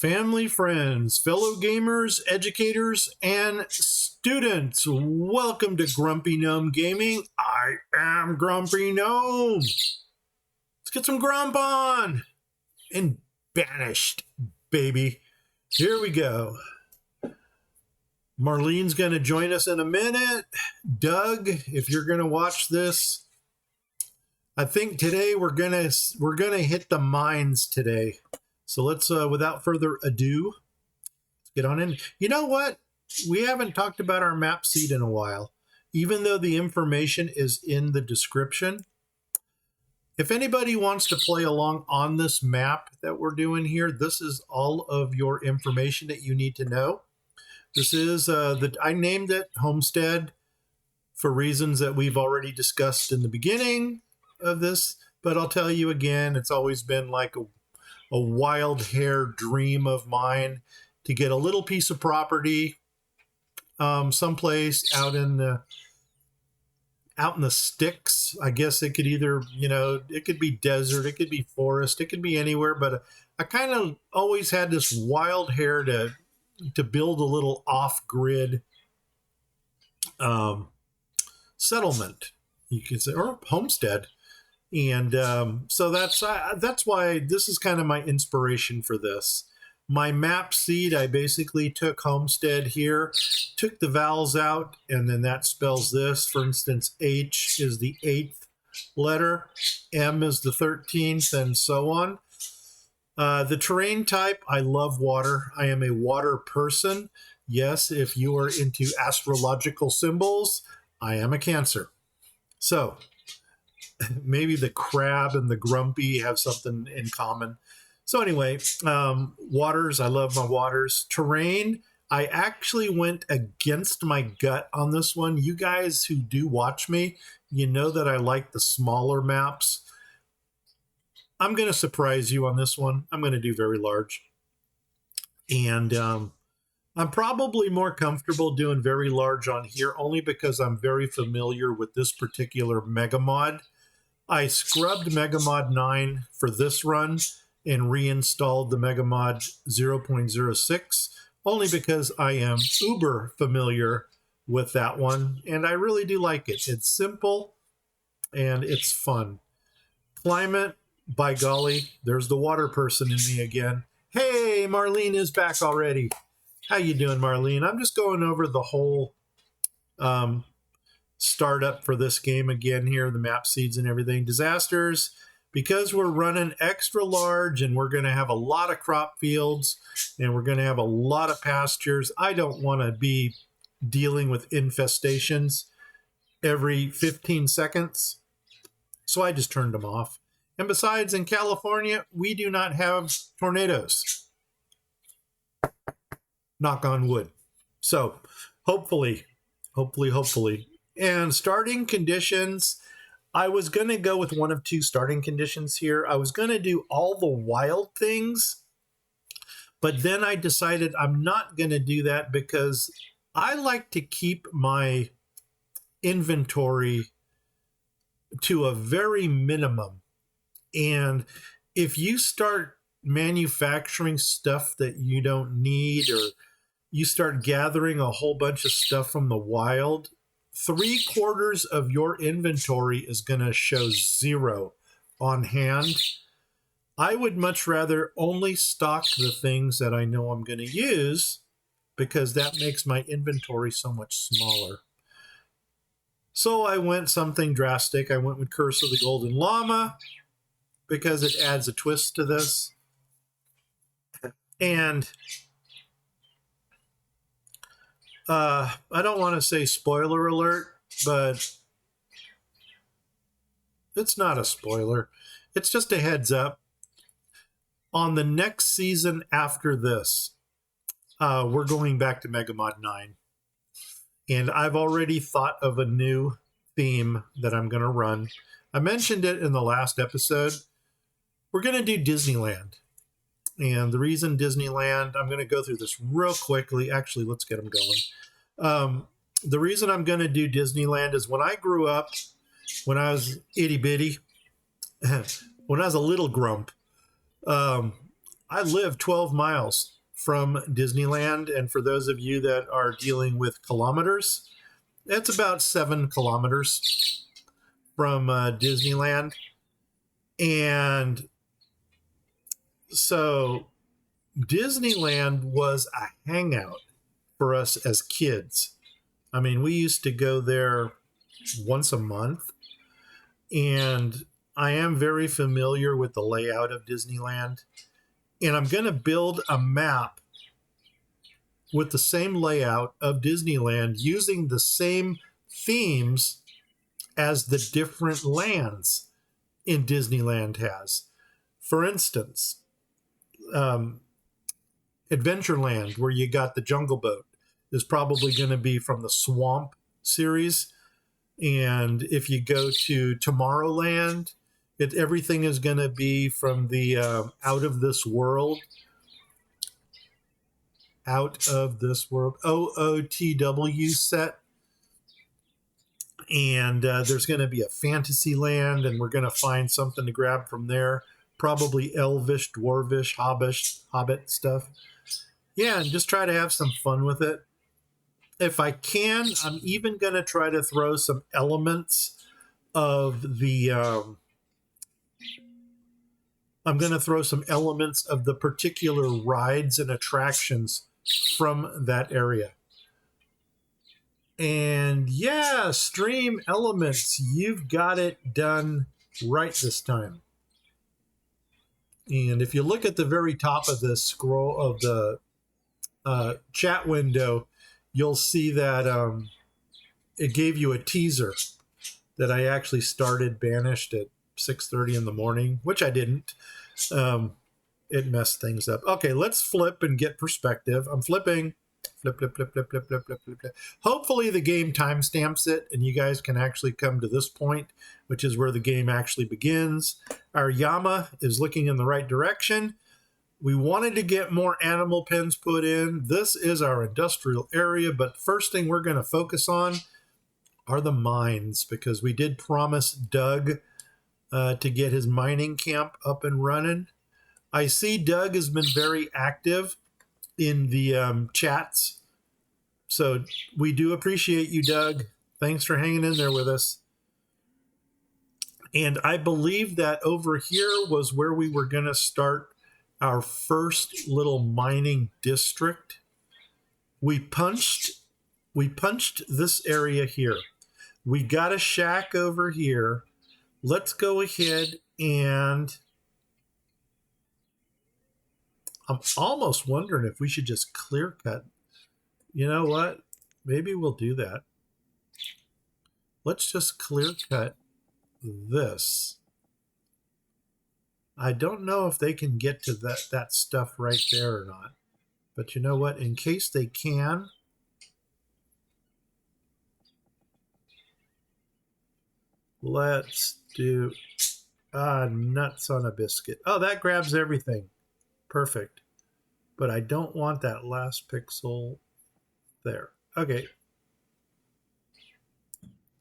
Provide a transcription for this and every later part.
family, friends, fellow gamers, educators, and students. Welcome to Grumpy Gnome Gaming. I am Grumpy Gnome. Let's get some grump on. And Banished, baby. Here we go. Marlene's going to join us in a minute. Doug, if you're going to watch this, I think today we're gonna hit the mines today. So let's, without further ado, let's get on in. You know what? We haven't talked about our map seed in a while, even though the information is in the description. If anybody wants to play along on this map that we're doing here, this is all of your information that you need to know. This is, I named it Homestead for reasons that we've already discussed in the beginning of this, but I'll tell you again, it's always been like a wild hair dream of mine to get a little piece of property someplace out in the sticks. I guess it could either, it could be desert, it could be forest, it could be anywhere, but I kind of always had this wild hair to build a little off-grid settlement, you could say, or homestead. And so that's why this is kind of my inspiration for this. My map seed, I basically took Homestead here, took the vowels out, and then that spells this. For instance, H is the 8th letter, M is the 13th, and so on. The terrain type, I love water. I am a water person. Yes, if you are into astrological symbols, I am a Cancer. So maybe the crab and the grumpy have something in common. So anyway, waters, I love my waters. Terrain, I actually went against my gut on this one. You guys who do watch me, you know that I like the smaller maps. I'm going to surprise you on this one. I'm going to do very large. And I'm probably more comfortable doing very large on here only because I'm very familiar with this particular Megamod. I scrubbed Megamod 9 for this run and reinstalled the Megamod 0.06 only because I am uber familiar with that one, and I really do like it. It's simple and it's fun. Climate, by golly, there's the water person in me again. Hey, Marlene is back already. How you doing, Marlene? I'm just going over the whole startup for this game again here, the map seeds and everything. Disasters, because we're running extra large and we're going to have a lot of crop fields and we're going to have a lot of pastures, I don't want to be dealing with infestations every 15 seconds. So I just turned them off. And besides, in California, we do not have tornadoes. Knock on wood. So hopefully. And starting conditions, I was going to go with one of two starting conditions here. I was going to do all the wild things, but then I decided I'm not going to do that because I like to keep my inventory to a very minimum. And if you start manufacturing stuff that you don't need, or you start gathering a whole bunch of stuff from the wild, 3/4 of your inventory is going to show 0 on hand. I would much rather only stock the things that I know I'm going to use because that makes my inventory so much smaller. So I went something drastic. I went with Curse of the Golden Llama because it adds a twist to this. And I don't want to say spoiler alert, but it's not a spoiler. It's just a heads up. On the next season after this, we're going back to Megamod 9. And I've already thought of a new theme that I'm going to run. I mentioned it in the last episode. We're going to do Disneyland. And the reason Disneyland, I'm going to go through this real quickly. Actually, let's get them going. The reason I'm going to do Disneyland is when I grew up, when I was itty bitty, when I was a little grump, I live 12 miles from Disneyland. And for those of you that are dealing with kilometers, it's about 7 kilometers from Disneyland. And so Disneyland was a hangout for us as kids. I mean, we used to go there once a month. And I am very familiar with the layout of Disneyland. And I'm going to build a map with the same layout of Disneyland using the same themes as the different lands in Disneyland has. For instance, Adventureland, where you got the Jungle Boat, is probably going to be from the Swamp series. And if you go to Tomorrowland, everything is going to be from the Out of This World, OOTW set. And there's going to be a fantasy land, and we're going to find something to grab from there. Probably elvish, dwarvish, hobbit stuff. Yeah, and just try to have some fun with it. If I can, I'm even going to try to throw some elements of the particular rides and attractions from that area. And yeah, stream elements, you've got it done right this time. And if you look at the very top of the scroll of the chat window, you'll see that it gave you a teaser that I actually started Banished at 6:30 in the morning, which I didn't. It messed things up. Okay, let's flip and get perspective. I'm flipping. Flip, flip, flip, flip, flip, flip, flip, flip, flip. Hopefully the game timestamps it and you guys can actually come to this point, which is where the game actually begins. Our Llama is looking in the right direction. We wanted to get more animal pens put in. This is our industrial area, but first thing we're going to focus on are the mines, because we did promise Doug to get his mining camp up and running. I see Doug has been very active in the chats, so we do appreciate you, Doug. Thanks for hanging in there with us. And I believe that over here was where we were going to start our first little mining district. We punched this area here. We got a shack over here. Let's go ahead and I'm almost wondering if we should just clear cut. You know what? Maybe we'll do that. Let's just clear cut this. I don't know if they can get to that stuff right there or not. But you know what? In case they can, let's do nuts on a biscuit. Oh, that grabs everything. Perfect. But I don't want that last pixel there. Okay.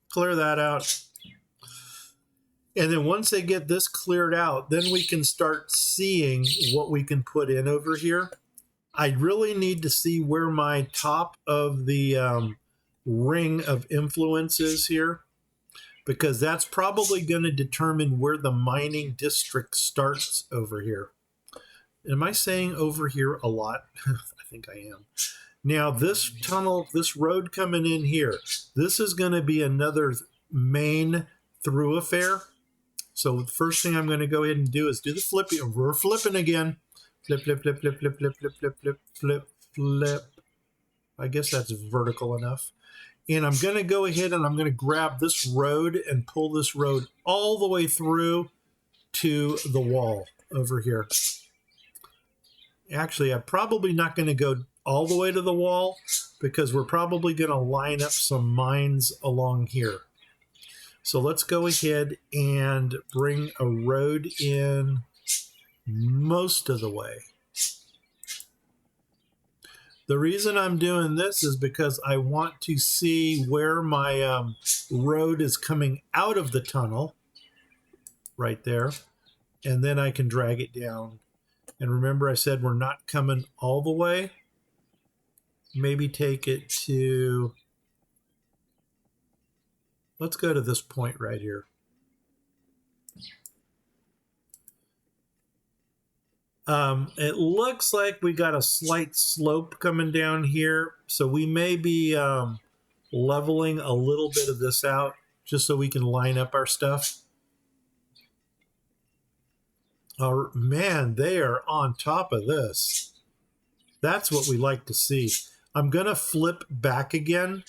Clear that out. And then once they get this cleared out, then we can start seeing what we can put in over here. I really need to see where my top of the ring of influence is here, because that's probably going to determine where the mining district starts over here. Am I saying over here a lot? I think I am. Now this tunnel, this road coming in here, this is going to be another main thoroughfare. So the first thing I'm going to go ahead and do is do the flipping. We're flipping again. Flip, flip, flip, flip, flip, flip, flip, flip, flip, flip, flip. I guess that's vertical enough. And I'm going to go ahead and I'm going to grab this road and pull this road all the way through to the wall over here. Actually, I'm probably not going to go all the way to the wall because we're probably going to line up some mines along here. So let's go ahead and bring a road in most of the way. The reason I'm doing this is because I want to see where my road is coming out of the tunnel right there. And then I can drag it down And remember I said we're not coming all the way. Maybe take it to, let's go to this point right here. It looks like we got a slight slope coming down here, so we may be leveling a little bit of this out just so we can line up our stuff. Oh man, they are on top of this. That's what we like to see. I'm gonna flip back again,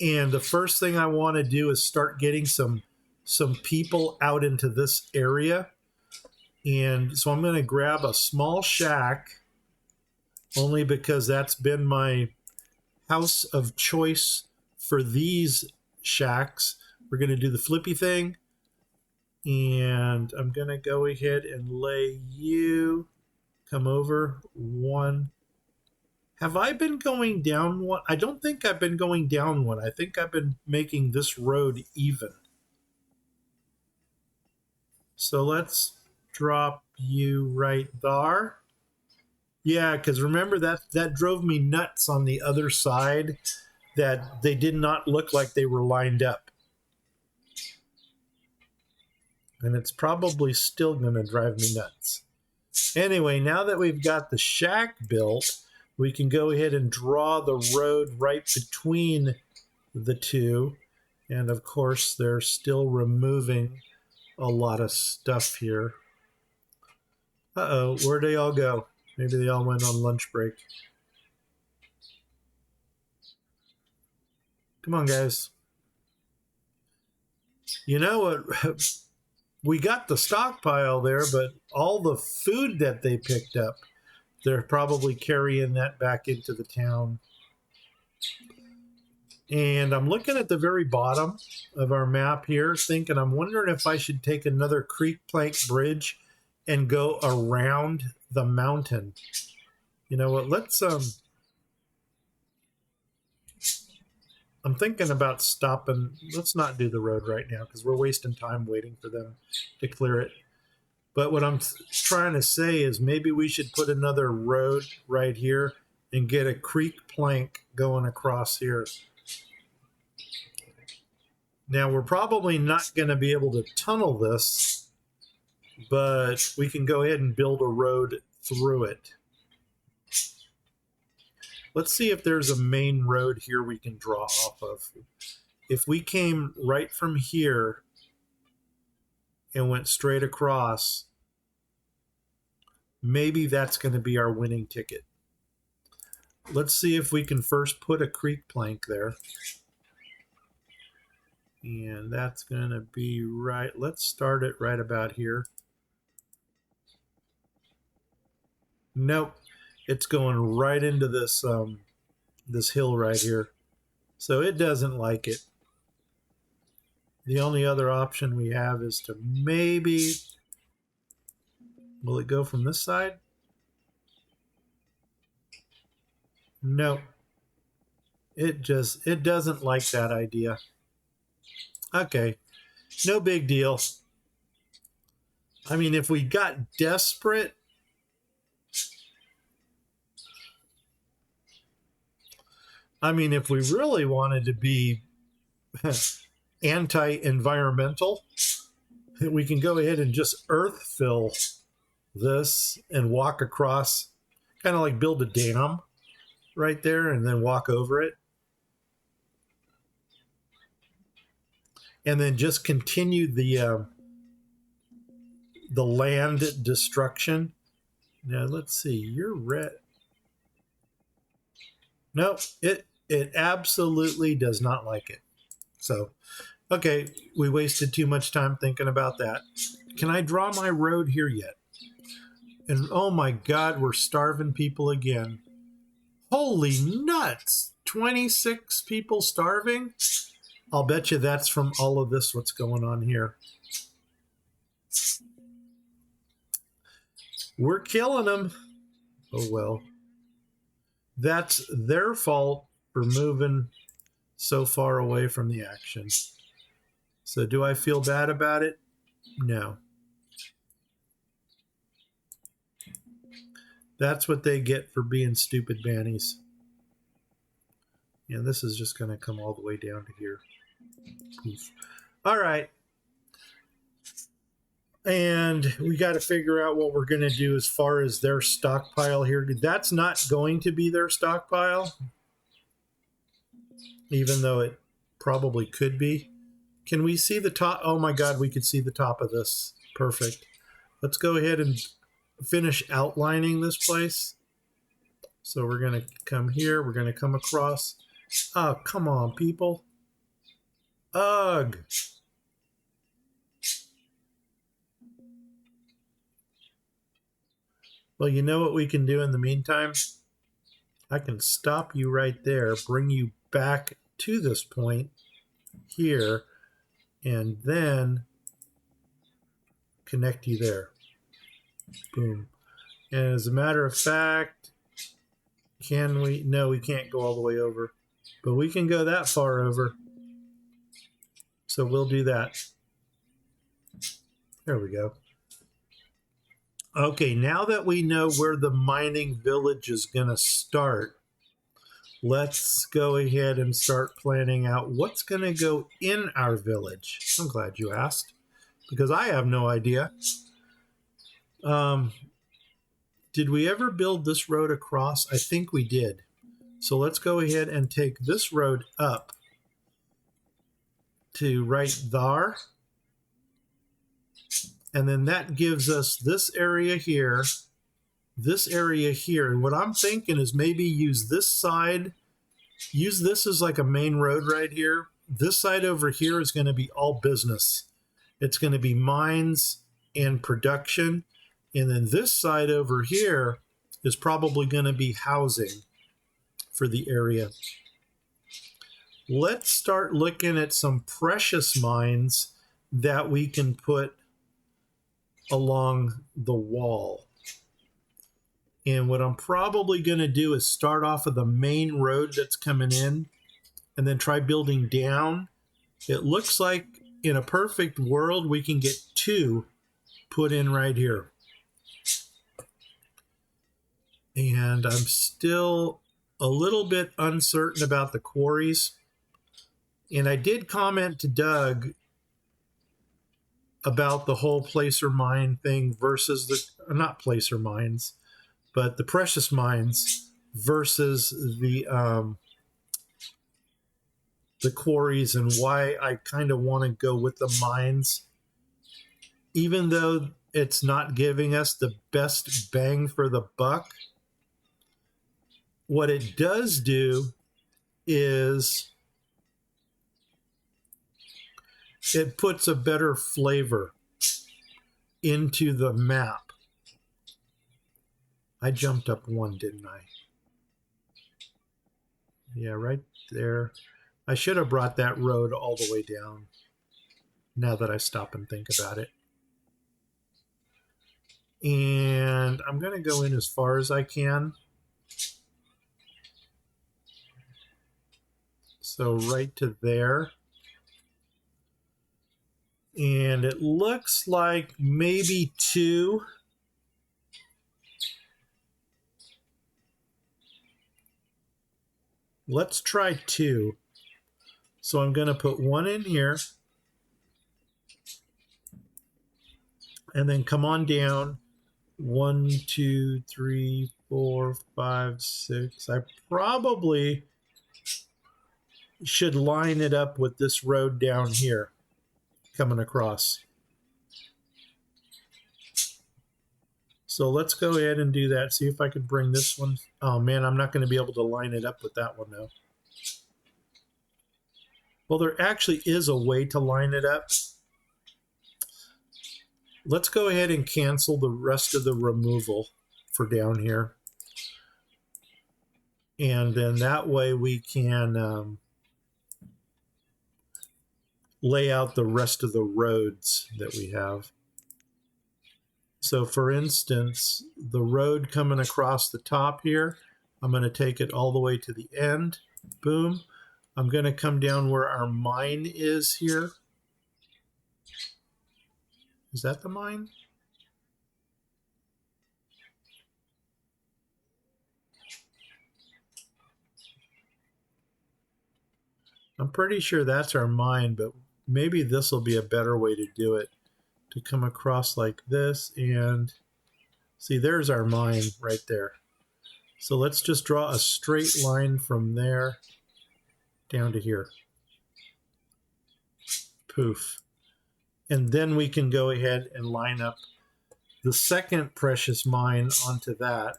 and the first thing I want to do is start getting some people out into this area. And so I'm going to grab a small shack, only because that's been my house of choice for these shacks. We're going to do the flippy thing. And I'm going to go ahead and lay you, come over one. Have I been going down one? I don't think I've been going down one. I think I've been making this road even. So let's drop you right there. Yeah, because remember that drove me nuts on the other side, that they did not look like they were lined up. And it's probably still going to drive me nuts. Anyway, now that we've got the shack built, we can go ahead and draw the road right between the two. And of course, they're still removing a lot of stuff here. Uh-oh, where'd they all go? Maybe they all went on lunch break. Come on, guys. You know what? We got the stockpile there, but all the food that they picked up, they're probably carrying that back into the town. And I'm looking at the very bottom of our map here, thinking, I'm wondering if I should take another creek plank bridge and go around the mountain. You know what? I'm thinking about stopping. Let's not do the road right now because we're wasting time waiting for them to clear it. But what I'm trying to say is maybe we should put another road right here and get a creek plank going across here. Now, we're probably not going to be able to tunnel this, but we can go ahead and build a road through it. Let's see if there's a main road here we can draw off of. If we came right from here and went straight across, maybe that's going to be our winning ticket. Let's see if we can first put a creek plank there. And that's going to be right. Let's start it right about here. Nope. It's going right into this this hill right here. So it doesn't like it. The only other option we have is to maybe... Will it go from this side? Nope. It doesn't like that idea. Okay, no big deal. I mean, if we got desperate, I mean, if we really wanted to be anti-environmental, we can go ahead and just earth fill this and walk across, kind of like build a dam right there and then walk over it. And then just continue the land destruction. Now let's see. You're red. Nope. It absolutely does not like it. So, okay, we wasted too much time thinking about that. Can I draw my road here yet? And oh my God, we're starving people again. Holy nuts! 26 people starving? I'll bet you that's from all of this, what's going on here. We're killing them. Oh, well. That's their fault for moving so far away from the action. So do I feel bad about it? No. That's what they get for being stupid bannies. And this is just going to come all the way down to here. Poof. All right. And we got to figure out what we're going to do as far as their stockpile here. That's not going to be their stockpile, even though it probably could be. Can we see the top? Oh my God, we could see the top of this. Perfect. Let's go ahead and finish outlining this place. So we're going to come here. We're going to come across. Oh, come on, people. Ugh. Well, you know what we can do in the meantime? I can stop you right there, bring you back to this point here, and then connect you there. Boom. And as a matter of fact, can we? No, we can't go all the way over, but we can go that far over. So we'll do that. There we go. Okay, now that we know where the mining village is going to start, let's go ahead and start planning out what's going to go in our village. I'm glad you asked, because I have no idea. Did we ever build this road across? I think we did. So let's go ahead and take this road up to right there. And then that gives us this area here, this area here. And what I'm thinking is maybe use this side, use this as like a main road right here. This side over here is going to be all business. It's going to be mines and production. And then this side over here is probably going to be housing for the area. Let's start looking at some precious mines that we can put along the wall. And what I'm probably going to do is start off of the main road that's coming in and then try building down. It looks like in a perfect world we can get 2 put in right here. And I'm still a little bit uncertain about the quarries. And I did comment to Doug about the whole placer mine thing versus the, not placer mines, but the precious mines versus the quarries, and why I kind of want to go with the mines, even though it's not giving us the best bang for the buck. What it does do is it puts a better flavor into the map. I jumped up 1, didn't I? Yeah, right there. I should have brought that road all the way down, now that I stop and think about it. And I'm going to go in as far as I can. So right to there. And it looks like maybe 2. Let's try 2. So I'm going to put 1 in here. And then come on down. 1, 2, 3, 4, 5, 6. I probably should line it up with this road down here coming across. So let's go ahead and do that. See if I can bring this one. Oh man, I'm not going to be able to line it up with that one though. Well, there actually is a way to line it up. Let's go ahead and cancel the rest of the removal for down here. And then that way we can lay out the rest of the roads that we have. So for instance, the road coming across the top here, I'm going to take it all the way to the end. Boom. I'm going to come down where our mine is here. Is that the mine? I'm pretty sure that's our mine, but maybe this will be a better way to do it. To come across like this and see, there's our mine right there. So let's just draw a straight line from there down to here. Poof. And then we can go ahead and line up the second precious mine onto that,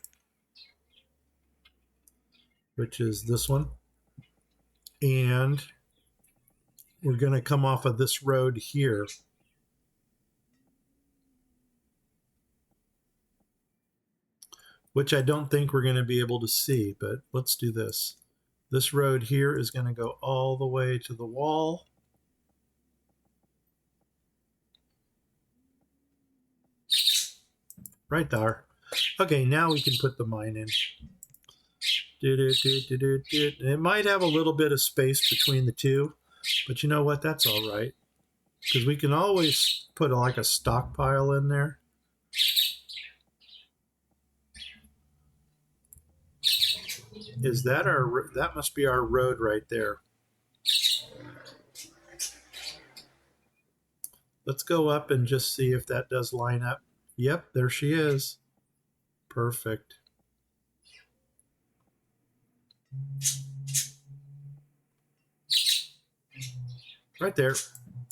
which is this one. And we're going to come off of this road here. Which I don't think we're going to be able to see, but let's do this. This road here is going to go all the way to the wall. Right there. Okay, now we can put the mine in. It might have a little bit of space between the two, but you know what? That's all right. Because we can always put like a stockpile in there. Is that our, that must be our road right there. Let's go up and just see if that does line up. Yep, there she is. Perfect. Right there.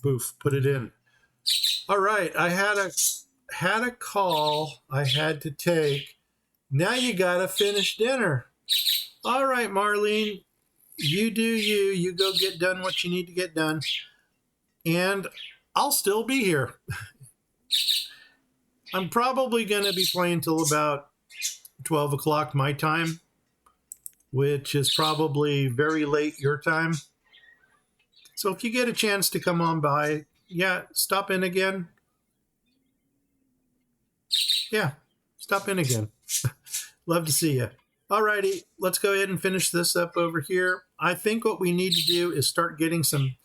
Boof, put it in. All right, I had a call I had to take. Now you gotta finish dinner. All right, Marlene, you do you. You go get done what you need to get done. And I'll still be here. I'm probably going to be playing till about 12 o'clock my time, which is probably very late your time. So if you get a chance to come on by, yeah, stop in again. Yeah, stop in again. Love to see you. Alrighty, let's go ahead and finish this up over here. I think what we need to do is start getting some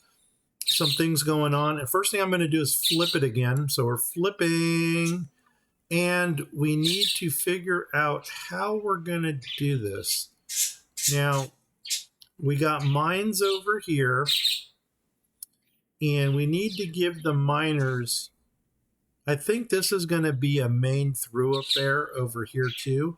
things going on. And first thing I'm going to do is flip it again. So we're flipping, and we need to figure out how we're going to do this. Now, we got mines over here, and we need to give the miners, I think this is going to be a main thoroughfare over here too.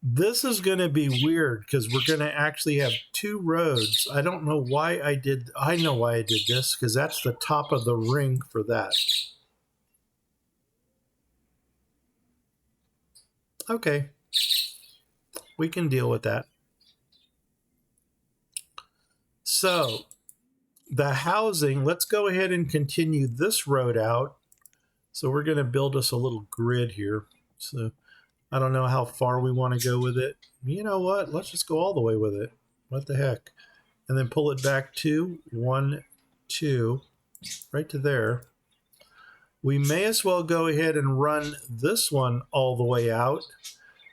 This is going to be weird because we're going to actually have two roads. I don't know why I know why I did this, because that's the top of the ring for that. Okay. We can deal with that. So the housing, let's go ahead and continue this road out. So we're going to build us a little grid here. So I don't know how far we want to go with it. You know what? Let's just go all the way with it. What the heck? And then pull it back to 1, 2, right to there. We may as well go ahead and run this one all the way out,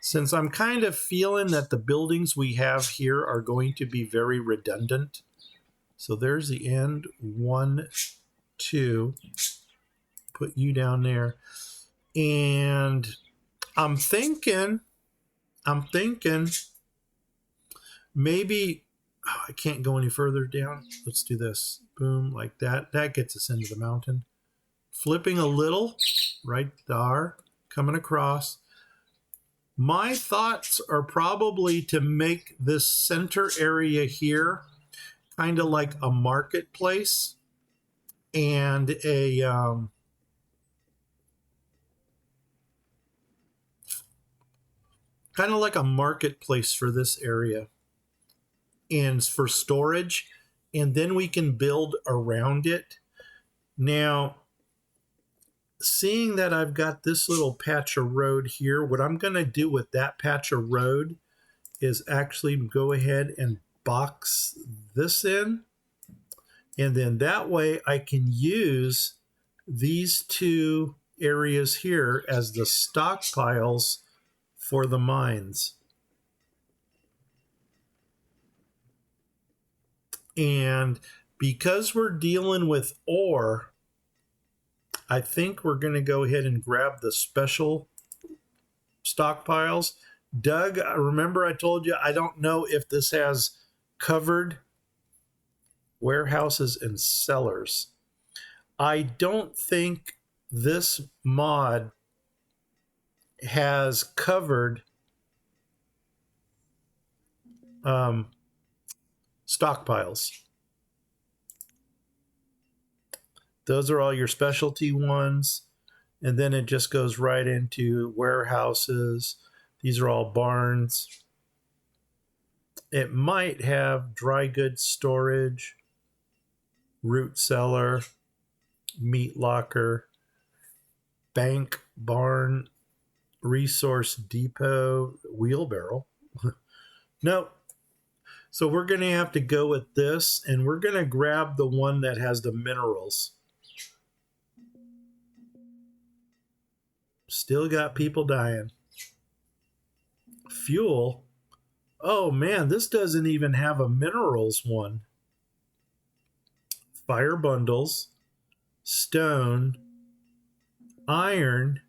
since I'm kind of feeling that the buildings we have here are going to be very redundant. So there's the end. 1, 2. Put you down there. And I'm thinking maybe, oh, I can't go any further down. Let's do this. Boom, like that. That gets us into the mountain. Flipping a little, right there, coming across. My thoughts are probably to make this center area here kind of like a marketplace and a kind of like a marketplace for this area and for storage, and then we can build around it. Now, seeing that I've got this little patch of road here, what I'm going to do with that patch of road is actually go ahead and box this in, and then that way I can use these two areas here as the stockpiles for the mines. And because we're dealing with ore, I think we're going to go ahead and grab the special stockpiles. Doug, remember I told you I don't know if this has covered warehouses and cellars. I don't think this mod has covered stockpiles. Those are all your specialty ones. And then it just goes right into warehouses. These are all barns. It might have dry goods storage, root cellar, meat locker, bank, barn, resource depot, wheelbarrow. Nope. So we're going to have to go with this, and we're going to grab the one that has the minerals. Still got people dying. Fuel. Oh man, this doesn't even have a minerals one. Fire bundles, stone, iron,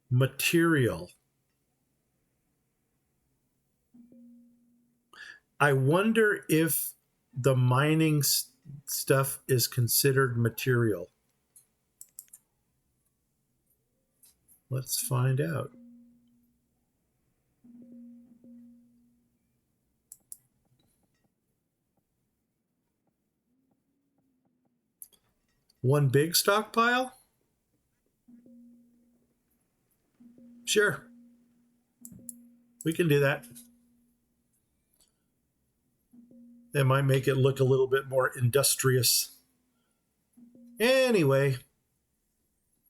material. I wonder if the mining stuff is considered material. Let's find out. One big stockpile? Sure. We can do that. That might make it look a little bit more industrious. Anyway,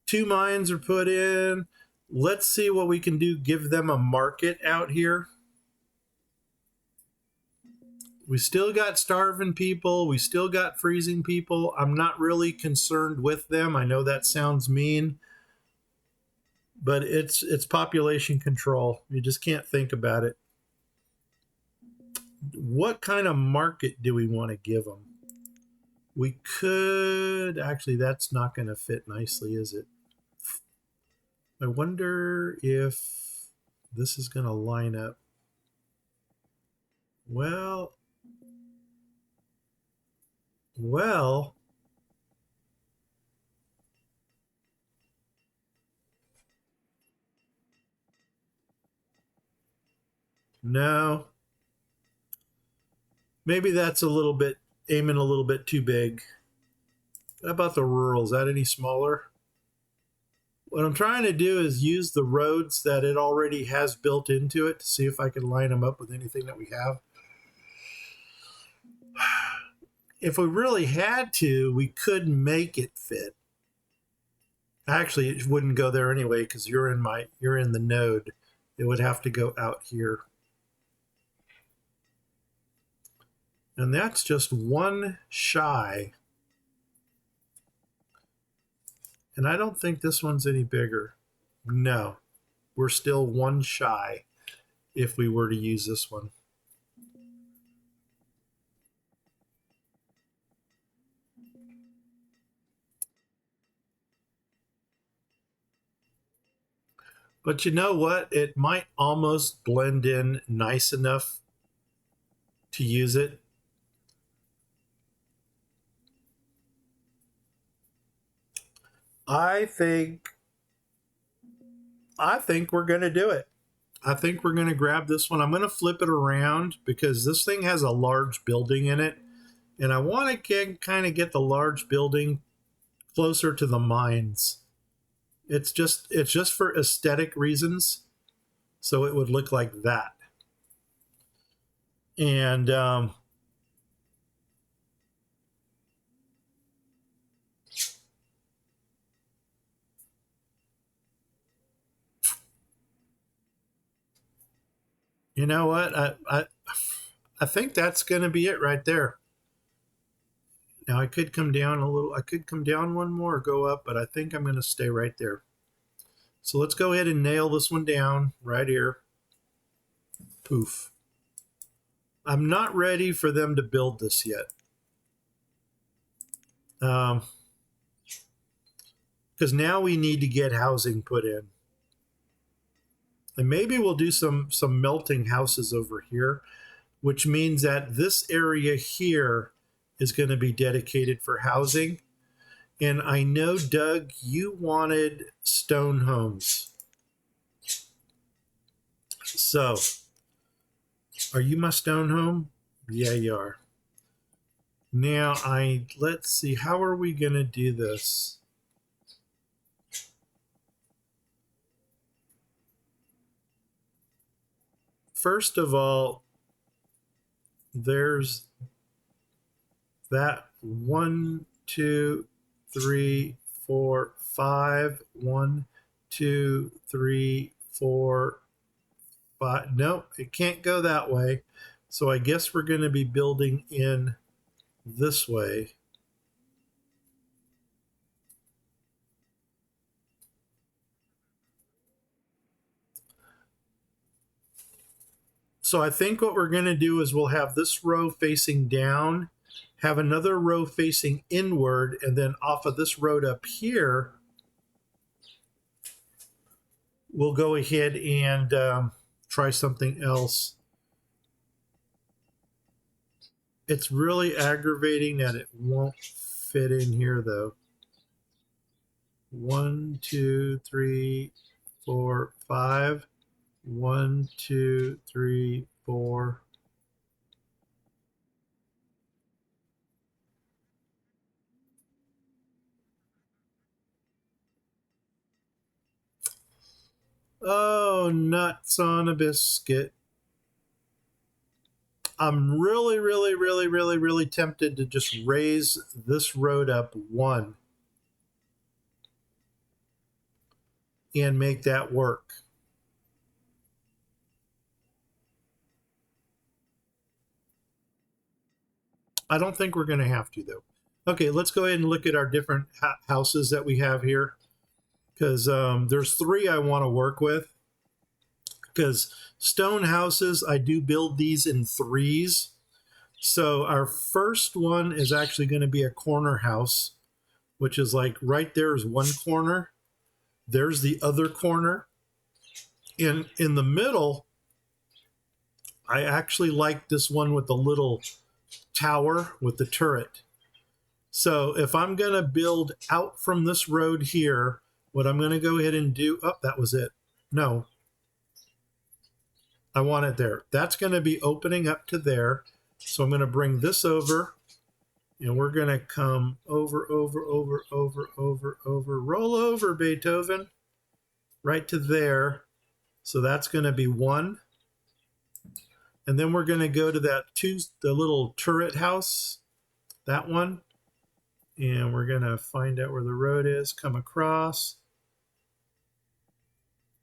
2 mines are put in. Let's see what we can do. Give them a market out here. We still got starving people. We still got freezing people. I'm not really concerned with them. I know that sounds mean, but it's population control. You just can't think about it. What kind of market do we want to give them? We could, actually, that's not going to fit nicely, is it? I wonder if this is going to line up. Well, no. Maybe that's a little bit, aiming a little bit too big. How about the rural? Is that any smaller? What I'm trying to do is use the roads that it already has built into it to see if I can line them up with anything that we have. If we really had to, we could make it fit. Actually, it wouldn't go there anyway because you're in the node. It would have to go out here. And that's just one shy. And I don't think this one's any bigger. No, we're still one shy if we were to use this one. But you know what? It might almost blend in nice enough to use it. I think we're going to do it. I think we're going to grab this one. I'm going to flip it around because this thing has a large building in it. And I want to kind of get the large building closer to the mines. It's just for aesthetic reasons. So it would look like that. And you know what? I think that's going to be it right there. Now I could come down a little. I could come down one more or go up, but I think I'm going to stay right there. So let's go ahead and nail this one down right here. Poof. I'm not ready for them to build this yet. Because now we need to get housing put in. And maybe we'll do some melting houses over here, which means that this area here is going to be dedicated for housing. And I know, Doug, you wanted stone homes. So, are you my stone home? Yeah, you are. Now, let's see, how are we going to do this? First of all, there's that 1, 2, 3, 4, 5. 1, 2, 3, 4, 5. Nope, it can't go that way. So I guess we're going to be building in this way. So I think what we're going to do is we'll have this row facing down, have another row facing inward, and then off of this road up here, we'll go ahead and try something else. It's really aggravating that it won't fit in here, though. 1, 2, 3, 4, 5. 1, 2, 3, 4. Oh, nuts on a biscuit. I'm really, really, really, really, really tempted to just raise this road up 1 and make that work. I don't think we're going to have to, though. Okay, let's go ahead and look at our different houses that we have here, because there's 3 I want to work with. Because stone houses, I do build these in 3s. So our first one is actually going to be a corner house, which is like right there is one corner. There's the other corner. In the middle, I actually like this one with the little tower with the turret. So if I'm going to build out from this road here, what I'm going to go ahead and do, oh, that was it. No, I want it there. That's going to be opening up to there. So I'm going to bring this over, and we're going to come over, roll over, Beethoven, right to there. So that's going to be 1. And then we're going to go to the little turret house, that one. And we're going to find out where the road is, come across,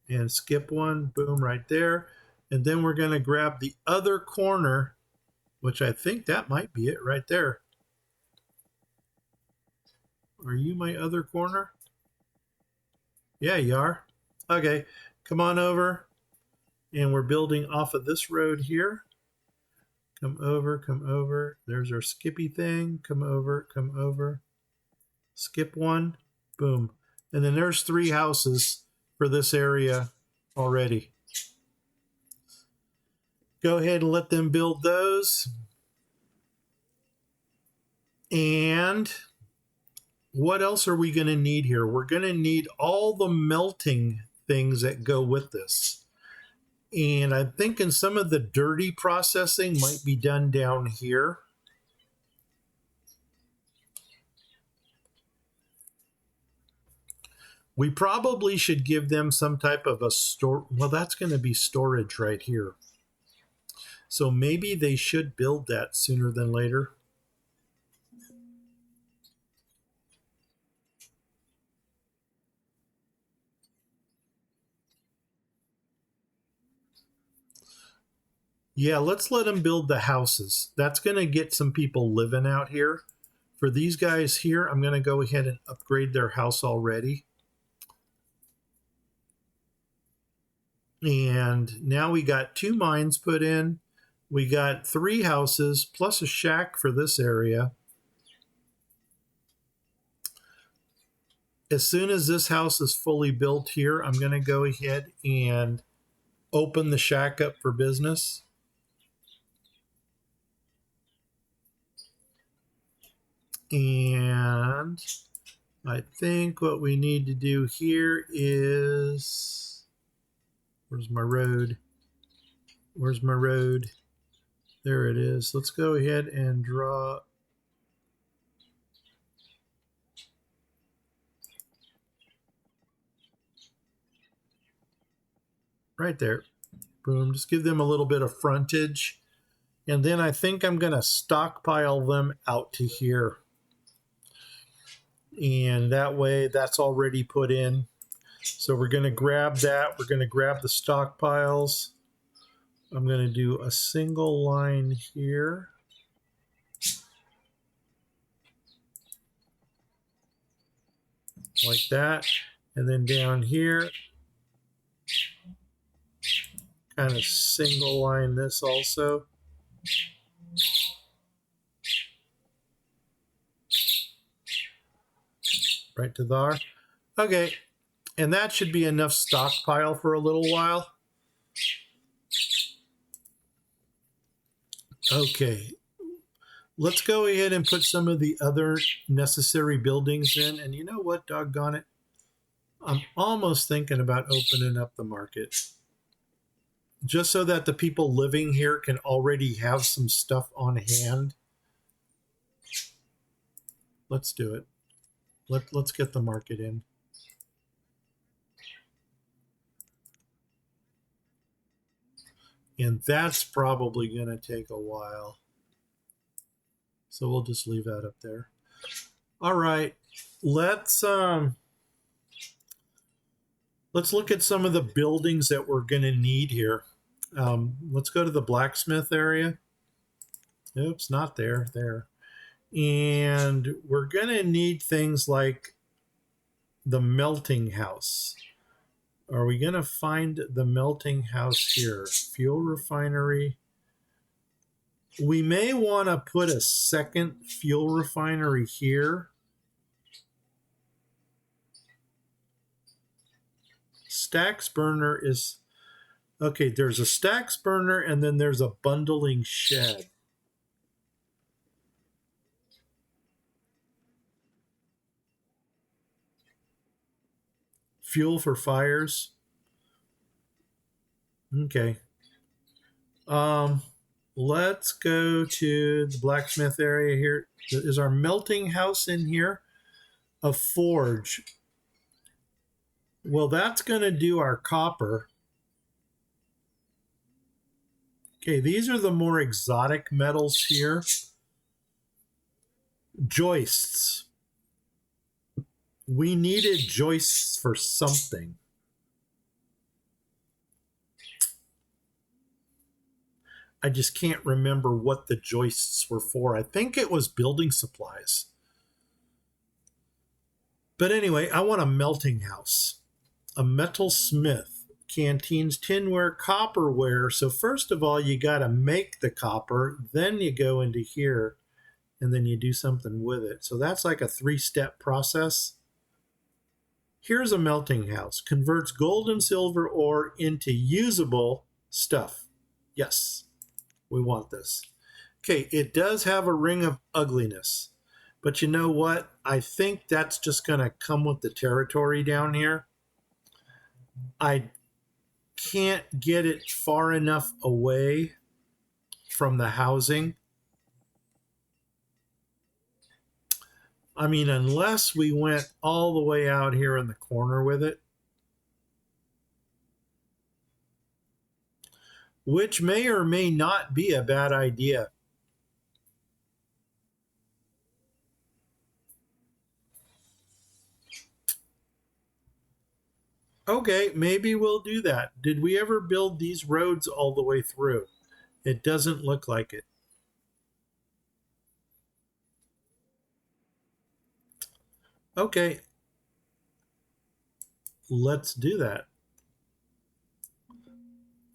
and skip 1, boom, right there. And then we're going to grab the other corner, which I think that might be it right there. Are you my other corner? Yeah, you are. Okay, come on over. And we're building off of this road here. Come over, come over. There's our skippy thing. Come over, come over. Skip 1, boom. And then there's 3 houses for this area already. Go ahead and let them build those. And what else are we going to need here? We're going to need all the melting things that go with this. And I'm thinking some of the dirty processing might be done down here. We probably should give them some type of a store. Well, that's going to be storage right here. So maybe they should build that sooner than later. Yeah, let's let them build the houses. That's going to get some people living out here. For these guys here, I'm going to go ahead and upgrade their house already. And now we got 2 mines put in. We got 3 houses plus a shack for this area. As soon as this house is fully built here, I'm going to go ahead and open the shack up for business. And I think what we need to do here is, where's my road? Where's my road? There it is. Let's go ahead and draw. Right there. Boom. Just give them a little bit of frontage. And then I think I'm going to stockpile them out to here. And that way that's already put in. So we're going to grab that. We're going to grab the stockpiles. I'm going to do a single line here. Like that. And then down here, kind of single line this also. Right to there. Okay. And that should be enough stockpile for a little while. Okay. Let's go ahead and put some of the other necessary buildings in. And you know what, doggone it? I'm almost thinking about opening up the market. Just so that the people living here can already have some stuff on hand. Let's do it. Let's get the market in. And that's probably going to take a while. So we'll just leave that up there. All right. Let's look at some of the buildings that we're going to need here. Let's go to the blacksmith area. Oops, not there. There. And we're going to need things like the melting house. Are we going to find the melting house here? Fuel refinery. We may want to put a second fuel refinery here. Stacks burner is... Okay, there's a stacks burner and then there's a bundling shed. Fuel for fires. Okay. Let's go to the blacksmith area here. Is our melting house in here? A forge. Well, that's going to do our copper. Okay, these are the more exotic metals here. Joists. We needed joists for something. I just can't remember what the joists were for. I think it was building supplies. But anyway, I want a melting house, a metal smith, canteens, tinware, copperware. So first of all, you got to make the copper, then you go into here, and then you do something with it. So that's like a 3-step process. Here's a melting house. Converts gold and silver ore into usable stuff. Yes, we want this. Okay, it does have a ring of ugliness. But you know what? I think that's just going to come with the territory down here. I can't get it far enough away from the housing. I mean, unless we went all the way out here in the corner with it, which may or may not be a bad idea. Okay, maybe we'll do that. Did we ever build these roads all the way through? It doesn't look like it. Okay, let's do that.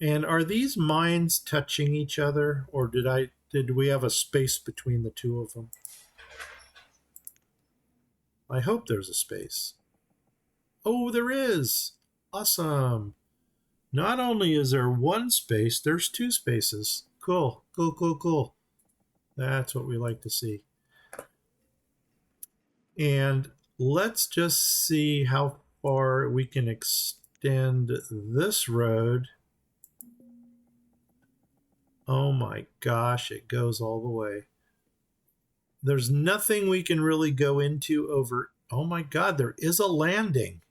And are these mines touching each other, or did we have a space between the two of them? I hope there's a space. Oh, there is. Awesome. Not only is there one space, there's two spaces. Cool, cool, cool, cool. That's what we like to see. And let's just see how far we can extend this road. Oh my gosh, it goes all the way. There's nothing we can really go into over. Oh my God, there is a landing.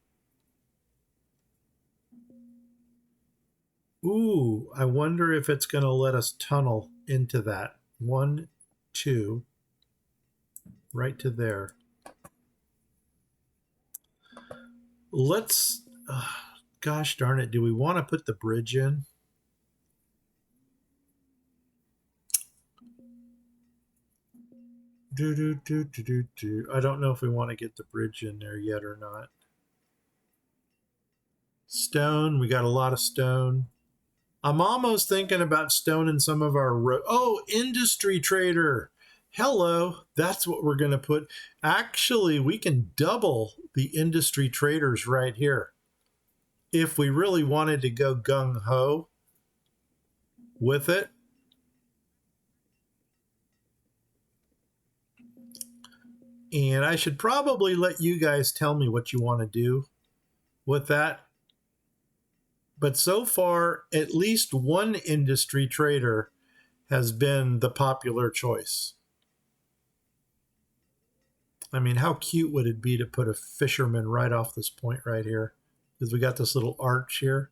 Ooh, I wonder if it's going to let us tunnel into that. 1, 2, right to there. Let's, gosh darn it, do we want to put the bridge in? I don't know if we want to get the bridge in there yet or not. Stone, we got a lot of stone. I'm almost thinking about stoning some of our oh, industry trader. Hello, that's what we're going to put. Actually, we can double the industry traders right here. If we really wanted to go gung-ho with it. And I should probably let you guys tell me what you want to do with that. But so far, at least one industry trader has been the popular choice. I mean, how cute would it be to put a fisherman right off this point right here? Because we got this little arch here.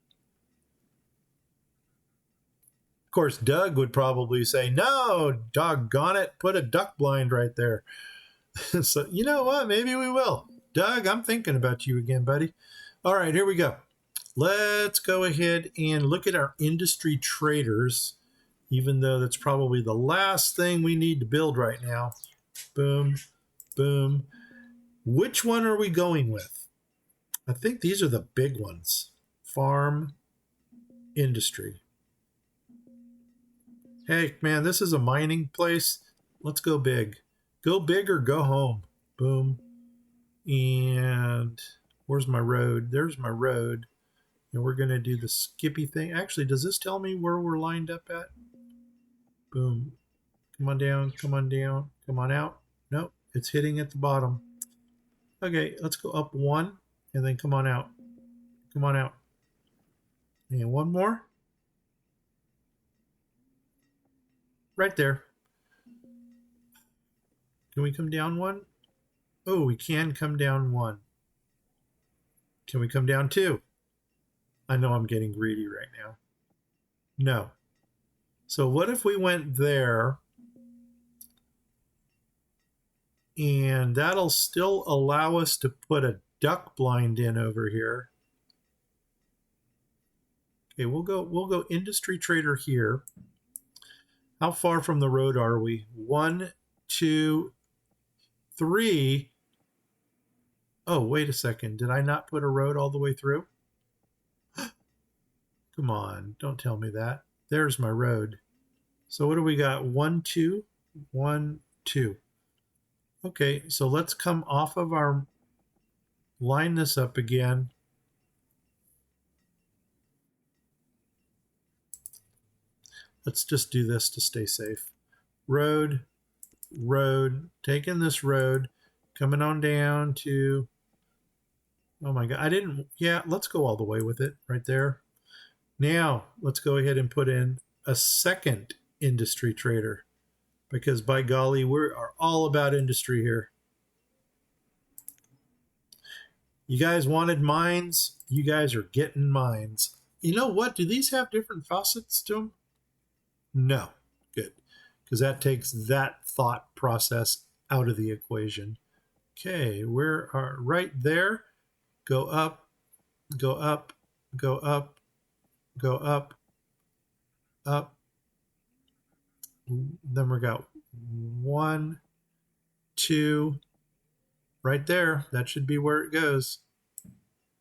Of course, Doug would probably say, no, doggone it, put a duck blind right there. So, you know what? Maybe we will. Doug, I'm thinking about you again, buddy. All right, here we go. Let's go ahead and look at our industry traders, even though that's probably the last thing we need to build right now. Boom, boom. Which one are we going with? I think these are the big ones. Farm, industry. Hey, man, this is a mining place. Let's go big. Go big or go home. Boom. And where's my road? There's my road. And we're going to do the skippy thing. Actually, does this tell me where we're lined up at? Boom. Come on down. Come on down. Come on out. Nope. It's hitting at the bottom. Okay, let's go up 1 and then come on out. Come on out. And one more. Right there. Can we come down 1? Oh, we can come down 1. Can we come down 2? I know I'm getting greedy right now. No. So what if we went there and that'll still allow us to put a duck blind in over here. Okay, we'll go industry trader here. How far from the road are we? 1, 2, 3. Oh, wait a second. Did I not put a road all the way through? Come on, don't tell me that. There's my road. So what do we got? 1, 2, 1, 2. Okay, so let's come off of our, line this up again. Let's just do this to stay safe. Road, road, taking this road, coming on down to, oh my God, I didn't, yeah, let's go all the way with it right there. Now, let's go ahead and put in a second industry trader because by golly, we are all about industry here. You guys wanted mines? You guys are getting mines. You know what? Do these have different faucets to them? No. Good. Because that takes that thought process out of the equation. Okay, we're right there. Go up, go up, go up, go up, up. Then we got 1, 2, right there. That should be where it goes.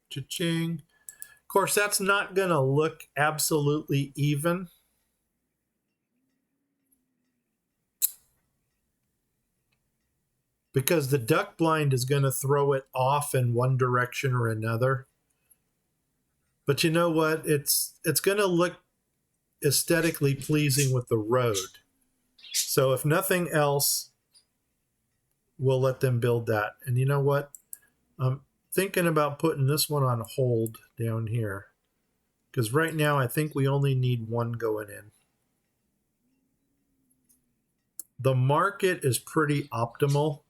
Cha-ching. Of course, that's not going to look absolutely even. Because the duck blind is going to throw it off in one direction or another. But you know what? It's going to look aesthetically pleasing with the road. So if nothing else, we'll let them build that. And you know what? I'm thinking about putting this one on hold down here. Because right now I think we only need one going in. The market is pretty optimal,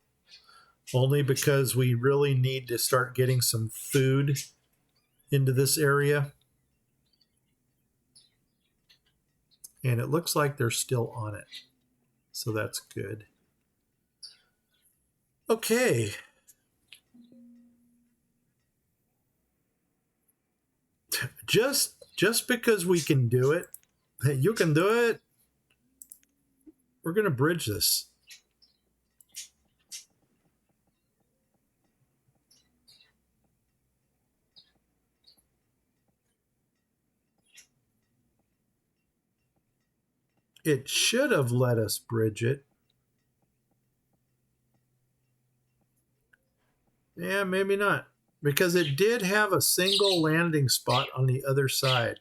only because we really need to start getting some food into this area. And it looks like they're still on it. So that's good. Okay. Just because we can do it, hey, you can do it. We're going to bridge this. It should have let us bridge it. Yeah, maybe not. Because it did have a single landing spot on the other side.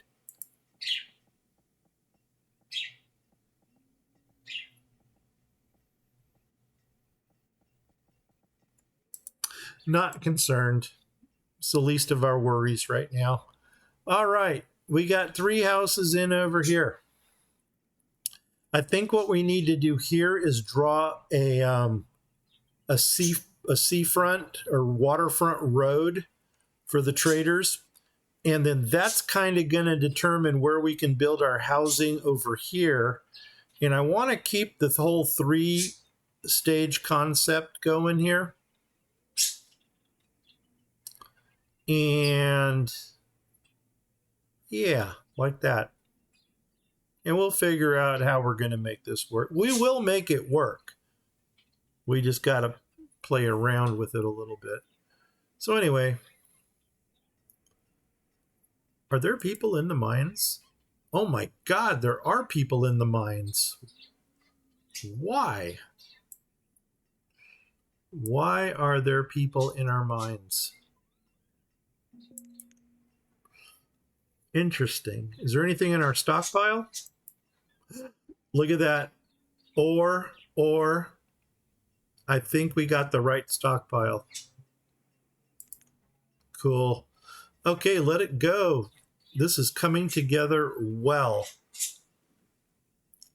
Not concerned. It's the least of our worries right now. All right. We got 3 houses in over here. I think what we need to do here is draw a seafront or waterfront road for the traders. And then that's kind of going to determine where we can build our housing over here. And I want to keep the whole 3-stage concept going here. And yeah, like that. And we'll figure out how we're going to make this work. We will make it work. We just got to play around with it a little bit. So anyway, are there people in the mines? Oh my God, there are people in the mines. Why? Why are there people in our mines? Interesting. Is there anything in our stockpile? Look at that. Or, I think we got the right stockpile. Cool. Okay, let it go. This is coming together well.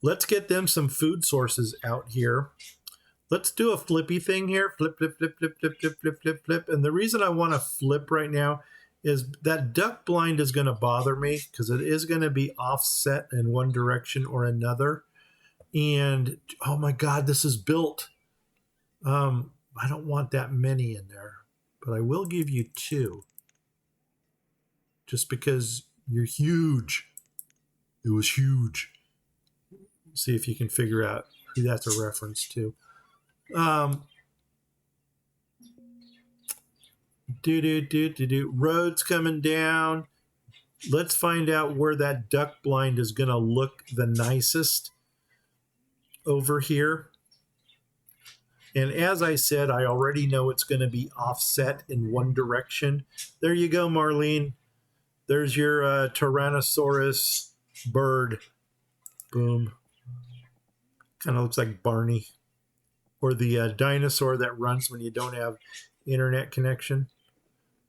Let's get them some food sources out here. Let's do a flippy thing here. Flip, flip, flip, flip, flip, flip, flip, flip, flip. And the reason I want to flip right now is that duck blind is going to bother me because it is going to be offset in one direction or another. And oh my God, this is built. I don't want that many in there, but I will give you 2. Just because you're huge. It was huge. See if you can figure out who that's a reference to. Roads coming down. Let's find out where that duck blind is going to look the nicest over here. And as I said, I already know it's going to be offset in one direction. There you go, Marlene. There's your Tyrannosaurus bird. Boom. Kind of looks like Barney. Or the dinosaur that runs when you don't have internet connection.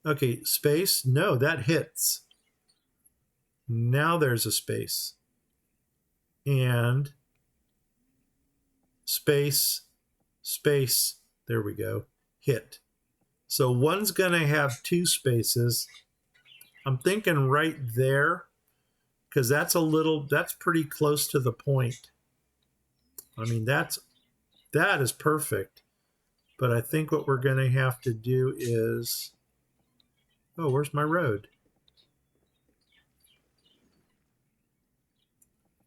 Okay, space. No, that hits. Now there's a space. And space, space. There we go. Hit. So one's going to have 2 spaces. I'm thinking right there, because that's pretty close to the point. I mean, that is perfect. But I think what we're going to have to do is, oh, where's my road?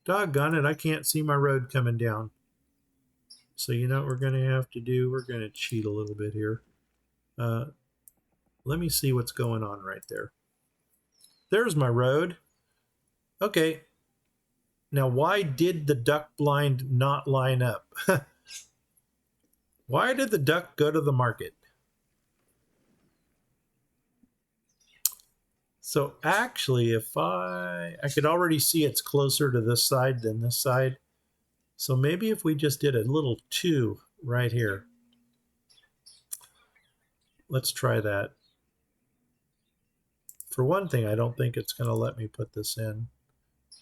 Doggone it, I can't see my road coming down. So you know what we're going to have to do? We're going to cheat a little bit here. Let me see what's going on right there. There's my road. Okay. Now, why did the duck blind not line up? Why did the duck go to the market? So actually, if I could already see it's closer to this side than this side. So maybe if we just did a little 2 right here. Let's try that. For one thing, I don't think it's going to let me put this in.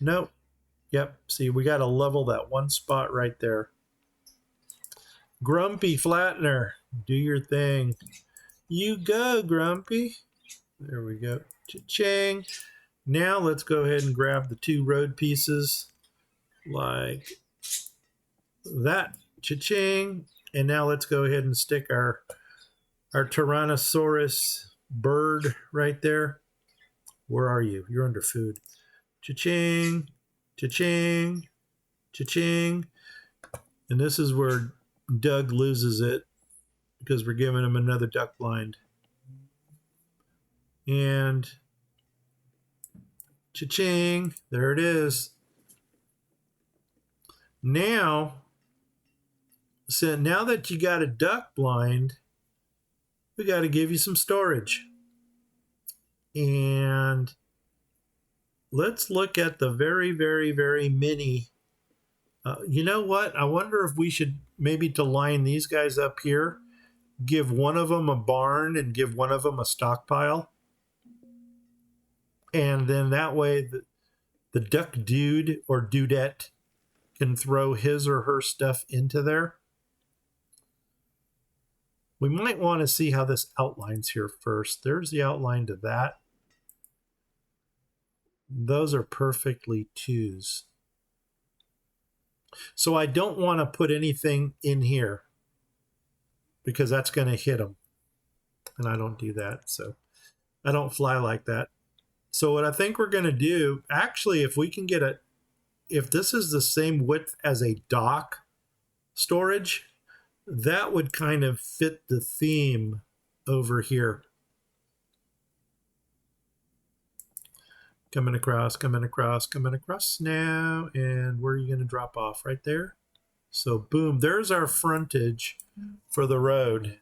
Nope. Yep. See, we got to level that one spot right there. Grumpy Flattener, do your thing. You go, Grumpy. There we go. Cha-ching. Now let's go ahead and grab the 2 road pieces like that. Cha-ching. And now let's go ahead and stick our Tyrannosaurus bird right there. Where are you? You're under food. Cha-ching. Cha-ching. Cha-ching. And this is where Doug loses it because we're giving him another duck blind. And cha-ching, there it is. Now, so now that you got a duck blind, we got to give you some storage. And let's look at the very, very, very mini. You know what? I wonder if we should maybe to line these guys up here, give one of them a barn and give one of them a stockpile. And then that way the duck dude or dudette can throw his or her stuff into there. We might want to see how this outlines here first. There's the outline to that. Those are perfectly 2s. So I don't want to put anything in here because that's going to hit them. And I don't do that. So I don't fly like that. So what I think we're going to do, actually, if we can get if this is the same width as a dock storage, that would kind of fit the theme over here. Coming across, coming across, coming across now. And where are you going to drop off? Right there. So boom, there's our frontage for the road.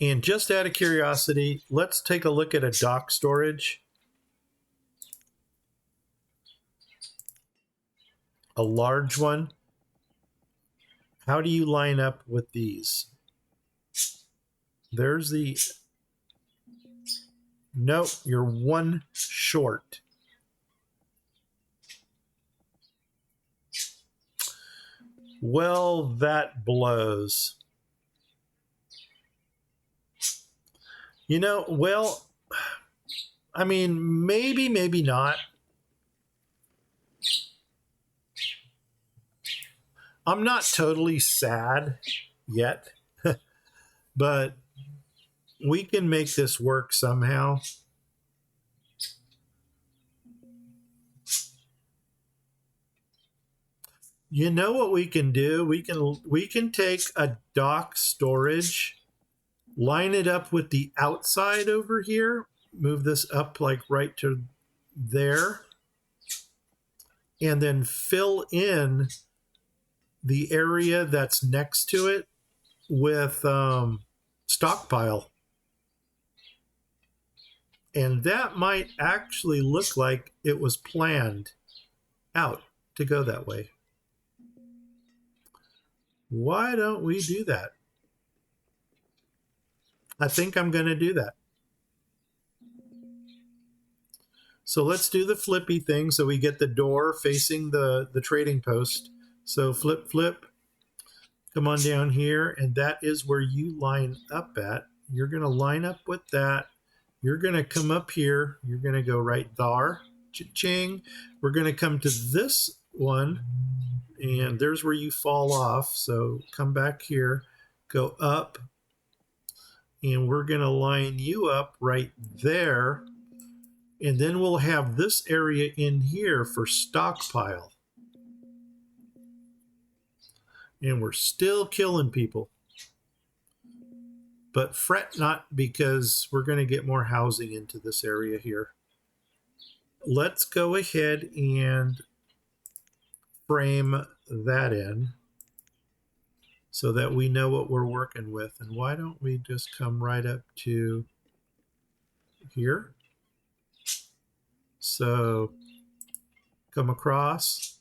And just out of curiosity, let's take a look at a dock storage. A large one. How do you line up with these? There's the... Nope, you're 1 short. Well, that blows. You know, well, I mean, maybe, maybe not. I'm not totally sad yet, but we can make this work somehow. You know what we can do? We can take a dock storage, line it up with the outside over here, move this up like right to there, and then fill in the area that's next to it with stockpile. And that might actually look like it was planned out to go that way. Why don't we do that? I think I'm going to do that. So let's do the flippy thing so we get the door facing the trading post. So flip, flip. Come on down here, and that is where you line up at. You're going to line up with that. You're going to come up here. You're going to go right there. Cha-ching. We're going to come to this one, and there's where you fall off. So come back here, go up, and we're going to line you up right there. And then we'll have this area in here for stockpile. And we're still killing people. But fret not, because we're going to get more housing into this area here. Let's go ahead and frame that in so that we know what we're working with. And why don't we just come right up to here. So come across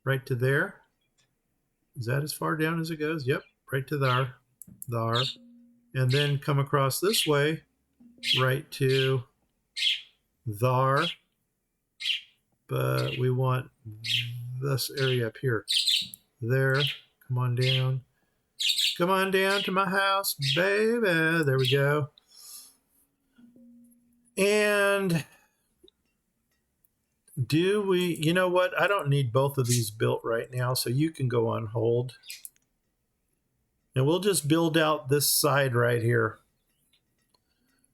right to there. Is that as far down as it goes? Yep, right to there. And then come across this way, right to there. But we want this area up here. There. Come on down. Come on down to my house, baby. There we go. And do we, you know what? I don't need both of these built right now, so you can go on hold. And we'll just build out this side right here.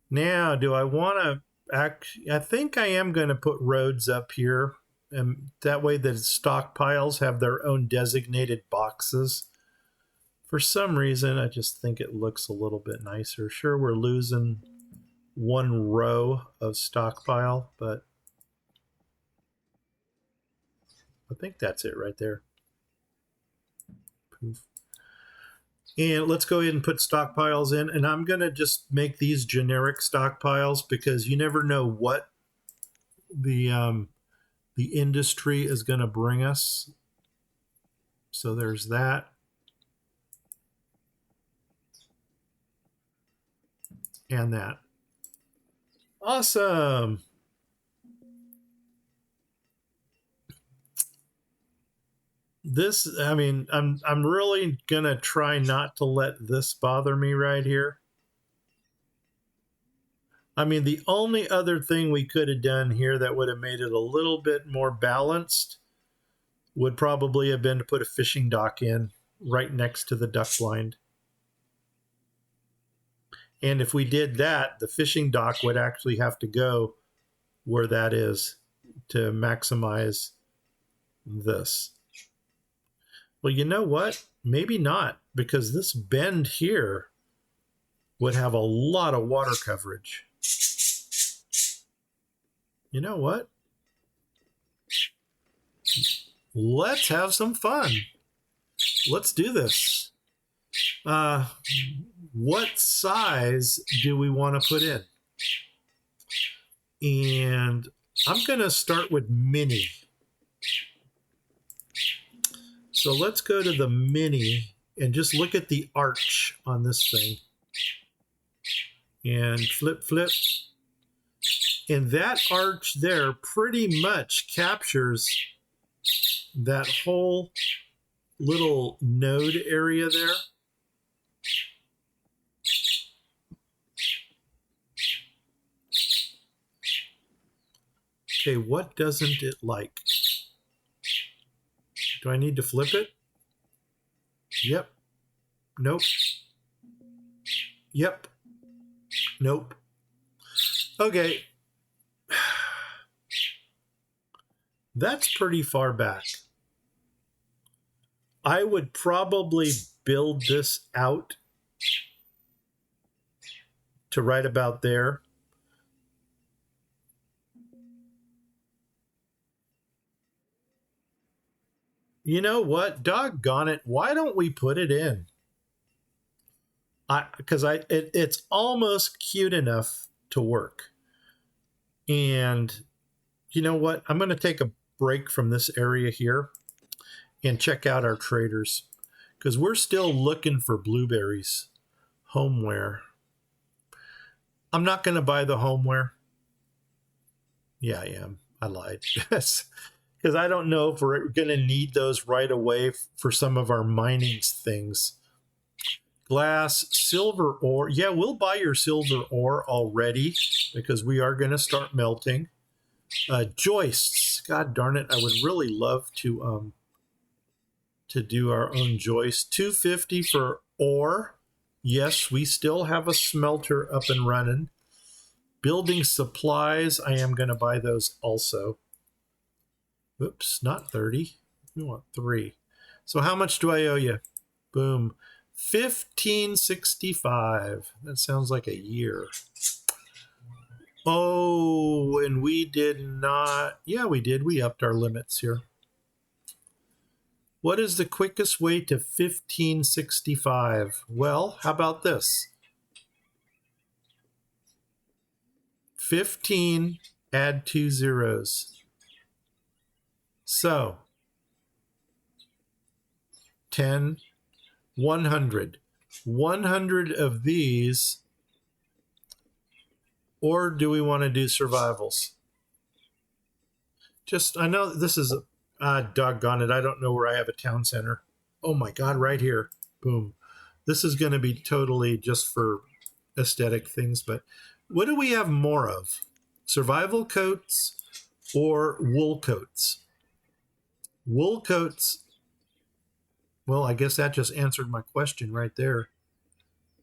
Now, do I want to I think I am going to put roads up here, and that way the stockpiles have their own designated boxes. For some reason, I just think it looks a little bit nicer. Sure, we're losing one row of stockpile, but I think that's it right there. Poof. And let's go ahead and put stockpiles in. And I'm going to just make these generic stockpiles because you never know what the industry is going to bring us. So there's that. And that. Awesome. This, I mean, I'm really gonna try not to let this bother me right here. I mean, the only other thing we could have done here that would have made it a little bit more balanced would probably have been to put a fishing dock in right next to the duck blind. And if we did that, the fishing dock would actually have to go where that is to maximize this. Well, you know what? Maybe not, because this bend here would have a lot of water coverage. You know what? Let's have some fun. Let's do this. What size do we want to put in? And I'm going to start with mini. So let's go to the mini and just look at the arch on this thing. And flip, flip. And that arch there pretty much captures that whole little node area there. Okay, what doesn't it like? Do I need to flip it? Yep. Nope. Yep. Nope. Okay. That's pretty far back. I would probably build this out to right about there. You know what? Doggone it. Why don't we put it in? Because it's almost cute enough to work. And you know what? I'm going to take a break from this area here and check out our traders, because we're still looking for blueberries. Homeware. I'm not going to buy the homeware. Yeah, I am. I lied. Yes. Because I don't know if we're going to need those right away for some of our mining things. Glass, silver ore. Yeah, we'll buy your silver ore already because we are going to start melting. Joists. God darn it. I would really love to do our own joist. $250 for ore. Yes, we still have a smelter up and running. Building supplies. I am going to buy those also. Oops, not 30. We want 3. So how much do I owe you? Boom. $15.65. That sounds like a year. Oh, and we did not. Yeah, we did. We upped our limits here. What is the quickest way to 1565? Well, how about this? 15, add 2 zeros. So, 10, 100. 100 of these, or do we want to do survivals? I know this is, doggone it, I don't know where I have a town center. Oh my God, right here. Boom. This is going to be totally just for aesthetic things, but what do we have more of? Survival coats or wool coats? Wool coats, well, I guess that just answered my question right there.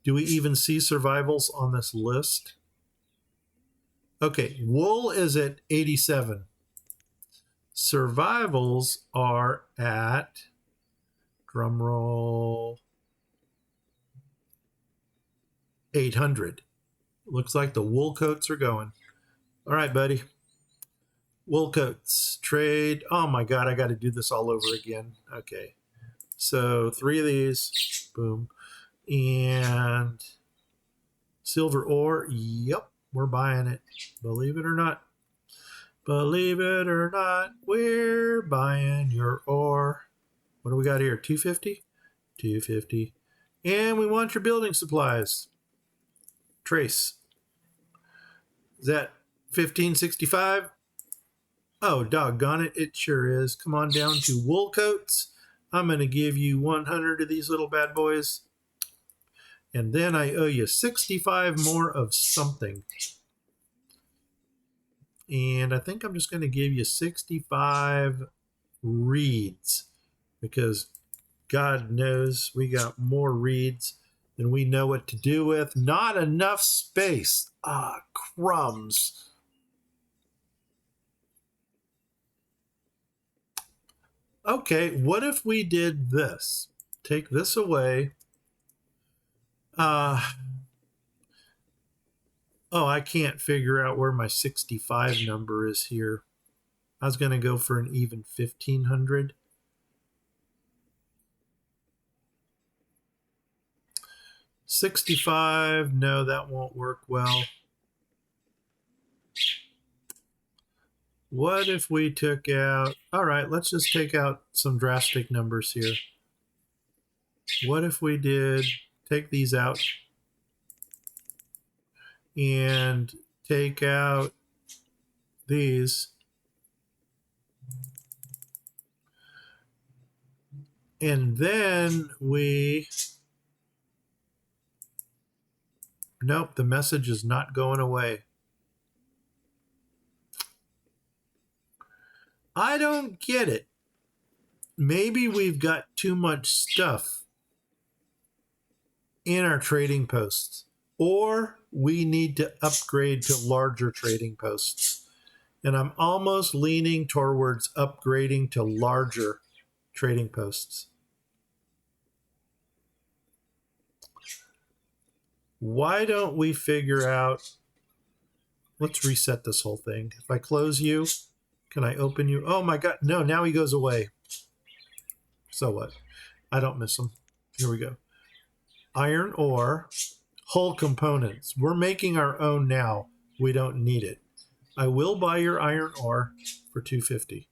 Do we even see survivals on this list? Okay, wool is at 87. Survivals are at, drum roll, 800. Looks like the wool coats are going. All right, buddy. Wool coats, trade. Oh my God, I got to do this all over again. Okay. So 3 of these. Boom. And silver ore. Yep, we're buying it. Believe it or not. Believe it or not, we're buying your ore. What do we got here? 250? 250. And we want your building supplies. Trace. Is that 1565? Oh, doggone it. It sure is. Come on down to wool coats. I'm going to give you 100 of these little bad boys. And then I owe you 65 more of something. And I think I'm just going to give you 65 reeds, because God knows we got more reeds than we know what to do with. Not enough space. Ah, crumbs. Okay, what if we did this? Take this away. Oh, I can't figure out where my 65 number is here. I was going to go for an even 1500. $65, no, that won't work well. What if we took out, all right, let's just take out some drastic numbers here. What if we did take these out and take out these, and then we, nope, the message is not going away. I don't get it. Maybe we've got too much stuff in our trading posts, or we need to upgrade to larger trading posts. And I'm almost leaning towards upgrading to larger trading posts. Why don't we figure out, let's reset this whole thing. If I close you, can I open you? Oh my God, no, now he goes away. So what? I don't miss him. Here we go. Iron ore, hull components. We're making our own now. We don't need it. I will buy your iron ore for 250.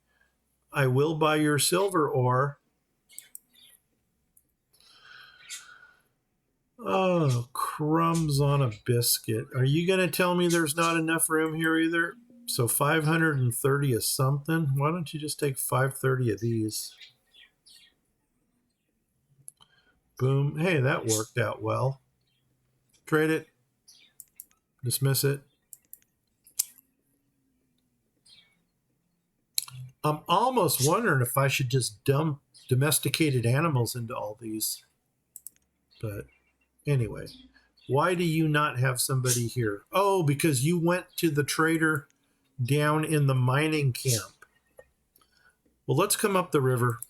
I will buy your silver ore. Oh, crumbs on a biscuit. Are you going to tell me there's not enough room here either? So 530 is something. Why don't you just take 530 of these? Boom. Hey, that worked out well. Trade it. Dismiss it. I'm almost wondering if I should just dump domesticated animals into all these. But anyway, why do you not have somebody here? Oh, because you went to the trader down in the mining camp. Well, let's come up the river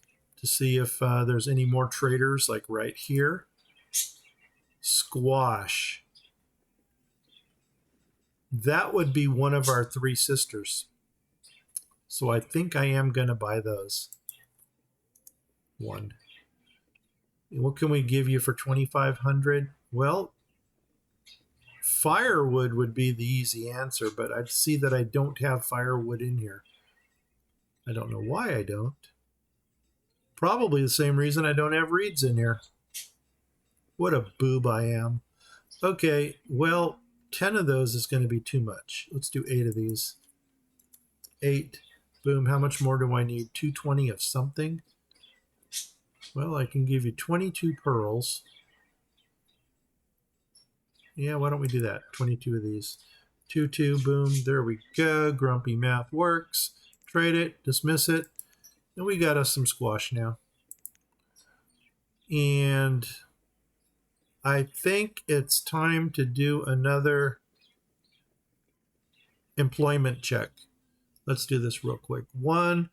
to see if there's any more traders, like right here. Squash. That would be one of our 3 sisters. So I think I am going to buy those. one. What can we give you for 2,500? Well, firewood would be the easy answer, but I see that I don't have firewood in here. I don't know why I don't. Probably the same reason I don't have reeds in here. What a boob I am. Okay, well, 10 of those is going to be too much. Let's do 8 of these. 8. Boom. How much more do I need? 220 of something? Well, I can give you 22 pearls. Yeah, why don't we do that? 22 of these. 2, 2, boom. There we go. Grumpy math works. Trade it. Dismiss it. And we got us some squash now. And I think it's time to do another employment check. Let's do this real quick. 1,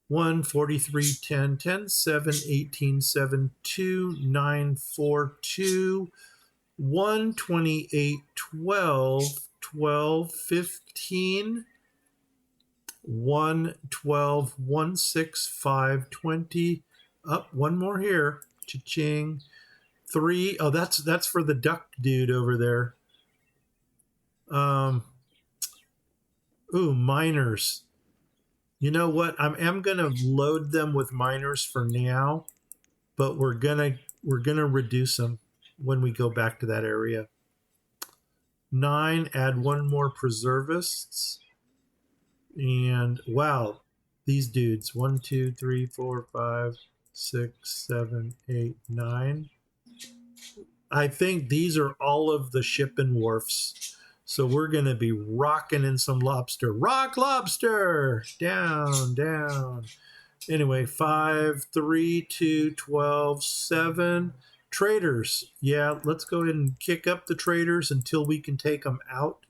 1, 43, 10, 10, 7, 18, 7, 2, 9, 4, 2, 1, 28, 12, 12, 15, 1, 12, 1, 6, 5, 20. Up, one more here. Cha-ching. 3. Oh, that's for the duck dude over there. Ooh, miners. You know what? I am gonna load them with miners for now, but we're gonna reduce them when we go back to that area. 9. Add one more preservists. And wow, these dudes. 1, 2, 3, 4, 5, 6, 7, 8, 9. I think these are all of the shipping wharfs. So we're going to be rocking in some lobster. Rock lobster! Down, down. Anyway, 5, 3, 2, 12, 7. Traders. Yeah, let's go ahead and kick up the traders until we can take them out.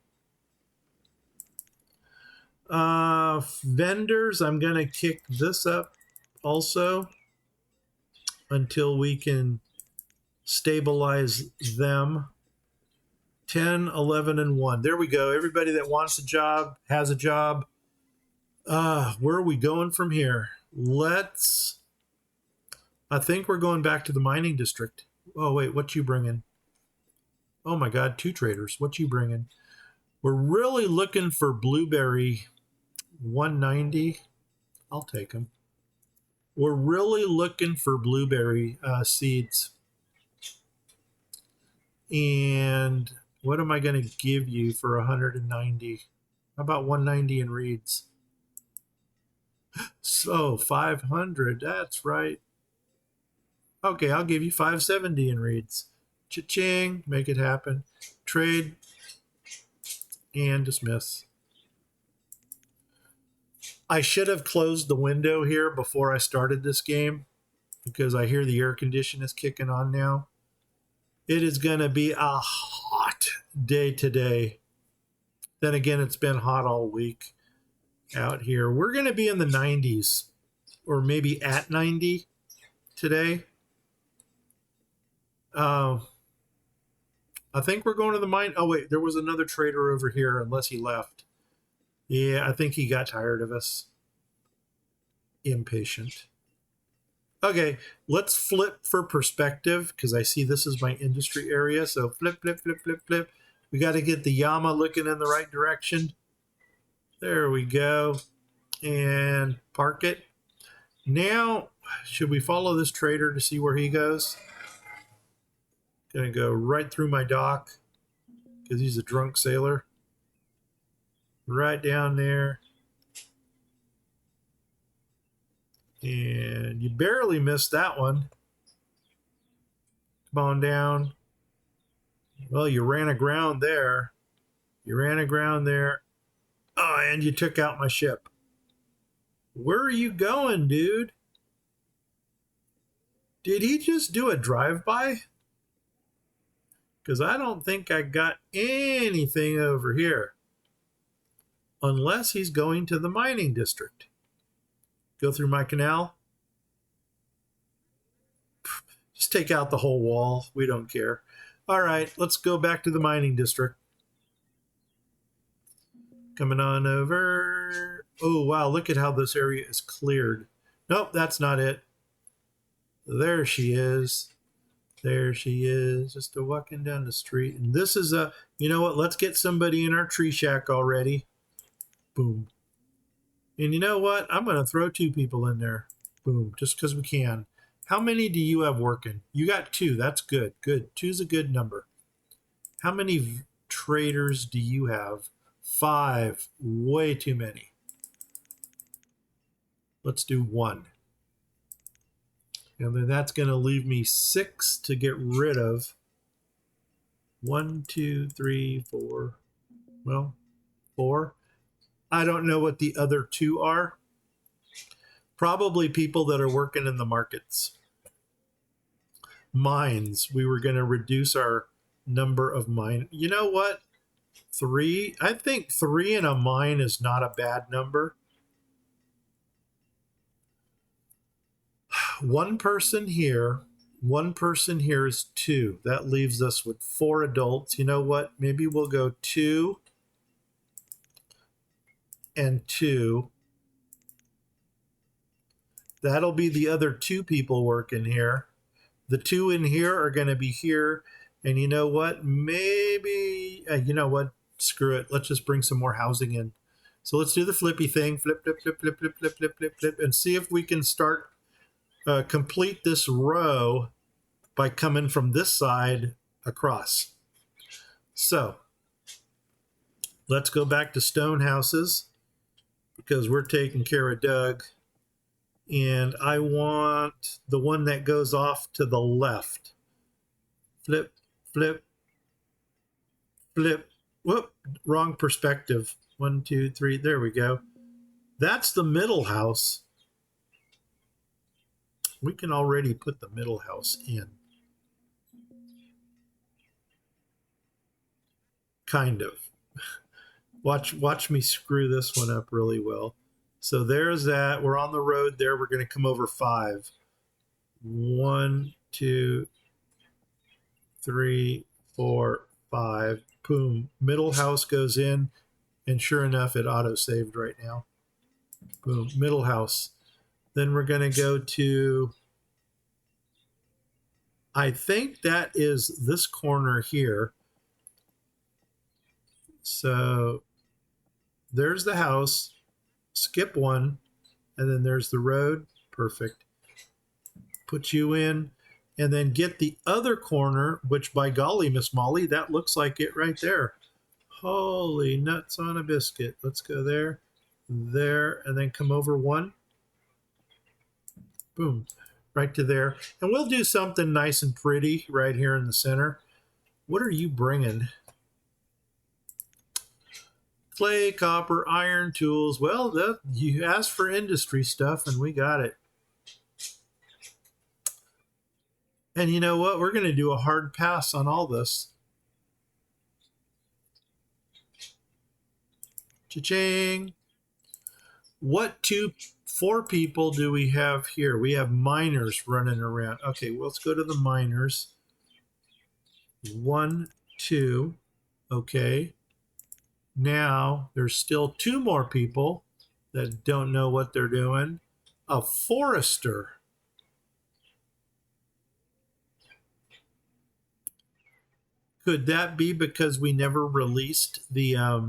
Vendors, I'm going to kick this up also until we can stabilize them. 10, 11, and 1. There we go. Everybody that wants a job has a job. Where are we going from here? I think we're going back to the mining district. Oh, wait, what you bringing? Oh, my God, 2 traders. What you bringing? We're really looking for blueberry 190. I'll take them. We're really looking for blueberry seeds. And what am I going to give you for 190? How about 190 in reeds? So 500, that's right. Okay, I'll give you 570 in reeds. Cha-ching, make it happen. Trade and dismiss. I should have closed the window here before I started this game because I hear the air condition is kicking on now. It is going to be a hot day today. Then again, it's been hot all week out here. We're going to be in the 90s or maybe at 90 today. I think we're going to the mine. Oh, wait, there was another trader over here unless he left. Yeah, I think he got tired of us. Impatient. Okay, let's flip for perspective because I see this is my industry area. So flip, flip, flip, flip, flip. We got to get the Llama looking in the right direction. There we go. And park it. Now, should we follow this trader to see where he goes? Gonna go right through my dock because he's a drunk sailor. Right down there. And you barely missed that one. Come on down. Well, you ran aground there. You ran aground there. Oh, and you took out my ship. Where are you going, dude? Did he just do a drive-by? Because I don't think I got anything over here. Unless he's going to the mining district. Go through my canal. Just take out the whole wall. We don't care. All right, let's go back to the mining district. Coming on over. Oh, wow, look at how this area is cleared. Nope, that's not it. There she is. There she is, just a walking down the street. And this is a, you know what? Let's get somebody in our tree shack already. Boom. And you know what? I'm going to throw 2 people in there. Boom, just because we can. How many do you have working? You got 2. That's good. Good. 2's a good number. How many traders do you have? 5. Way too many. Let's do 1. And then that's going to leave me 6 to get rid of. 1, 2, 3, 4. Well, 4. I don't know what the other 2 are. Probably people that are working in the markets. Mines. We were going to reduce our number of mine. You know what? 3. I think 3 in a mine is not a bad number. 1 person here. 1 person here is 2. That leaves us with 4 adults. You know what? Maybe we'll go 2 and 2. That'll be the other 2 people working here. The 2 in here are going to be here. And you know what? Maybe, you know what? Screw it. Let's just bring some more housing in. So let's do the flippy thing. Flip, flip, flip, flip, flip, flip, flip, flip, flip. And see if we can start, complete this row by coming from this side across. So let's go back to stone houses because we're taking care of Doug. And I want the one that goes off to the left. Flip, flip, flip. Whoop, wrong perspective. 1, 2, 3. There we go. That's the middle house. We can already put the middle house in. Kind of. Watch me screw this one up really well. So there's that. We're on the road there. We're going to come over 5. 1, 2, 3, 4, 5. Boom. Middle house goes in. And sure enough, it auto-saved right now. Boom. Middle house. Then we're going to go to, I think that is this corner here. So there's the house. Skip 1. And then there's the road. Perfect. Put you in. And then get the other corner, which by golly, Miss Molly, that looks like it right there. Holy nuts on a biscuit. Let's go there, there, and then come over 1. Boom, right to there. And we'll do something nice and pretty right here in the center. What are you bringing? Clay, copper, iron, tools. Well, you asked for industry stuff, and we got it. And you know what? We're going to do a hard pass on all this. Cha-ching. What 4 people do we have here? We have miners running around. Okay, well, let's go to the miners. 1, 2. Okay. Now, there's still 2 more people that don't know what they're doing. A forester. Could that be because we never released the, I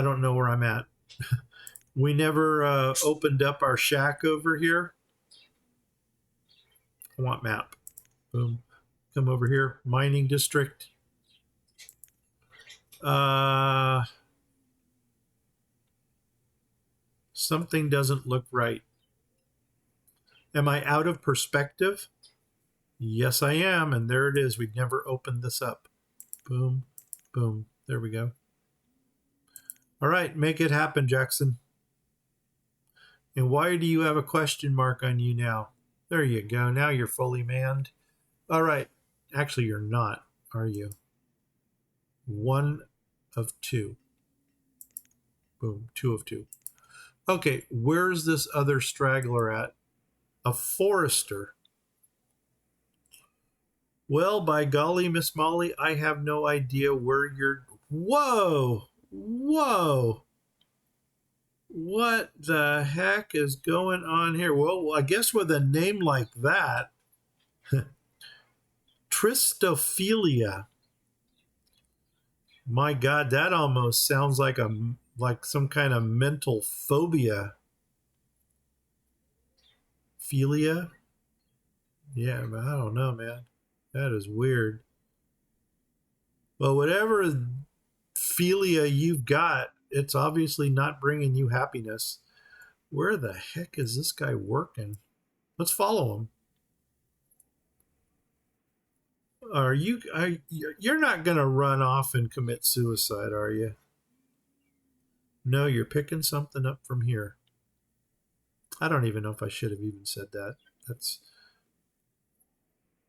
don't know where I'm at. We never opened up our shack over here. I want map. Boom. Come over here. Mining district. Something doesn't look right. Am I out of perspective? Yes, I am. And there it is. We've never opened this up. Boom, boom. There we go. All right, make it happen, Jackson. And why do you have a question mark on you now? There you go. Now you're fully manned. All right. Actually, you're not, are you? 1 of 2. Boom, 2 of 2. Okay, where's this other straggler at? A forester. Well, by golly, Miss Molly, I have no idea where you're... Whoa! Whoa! What the heck is going on here? Well, I guess with a name like that, Tristophilia. My God, that almost sounds like some kind of mental phobia. Philia? Yeah, but I don't know, man. That is weird. Well, whatever philia you've got, it's obviously not bringing you happiness. Where the heck is this guy working? Let's follow him. You're not going to run off and commit suicide, are you? No, you're picking something up from here. I don't even know if I should have even said that. That's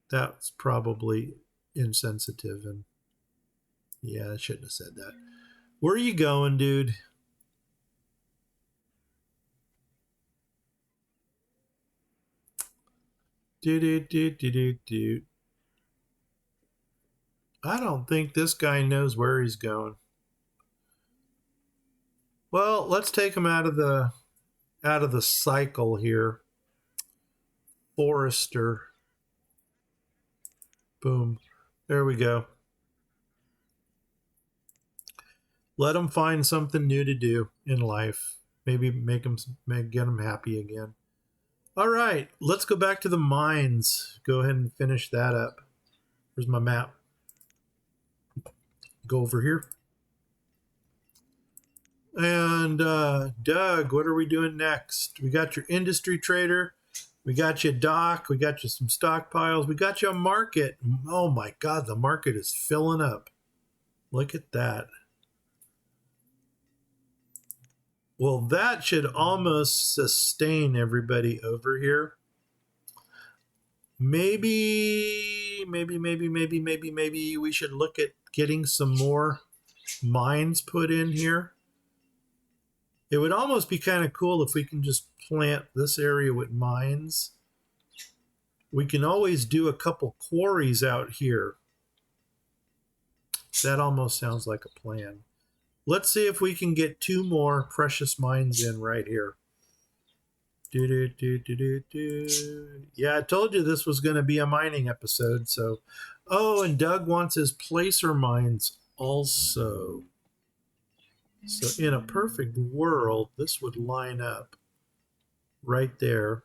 that's probably insensitive, and yeah, I shouldn't have said that. Where are you going, dude? Do. I don't think this guy knows where he's going. Well, let's take him out of the cycle here. Forester. Boom. There we go. Let him find something new to do in life. Maybe get him happy again. All right, let's go back to the mines. Go ahead and finish that up. Here's my map. Go over here. And Doug, what are we doing next? We got your industry trader. We got you a dock. We got you some stockpiles. We got you a market. Oh my God, the market is filling up. Look at that. Well, that should almost sustain everybody over here. Maybe we should look at getting some more mines put in here. It would almost be kind of cool if we can just plant this area with mines. We can always do a couple quarries out here. That almost sounds like a plan. Let's see if we can get 2 more precious mines in right here. Yeah, I told you this was going to be a mining episode. So, oh, and Doug wants his placer mines also. So in a perfect world, this would line up right there.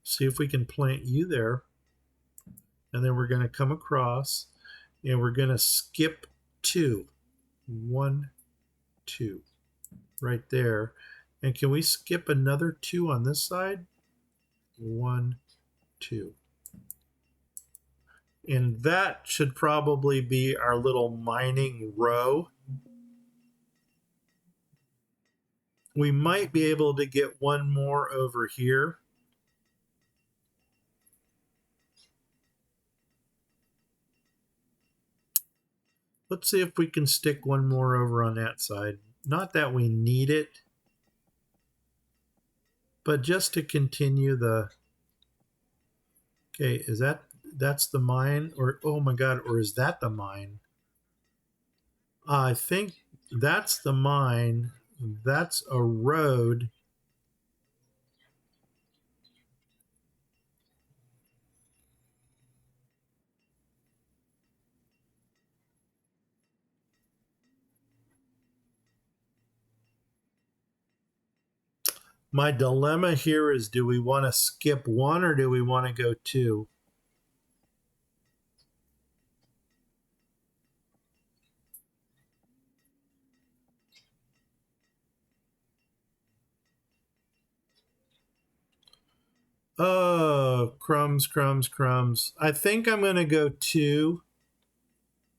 See if we can plant you there. And then we're going to come across and we're going to skip 2. 1, 2. Right there. And can we skip another 2 on this side? 1, 2. And that should probably be our little mining row. We might be able to get 1 more over here. Let's see if we can stick 1 more over on that side. Not that we need it, but just to continue the... Okay, that's the mine? Or, oh my God, or is that the mine? I think that's the mine. That's a road. My dilemma here is, do we want to skip 1 or do we want to go 2? Oh, crumbs. I think I'm going to go 2,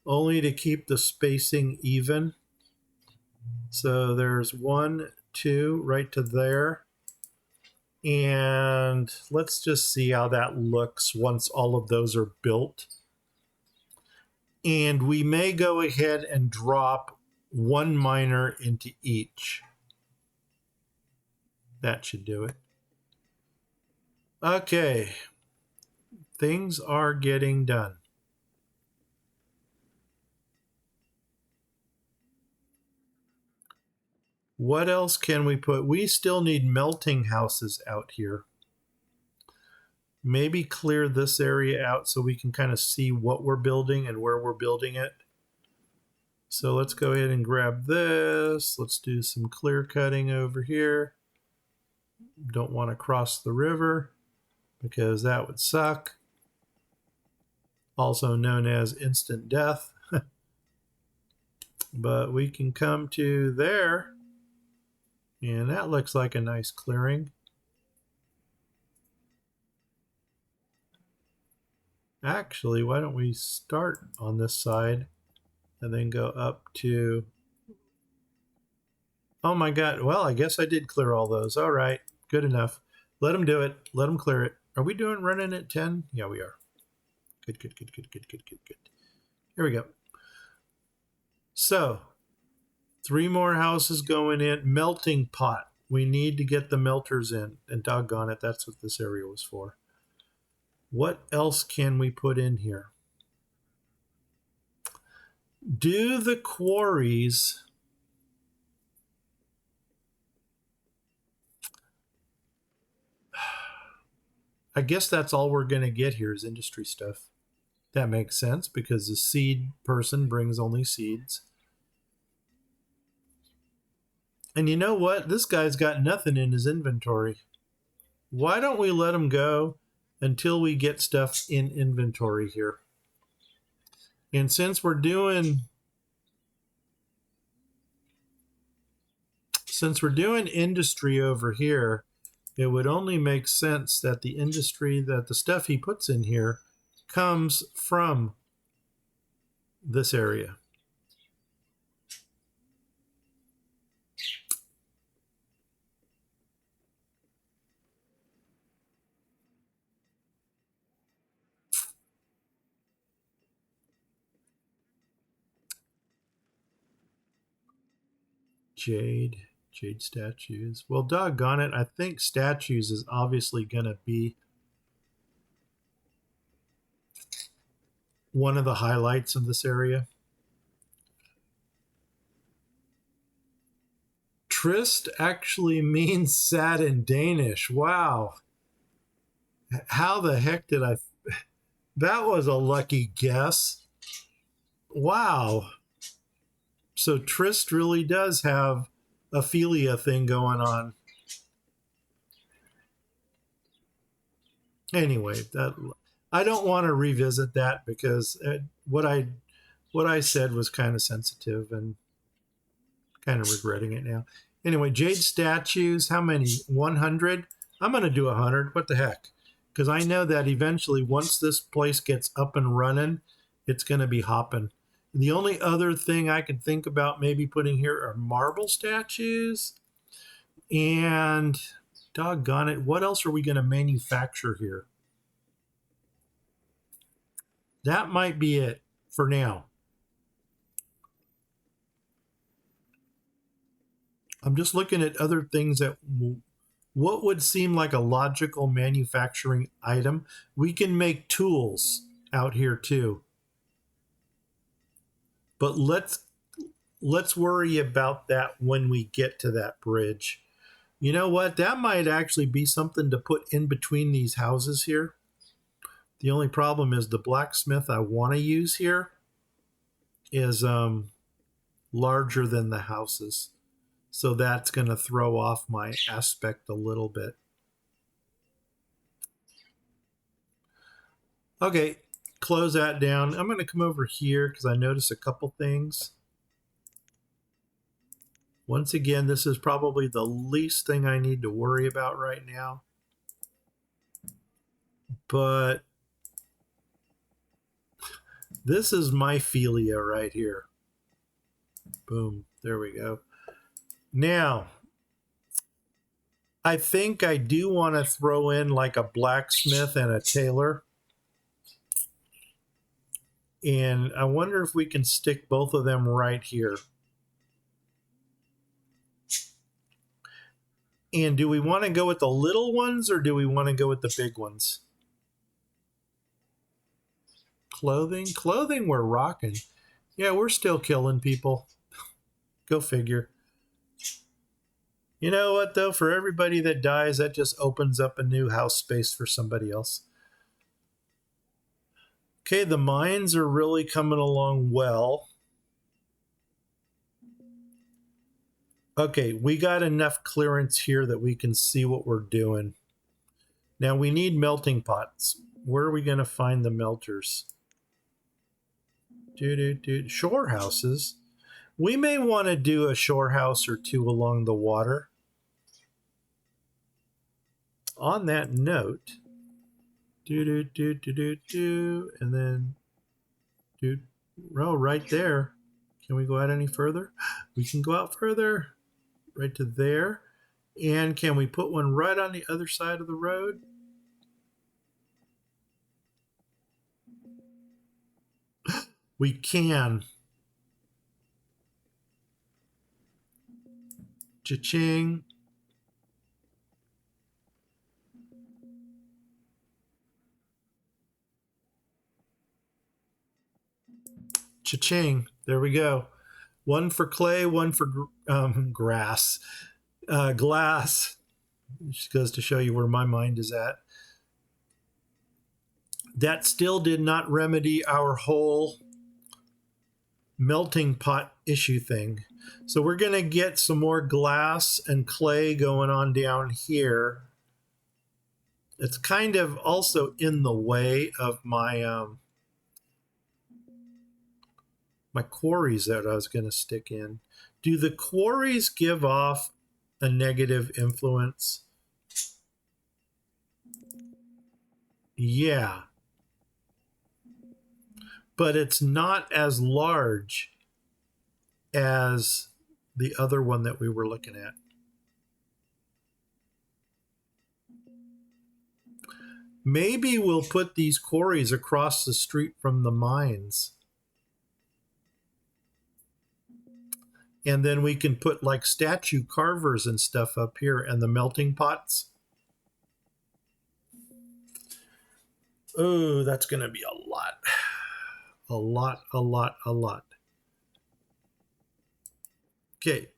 only to keep the spacing even. So there's 1, 2 right to there. And let's just see how that looks once all of those are built. And we may go ahead and drop 1 miner into each. That should do it. Okay. Things are getting done. What else can we put? We still need melting houses out here. Maybe clear this area out so we can kind of see what we're building and where we're building it. So let's go ahead and grab this. Let's do some clear cutting over here. Don't want to cross the river because that would suck. Also known as instant death. But we can come to there. And that looks like a nice clearing. Actually, why don't we start on this side and then go up to... Oh my God. Well, I guess I did clear all those. All right. Good enough. Let them do it. Let them clear it. Are we running at 10? Yeah, we are. Good. Here we go. So, 3 more houses going in. Melting pot. We need to get the melters in. And doggone it, that's what this area was for. What else can we put in here? Do the quarries... I guess that's all we're going to get here is industry stuff. That makes sense because the seed person brings only seeds. And you know what? This guy's got nothing in his inventory. Why don't we let him go until we get stuff in inventory here? And since we're doing industry over here, it would only make sense that the industry, that the stuff he puts in here comes from this area. Jade statues. Well, doggone it. I think statues is obviously going to be one of the highlights of this area. Trist actually means sad in Danish. Wow. How the heck did I... That was a lucky guess. Wow. So Trist really does have a philia thing going on. Anyway, I don't want to revisit that because what I said was kind of sensitive and kind of regretting it now. Anyway, jade statues, how many? 100? I'm going to do 100. What the heck? Because I know that eventually once this place gets up and running, it's going to be hopping. The only other thing I can think about maybe putting here are marble statues. And doggone it, what else are we going to manufacture here? That might be it for now. I'm just looking at other things that what would seem like a logical manufacturing item. We can make tools out here too. But let's worry about that when we get to that bridge. You know what? That might actually be something to put in between these houses here. The only problem is the blacksmith I want to use here is larger than the houses. So that's going to throw off my aspect a little bit. Okay, close that down. I'm going to come over here because I noticed a couple things. Once again, this is probably the least thing I need to worry about right now. But this is my philia right here. Boom, there we go. Now, I think I do want to throw in like a blacksmith and a tailor. And I wonder if we can stick both of them right here. And do we want to go with the little ones or do we want to go with the big ones? Clothing we're rocking. Yeah, we're still killing people. Go figure. You know what, though? For everybody that dies, that just opens up a new house space for somebody else. Okay, the mines are really coming along well. Okay, we got enough clearance here that we can see what we're doing. Now we need melting pots. Where are we going to find the melters? Shore houses. We may want to do a shore house or two along the water. On that note, and then right there. Can we go out any further? We can go out further, right to there. And can we put one right on the other side of the road? We can. Cha-ching. Cha-ching. There we go. One for clay, one for glass. Just goes to show you where my mind is at. That still did not remedy our whole melting pot issue thing. So we're going to get some more glass and clay going on down here. It's kind of also in the way of my my quarries that I was going to stick in. Do the quarries give off a negative influence? Yeah. But it's not as large as the other one that we were looking at. Maybe we'll put these quarries across the street from the mines. And then we can put like statue carvers and stuff up here and the melting pots. Oh, that's going to be a lot. A lot. Okay.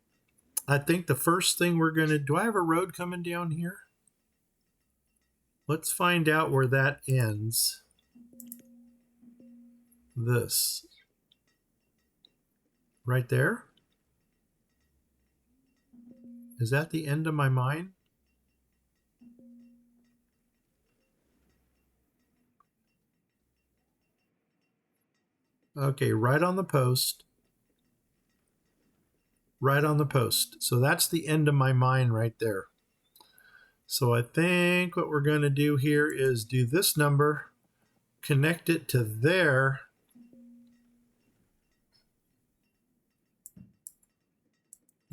I think the first thing we're going to... Do I have a road coming down here? Let's find out where that ends. This. Right there? Is that the end of my mine? Okay, right on the post. Right on the post. So that's the end of my mine right there. So I think what we're going to do here is do this number, connect it to there.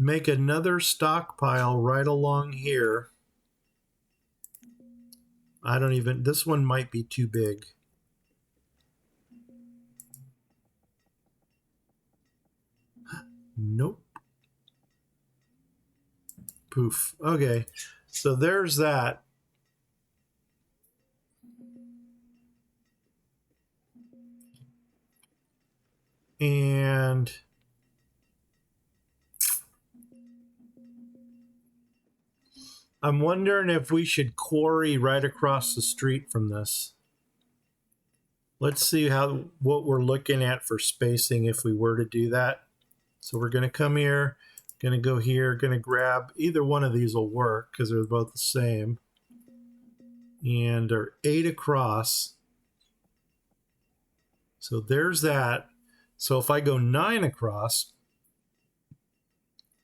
Make another stockpile right along here. This one might be too big. Nope. Poof. Okay. So there's that. And I'm wondering if we should quarry right across the street from this. Let's see what we're looking at for spacing if we were to do that. So we're going to come here, going to go here, going to grab either one of these will work because they're both the same. And they're 8 across. So there's that. So if I go 9 across,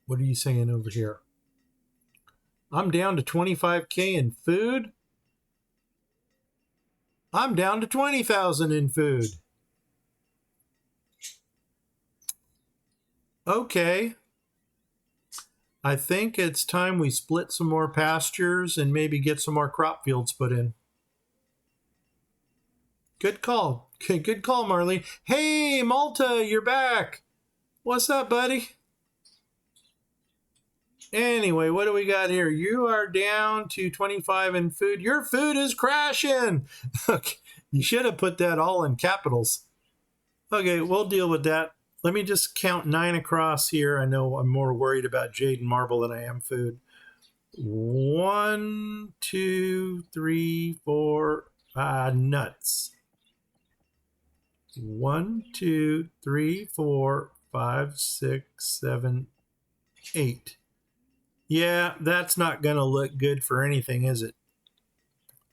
what are you saying over here? I'm down to 25K in food. I'm down to 20,000 in food. Okay. I think it's time we split some more pastures and maybe get some more crop fields put in. Good call. Good call, Marlene. Hey, Malta, you're back. What's up, buddy? Anyway, what do we got here? You are down to 25 in food. Your food is crashing. Okay. You should have put that all in capitals. Okay, we'll deal with that. Let me just count 9 across here. I know I'm more worried about jade and marble than I am food. 1, 2, 3, 4 nuts. 1, 2, 3, 4, 5, 6, 7, 8. Yeah, that's not going to look good for anything, is it?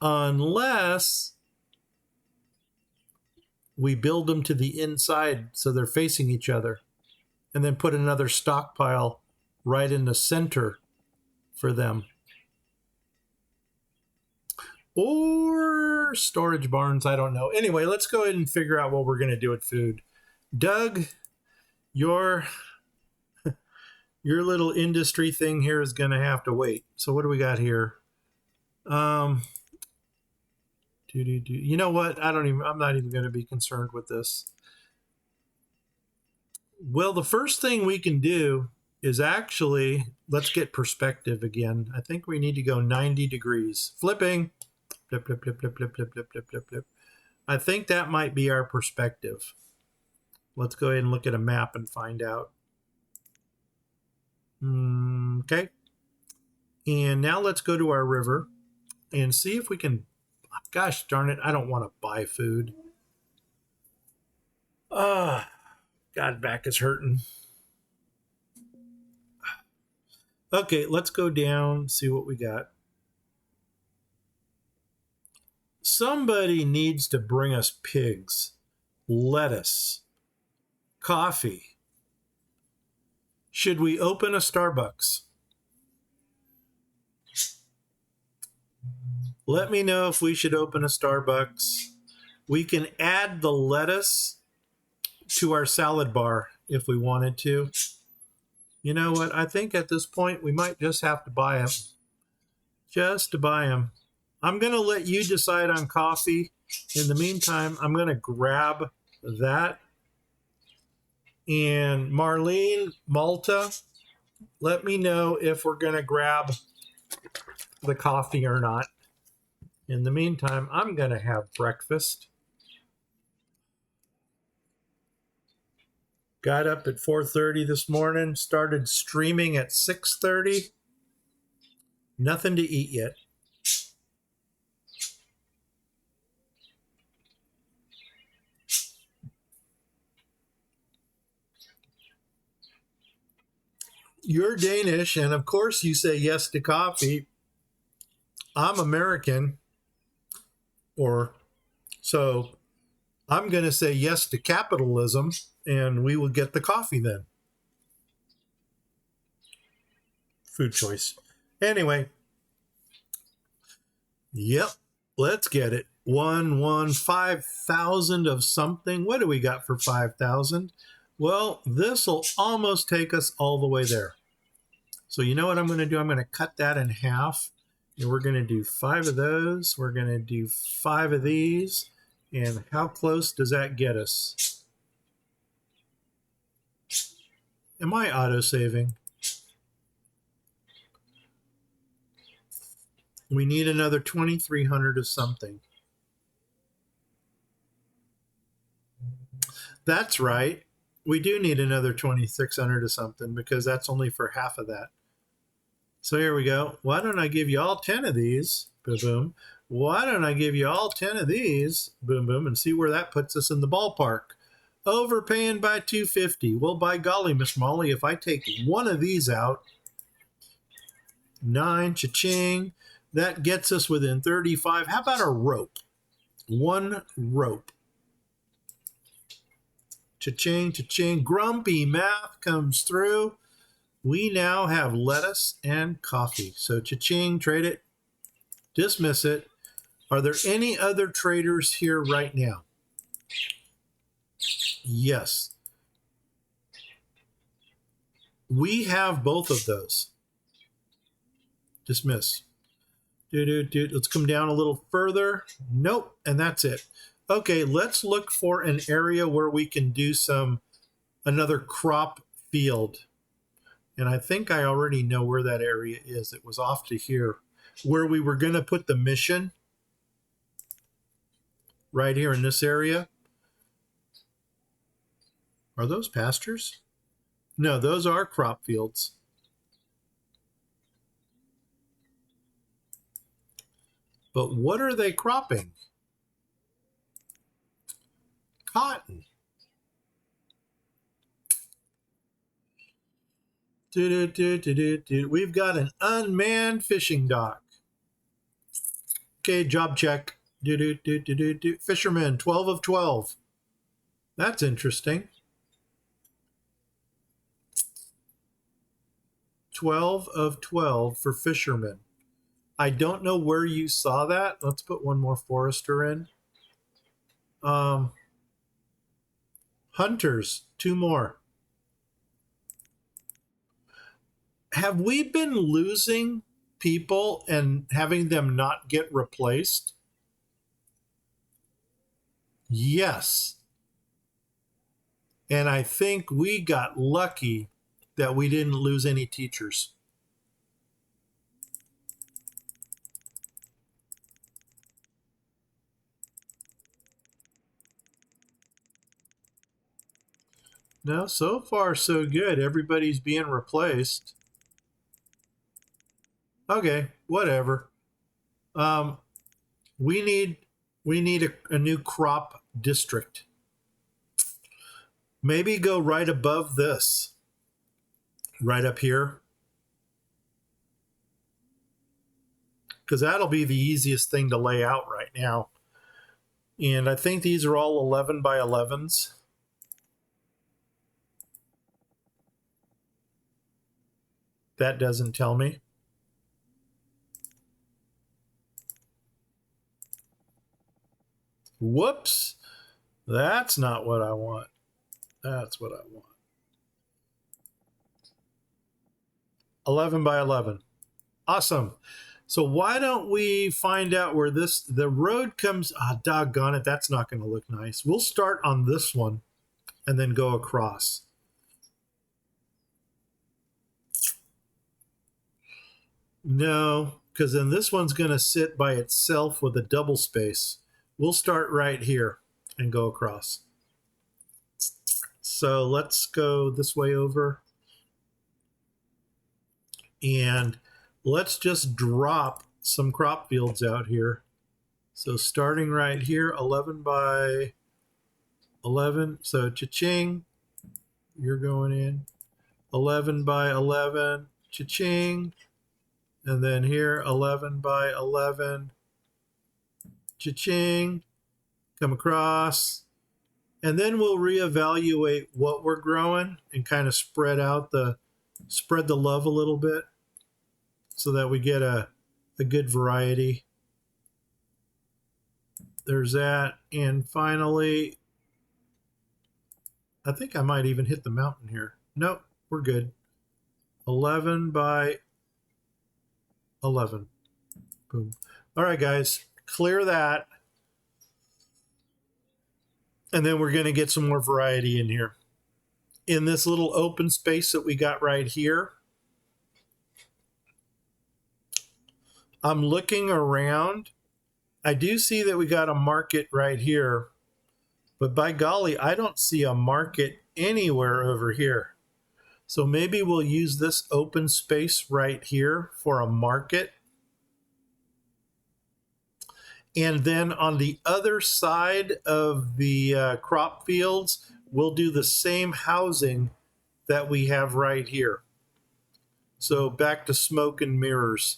Unless we build them to the inside so they're facing each other, and then put another stockpile right in the center for them. Or storage barns, I don't know. Anyway, let's go ahead and figure out what we're going to do with food. Doug, your little industry thing here is going to have to wait. So what do we got here? You know what? I'm not even going to be concerned with this. Well, the first thing we can do is actually, let's get perspective again. I think we need to go 90 degrees. Flipping. Flip, flip, flip, flip, flip, flip, flip, flip, flip, flip. I think that might be our perspective. Let's go ahead and look at a map and find out. Okay. And now let's go to our river and see if we can, gosh darn it, I don't want to buy food. God, back is hurting. Okay, let's go down, see what we got. Somebody needs to bring us pigs, lettuce, coffee. Should we open a Starbucks? Let me know if we should open a Starbucks. We can add the lettuce to our salad bar if we wanted to. You know what? I think at this point we might just have to buy them. Just to buy them. I'm going to let you decide on coffee. In the meantime, I'm going to grab that. And Marlene, Malta, let me know if we're going to grab the coffee or not. In the meantime, I'm going to have breakfast. Got up at 4:30 this morning, started streaming at 6:30. Nothing to eat yet. You're Danish, and of course you say yes to coffee. I'm American, so I'm going to say yes to capitalism, and we will get the coffee then. Food choice. Anyway, yep, let's get it. 5,000 of something. What do we got for 5,000? Well, this will almost take us all the way there. So you know what I'm going to do? I'm going to cut that in half. And we're going to do 5 of those. We're going to do 5 of these. And how close does that get us? Am I auto-saving? We need another 2,300 of something. That's right. We do need another 2,600 of something because that's only for half of that. So here we go. Why don't I give you all 10 of these? Boom, boom. Why don't I give you all 10 of these? Boom, boom. And see where that puts us in the ballpark. Overpaying by 250. Well, by golly, Miss Molly, if I take one of these out, 9, cha-ching, that gets us within 35. How about a rope? 1 rope. Cha-ching, cha-ching. Grumpy math comes through. We now have lettuce and coffee. So cha-ching, trade it. Dismiss it. Are there any other traders here right now? Yes. We have both of those. Dismiss. Let's come down a little further. Nope, and that's it. Okay, let's look for an area where we can do another crop field. And I think I already know where that area is. It was off to here, where we were going to put the mission. Right here in this area. Are those pastures? No, those are crop fields. But what are they cropping? Cotton. We've got an unmanned fishing dock. Okay, job check. Fisherman, 12 of 12. That's interesting. 12 of 12 for fishermen. I don't know where you saw that. Let's put one more forester in. Hunters, 2 more. Have we been losing people and having them not get replaced? Yes. And I think we got lucky that we didn't lose any teachers. No, so far so good. Everybody's being replaced. Okay, whatever. We need a new crop district. Maybe go right above this. Right up here. Because that'll be the easiest thing to lay out right now. And I think these are all 11 by 11s. That doesn't tell me. Whoops. That's not what I want. That's what I want. 11 by 11. Awesome. So why don't we find out where the road comes? Doggone it. That's not going to look nice. We'll start on this one and then go across. No, because then this one's going to sit by itself with a double space. We'll start right here and go across. So let's go this way over. And let's just drop some crop fields out here. So starting right here, 11 by 11. So cha-ching, you're going in. 11 by 11, cha-ching. And then here, 11 by 11, cha-ching, come across. And then we'll reevaluate what we're growing and kind of spread the love a little bit so that we get a good variety. There's that. And finally, I think I might even hit the mountain here. Nope, we're good. 11 by 11. Boom. All right, guys, clear that. And then we're going to get some more variety in here. In this little open space that we got right here, I'm looking around. I do see that we got a market right here, but by golly, I don't see a market anywhere over here. So maybe we'll use this open space right here for a market. And then on the other side of the crop fields, we'll do the same housing that we have right here. So back to smoke and mirrors.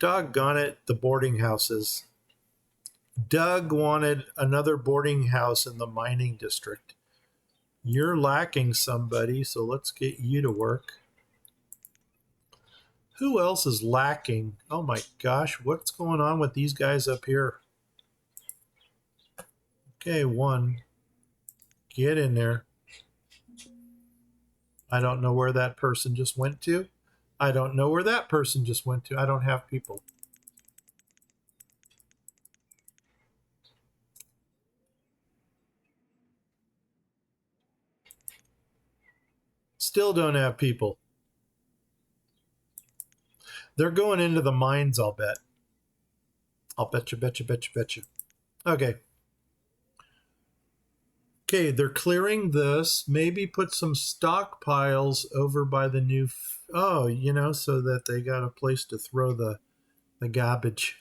Doggone it, the boarding houses. Doug wanted another boarding house in the mining district. You're lacking somebody, so let's get you to work. Who else is lacking? Oh my gosh, what's going on with these guys up here? Okay, 1. Get in there. I don't know where that person just went to. I don't know where that person just went to. I don't have people. Still don't have people. They're going into the mines, I'll bet. I'll bet you. Okay. Okay, they're clearing this. Maybe put some stockpiles over by the new... so that they got a place to throw the garbage.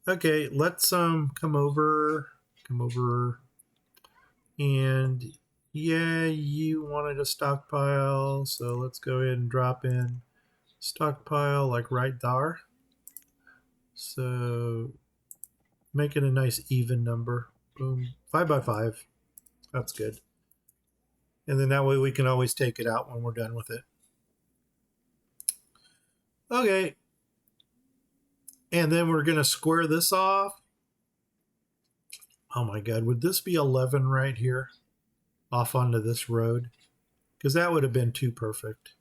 Okay, let's come over, and yeah, you wanted a stockpile, so let's go ahead and drop in stockpile like right there. So make it a nice even number. Boom, 5 by 5. That's good. And then that way we can always take it out when we're done with it. Okay, and then we're gonna square this off. Oh my God, would this be 11 right here off onto this road? Because that would have been too perfect.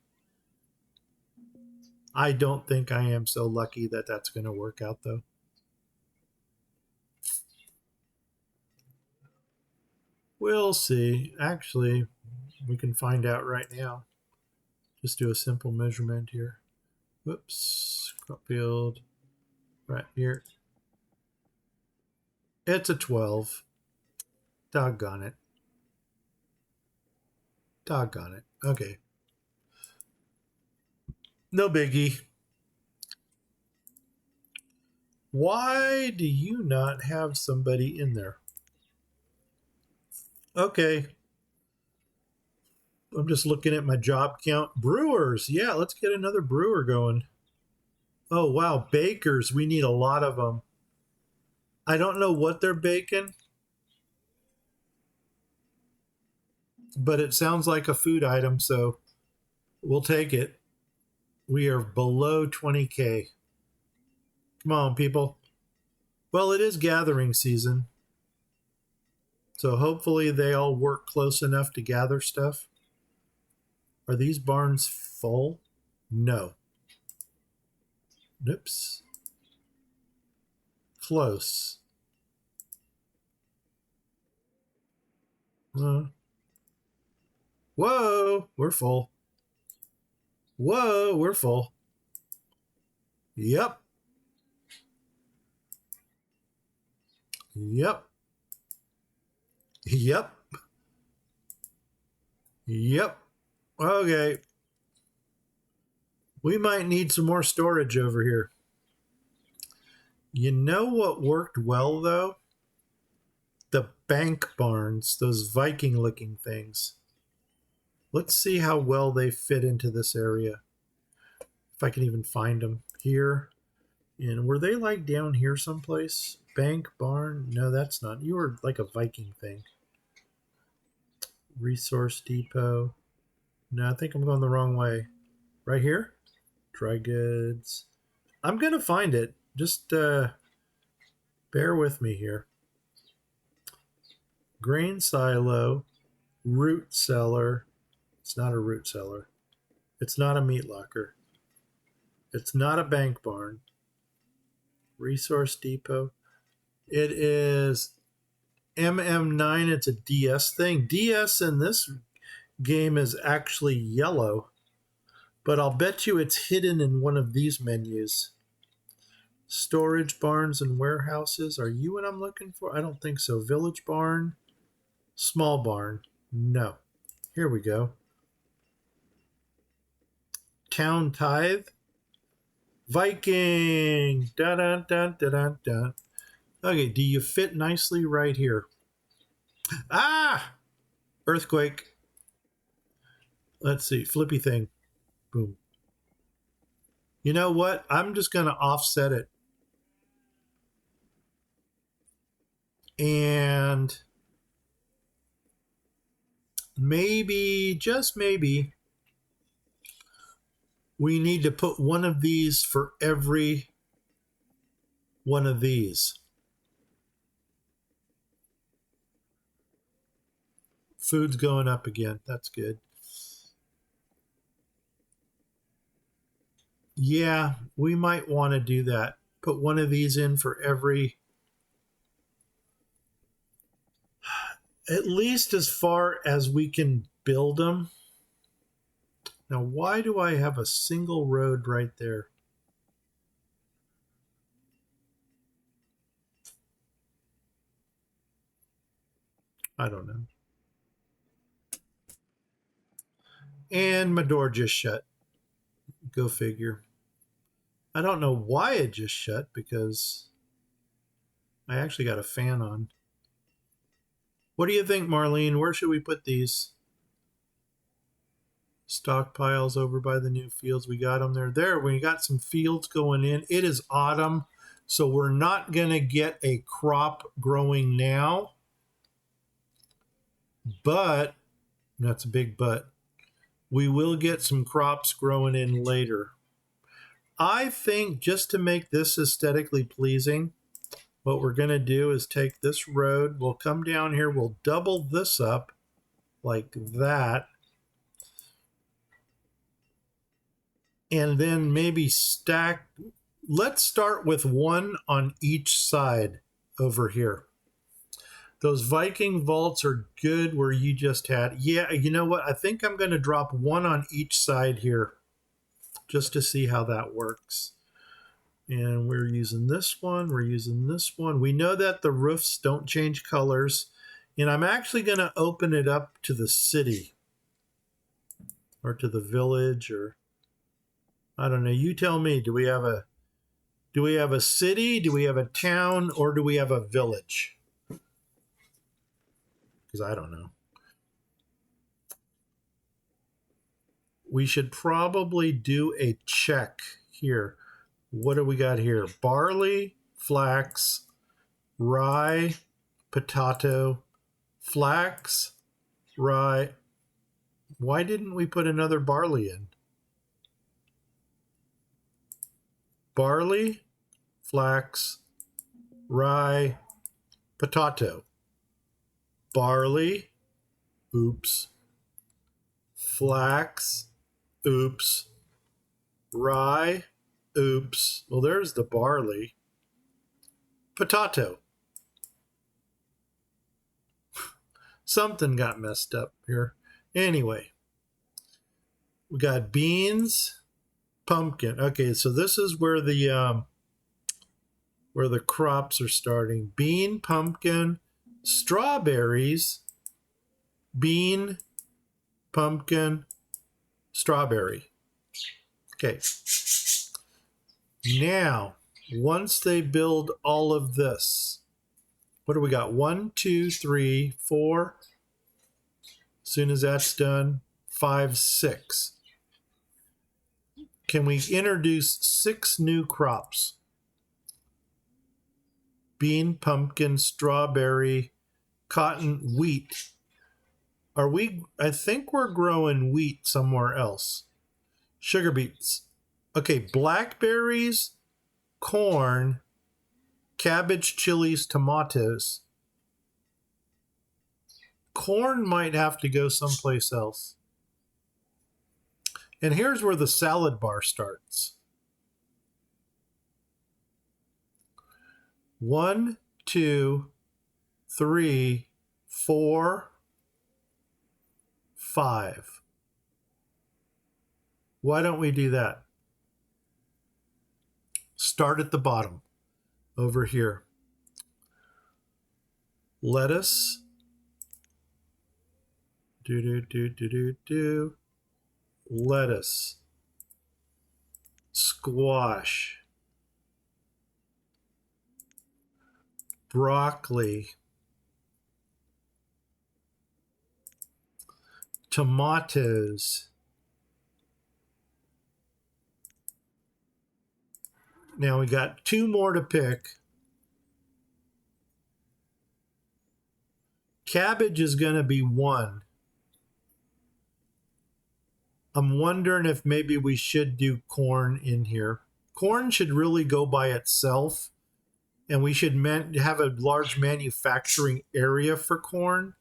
I don't think I am so lucky that that's going to work out, though. We'll see. Actually, we can find out right now. Just do a simple measurement here. Whoops. Crop field right here. It's a 12. Doggone it. Doggone it. Okay. No biggie. Why do you not have somebody in there? Okay. I'm just looking at my job count. Brewers. Yeah, let's get another brewer going. Oh, wow. Bakers. We need a lot of them. I don't know what they're baking, but it sounds like a food item, so we'll take it. We are below 20K. Come on, people. Well, it is gathering season, so hopefully they all work close enough to gather stuff. Are these barns full? No. Oops. Close. Whoa, we're full. Whoa, we're full. Yep. Yep. Yep. Yep. Okay. We might need some more storage over here. You know what worked well, though? The bank barns, those Viking looking things. Let's see how well they fit into this area. If I can even find them here. And were they like down here someplace? Bank, barn? No, that's not. You were like a Viking thing. Resource depot. No, I think I'm going the wrong way. Right here? Dry goods. I'm going to find it. Just bear with me here. Grain silo. Root cellar. It's not a root cellar. It's not a meat locker. It's not a bank barn. Resource depot. It is MM9. It's a DS thing. DS in this game is actually yellow, but I'll bet you it's hidden in one of these menus. Storage barns and warehouses. Are you what I'm looking for? I don't think so. Village barn. Small barn. No. Here we go. Town tithe. Viking. Da da da da da da. Okay, do you fit nicely right here? Ah! Earthquake. Let's see. Flippy thing. Boom. You know what? I'm just going to offset it. And maybe, just maybe, we need to put one of these for every one of these. Food's going up again. That's good. Yeah, we might want to do that. Put one of these in for every, at least as far as we can build them. Now, why do I have a single road right there? I don't know. And my door just shut. Go figure. I don't know why it just shut because I actually got a fan on. What do you think, Marlene? Where should we put these? Stockpiles over by the new fields. We got them there. There, we got some fields going in. It is autumn, so we're not going to get a crop growing now. But, that's a big but, we will get some crops growing in later. I think just to make this aesthetically pleasing, what we're going to do is take this road. We'll come down here. We'll double this up like that. And then maybe stack. Let's start with one on each side over here. Those Viking vaults are good where you just had. Yeah, you know what? I think I'm going to drop one on each side here just to see how that works. And we're using this one. We're using this one. We know that the roofs don't change colors. And I'm actually going to open it up to the city or to the village, or I don't know. You tell me. Do we have a city? Do we have a town? Or do we have a village? Because I don't know. We should probably do a check here. What do we got here? Barley, flax, rye, potato, flax, rye. Why didn't we put another barley in? Barley, flax, rye, potato. Barley, oops. Flax, oops. Rye, oops. Well, there's the barley. Potato. Something got messed up here. Anyway, we got beans, pumpkin. Okay, so this is where the crops are starting. Bean, pumpkin, strawberries, bean, pumpkin, strawberry. Okay. Now, once they build all of this, what do we got? 1, 2, 3, 4. As soon as that's done, 5, 6. Can we introduce 6 new crops? Bean, pumpkin, strawberry, cotton, wheat. I think we're growing wheat somewhere else. Sugar beets. Okay, blackberries, corn, cabbage, chilies, tomatoes. Corn might have to go someplace else. And here's where the salad bar starts. 1, 2, 3, 4, 5. Why don't we do that? Start at the bottom over here. Lettuce. Lettuce. Squash. Broccoli. Tomatoes. Now we got 2 more to pick. Cabbage is going to be 1. I'm wondering if maybe we should do corn in here. Corn should really go by itself, and we should have a large manufacturing area for corn.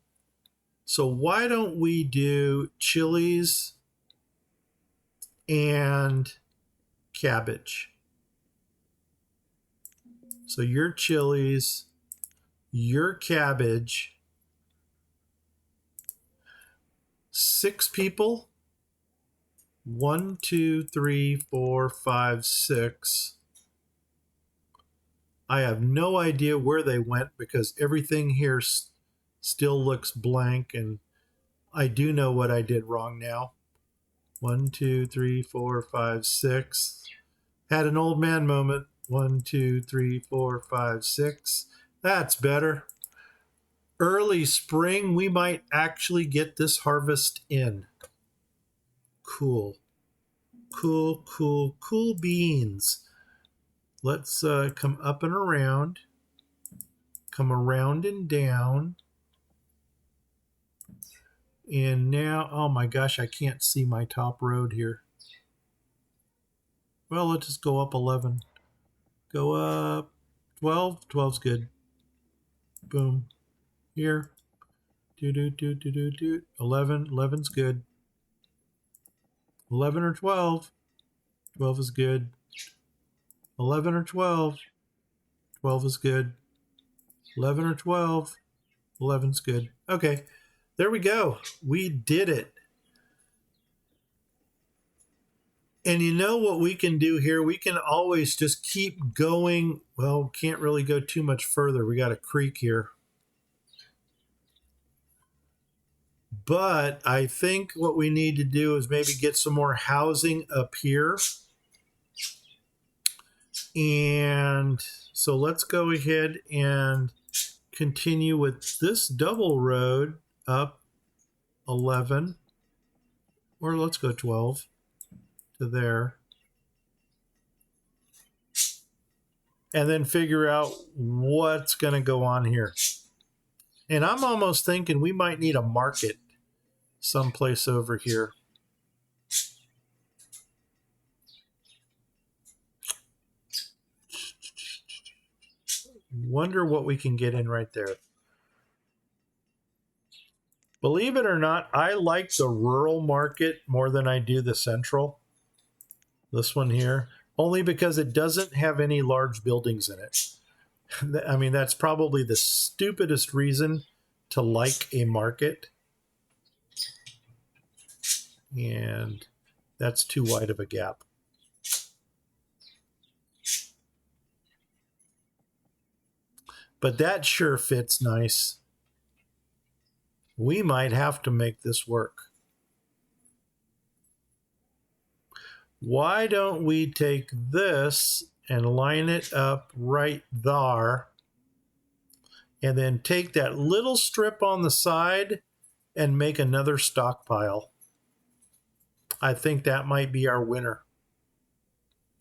So why don't we do chilies and cabbage? So your chilies, your cabbage. 6 people. 1, 2, 3, 4, 5, 6. I have no idea where they went because everything here still looks blank, and I do know what I did wrong now. 1, 2, 3, 4, 5, 6. Had an old man moment. 1, 2, 3, 4, 5, 6. That's better. Early spring, we might actually get this harvest in. Cool. Cool, cool, cool beans. Let's come up and around. Come around and down. And now, oh my gosh, I can't see my top road here. Well, let's just go up 11. Go up 12. 12's good. Boom. Here. Do, do, do, do, do, do. 11. 11's good. 11 or 12. 12 is good. 11 or 12. 12 is good. 11 or 12. 11's good. Okay. There we go. We did it. And you know what we can do here? We can always just keep going. Well, can't really go too much further. We got a creek here. But I think what we need to do is maybe get some more housing up here. And so let's go ahead and continue with this double road up 11. Or let's go 12 to there. And then figure out what's going to go on here. And I'm almost thinking we might need a market someplace over here. Wonder what we can get in right there. Believe it or not, I like the rural market more than I do the central. This one here. Only because it doesn't have any large buildings in it. I mean, that's probably the stupidest reason to like a market. And that's too wide of a gap. But that sure fits nice. We might have to make this work. Why don't we take this and line it up right there, and then take that little strip on the side and make another stockpile? I think that might be our winner,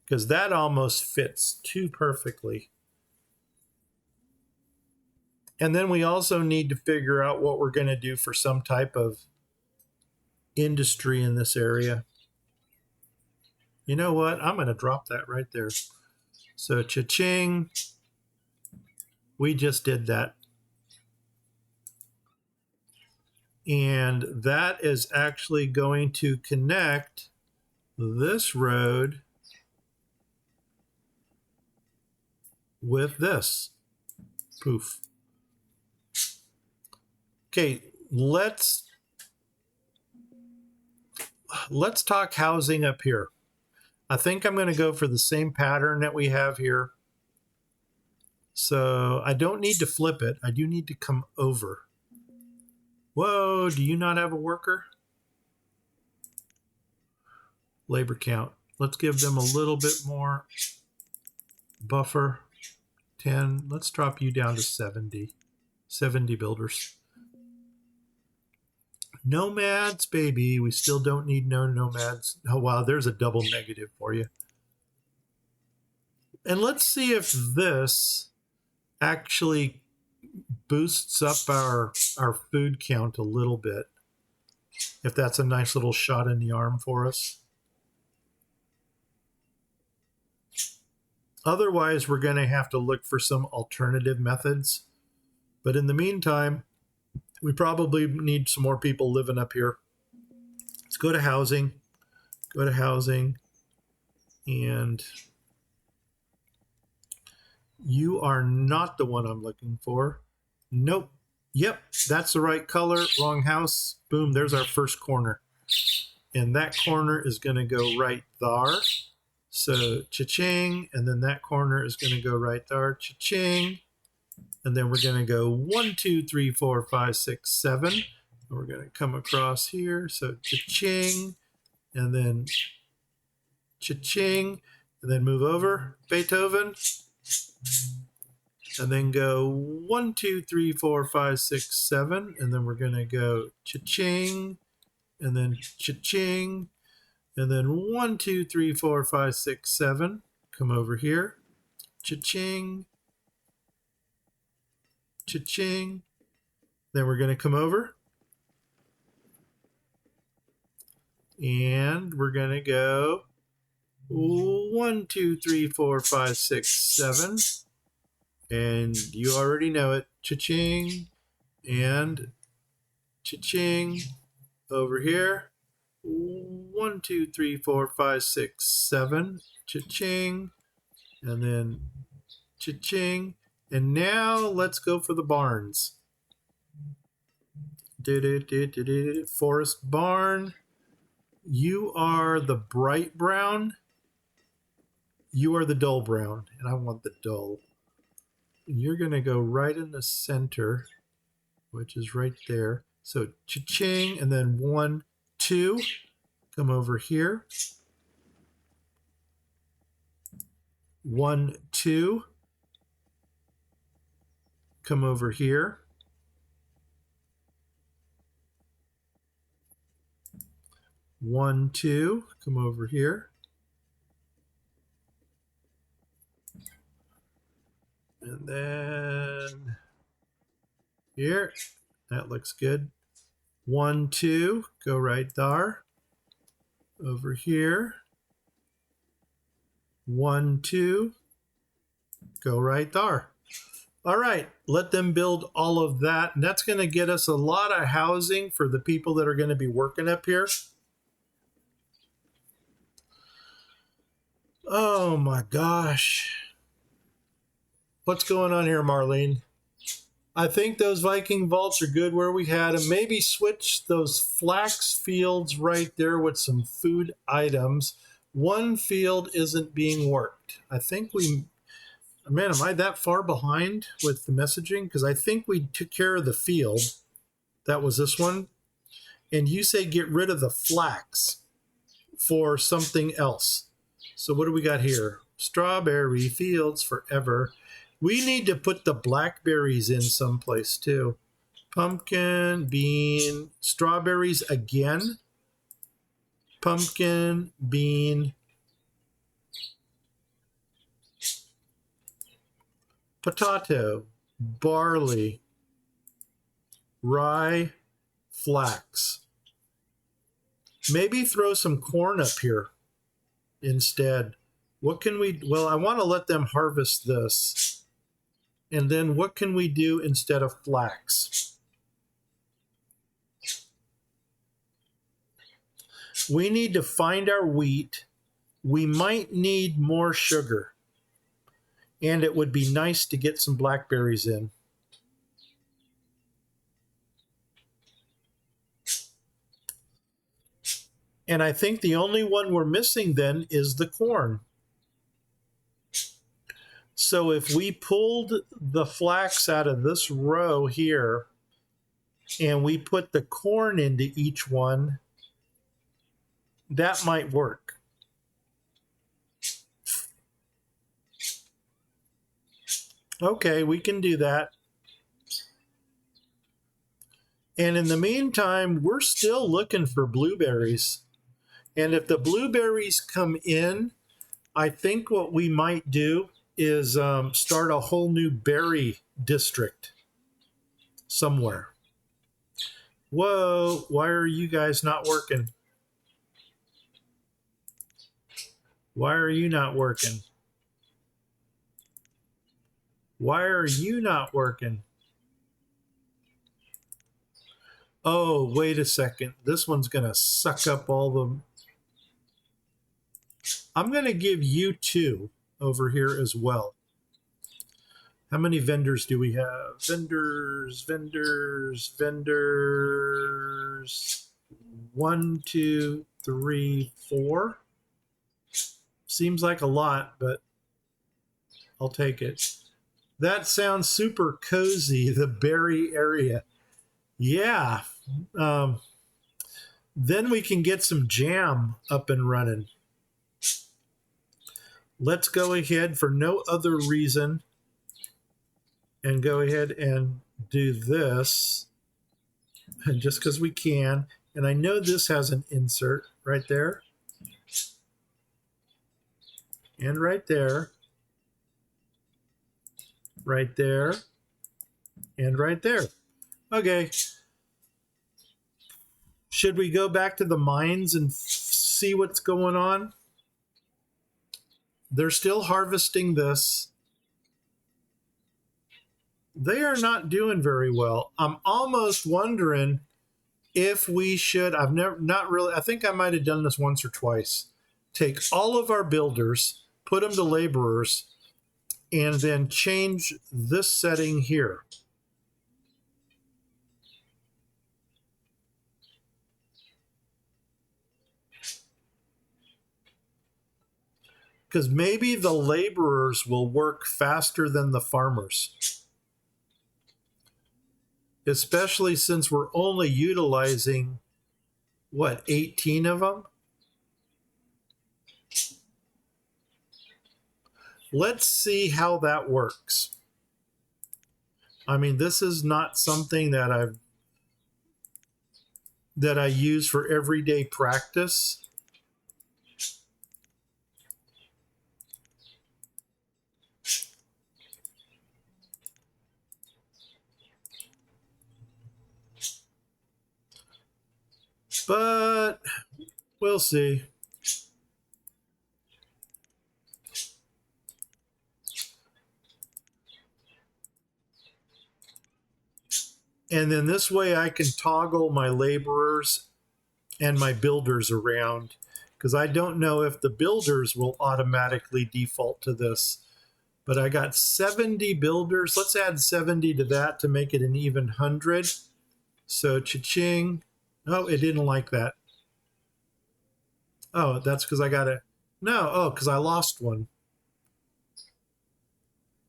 because that almost fits too perfectly. And then we also need to figure out what we're going to do for some type of industry in this area. You know what? I'm going to drop that right there. So cha-ching. We just did that. And that is actually going to connect this road with this. Poof. Okay, let's talk housing up here. I think I'm going to go for the same pattern that we have here. So I don't need to flip it. I do need to come over. Whoa, do you not have a worker? Labor count. Let's give them a little bit more buffer. 10. Let's drop you down to 70. 70 builders. Nomads, baby. We still don't need no nomads. Oh, wow, there's a double negative for you. And let's see if this actually boosts up our food count a little bit. If that's a nice little shot in the arm for us. Otherwise, we're going to have to look for some alternative methods. But in the meantime, we probably need some more people living up here. Let's go to housing. Go to housing. And you are not the one I'm looking for. Nope. Yep, that's the right color. Wrong house. Boom, there's our first corner. And that corner is going to go right there. So cha-ching. And then that corner is going to go right there. Cha-ching. And then we're going to go 1, 2, 3, 4, 5, 6, 7. And we're going to come across here. So cha-ching. And then cha-ching. And then move over. Beethoven. and then go 1, 2, 3, 4, 5, 6, 7, and then we're going to go cha-ching, and then cha-ching, and then 1, 2, 3, 4, 5, 6, 7. Come over here, cha-ching, cha-ching. Then we're going to come over, and we're going to go 1, 2, 3, 4, 5, 6, 7. And you already know it. Cha-ching and cha-ching over here. 1, 2, 3, 4, 5, 6, 7. Cha-ching. And then cha-ching. And now let's go for the barns. Forest barn. You are the bright brown. You are the dull brown. And I want the dull. You're going to go right in the center, which is right there. So cha-ching, and then 1, 2. Come over here. 1, 2. Come over here. 1, 2. Come over here. And then here, that looks good. 1, 2, go right there. Over here. 1, 2, go right there. All right, let them build all of that. And that's going to get us a lot of housing for the people that are going to be working up here. Oh my gosh. What's going on here, Marlene? I think those Viking vaults are good where we had them. Maybe switch those flax fields right there with some food items. One field isn't being worked. I think man, am I that far behind with the messaging? Because I think we took care of the field. That was this one. And you say get rid of the flax for something else. So what do we got here? Strawberry fields forever. We need to put the blackberries in someplace too. Pumpkin, bean, strawberries again. Pumpkin, bean, potato, barley, rye, flax. Maybe throw some corn up here instead. What can we, well, I want to let them harvest this. And then what can we do instead of flax? We need to find our wheat. We might need more sugar. And it would be nice to get some blackberries in. And I think the only one we're missing then is the corn. So if we pulled the flax out of this row here and we put the corn into each one, that might work. Okay, we can do that. And in the meantime, we're still looking for blueberries. And if the blueberries come in, I think what we might do is start a whole new berry district somewhere. Whoa, why are you guys not working? Why are you not working? Why are you not working? Oh, wait a second. This one's going to suck up all the... I'm going to give you 2 over here as well. How many vendors do we have? Vendors. 1, 2, 3, 4. Seems like a lot, but I'll take it. That sounds super cozy, the berry area. Yeah. Then we can get some jam up and running. Let's go ahead for no other reason and go ahead and do this, and just because we can. And I know this has an insert right there, and right there, right there, and right there. Okay. Should we go back to the mines and see what's going on? They're still harvesting this. They are not doing very well. I'm almost wondering if we should, I've never, not really, I think I might have done this once or twice. Take all of our builders, put them to laborers, and then change this setting here. Because maybe the laborers will work faster than the farmers, especially since we're only utilizing, what, 18 of them? Let's see how that works. I mean, this is not something that I use for everyday practice. But we'll see. And then this way I can toggle my laborers and my builders around, because I don't know if the builders will automatically default to this. But I got 70 builders. Let's add 70 to that to make it an even 100. So cha-ching. Oh, it didn't like that. Oh, that's because I got it. No, oh, because I lost one.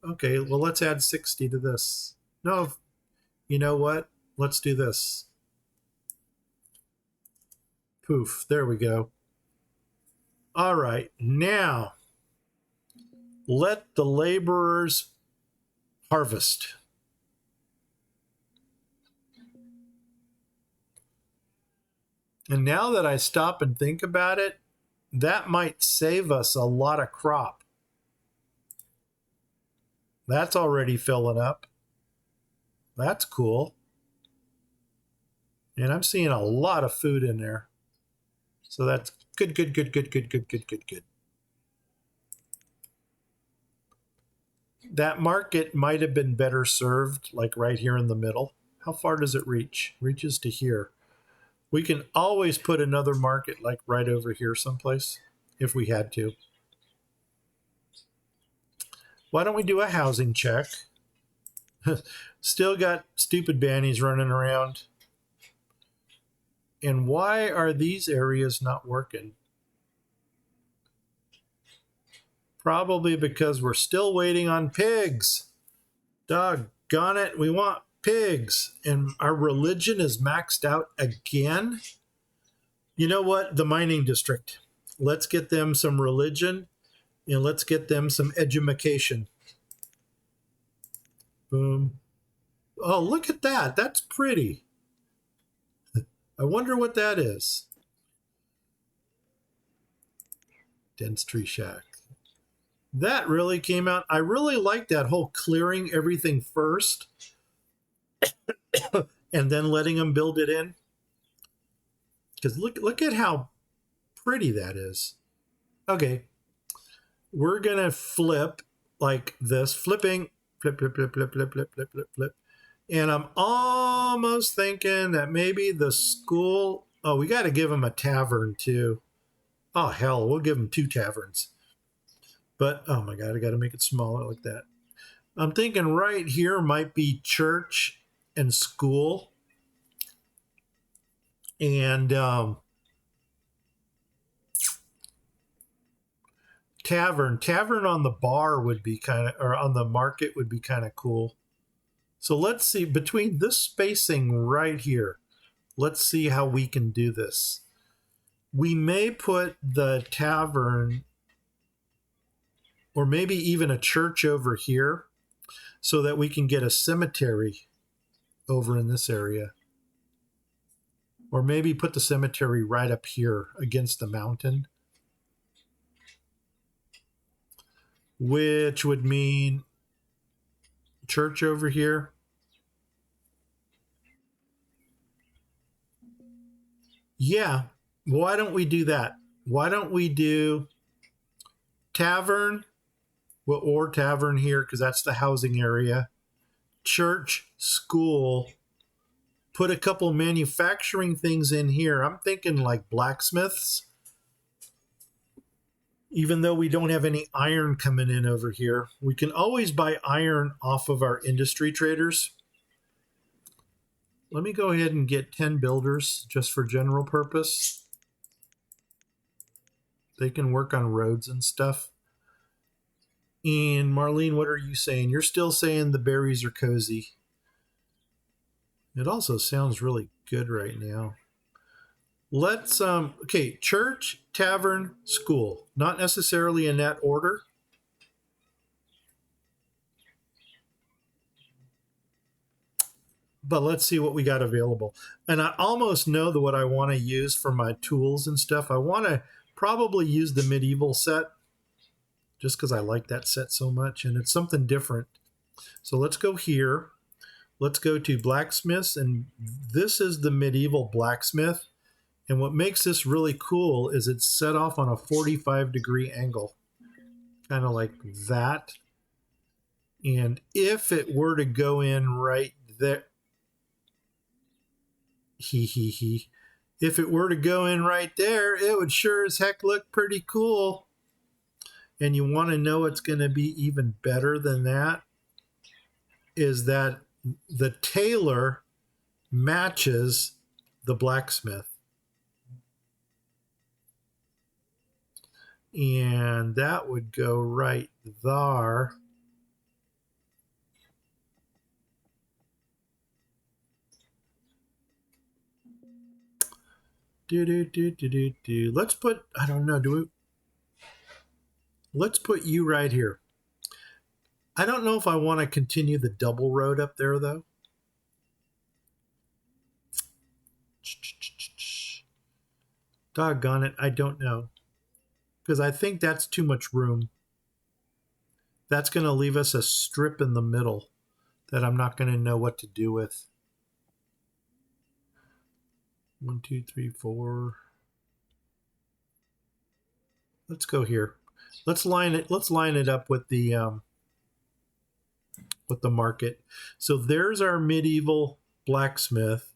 Okay, well, let's add 60 to this. No, you know what? Let's do this. Poof, there we go. All right, now let the laborers harvest. And now that I stop and think about it, that might save us a lot of crop. That's already filling up. That's cool. And I'm seeing a lot of food in there. So that's good, good, good, good, good, good, good, good, good. That market might have been better served, like right here in the middle. How far does it reach? Reaches to here. We can always put another market like right over here someplace if we had to. Why don't we do a housing check? Still got stupid bannies running around. And why are these areas not working? Probably because we're still waiting on pigs. Doggone it, we want pigs. And our religion is maxed out again. You know what? The mining district. Let's get them some religion and let's get them some edumacation. Boom. Oh, look at that. That's pretty. I wonder what that is. Dense tree shack. That really came out. I really like that whole clearing everything first and then letting them build it in. Because look at how pretty that is. Okay. We're going to flip like this. Flipping. Flip, flip, flip, flip, flip, flip, flip, flip, flip. And I'm almost thinking that maybe the school. Oh, we got to give them a tavern too. Oh, hell. We'll give them 2 taverns. But, oh my God, I got to make it smaller like that. I'm thinking right here might be church and school. And tavern on the bar would be kind of, or on the market would be kind of cool. So let's see, between this spacing right here, let's see how we can do this. We may put the tavern or maybe even a church over here. so that we can get a cemetery over in this area. Or maybe put the cemetery right up here against the mountain. Which would mean church over here. Yeah, why don't we do that? Why don't we do tavern, well, or tavern here, because that's the housing area. Church, school, put a couple manufacturing things in here. I'm thinking like blacksmiths. Even though we don't have any iron coming in over here, we can always buy iron off of our industry traders. Let me go ahead and get 10 builders just for general purpose. They can work on roads and stuff. And Marlene, what are you saying? You're still saying the berries are cozy. It also sounds really good right now. Let's, okay, church, tavern, school. Not necessarily in that order. But let's see what we got available. And I almost know what I want to use for my tools and stuff. I want to probably use the medieval set just because I like that set so much. And it's something different. So let's go here. Let's go to blacksmiths. And this is the medieval blacksmith. And what makes this really cool is it's set off on a 45-degree angle. Kind of like that. And if it were to go in right there, if it were to go in right there, it would sure as heck look pretty cool. And you want to know what's going to be even better than that is that the tailor matches the blacksmith. And that would go right there. Let's put, I don't know, let's put you right here. I don't know if I want to continue the double road up there, though. Doggone it, I don't know. Because I think that's too much room. That's going to leave us a strip in the middle that I'm not going to know what to do with. 1, 2, 3, 4. Let's go here. Let's line it up with the market. So there's our medieval blacksmith.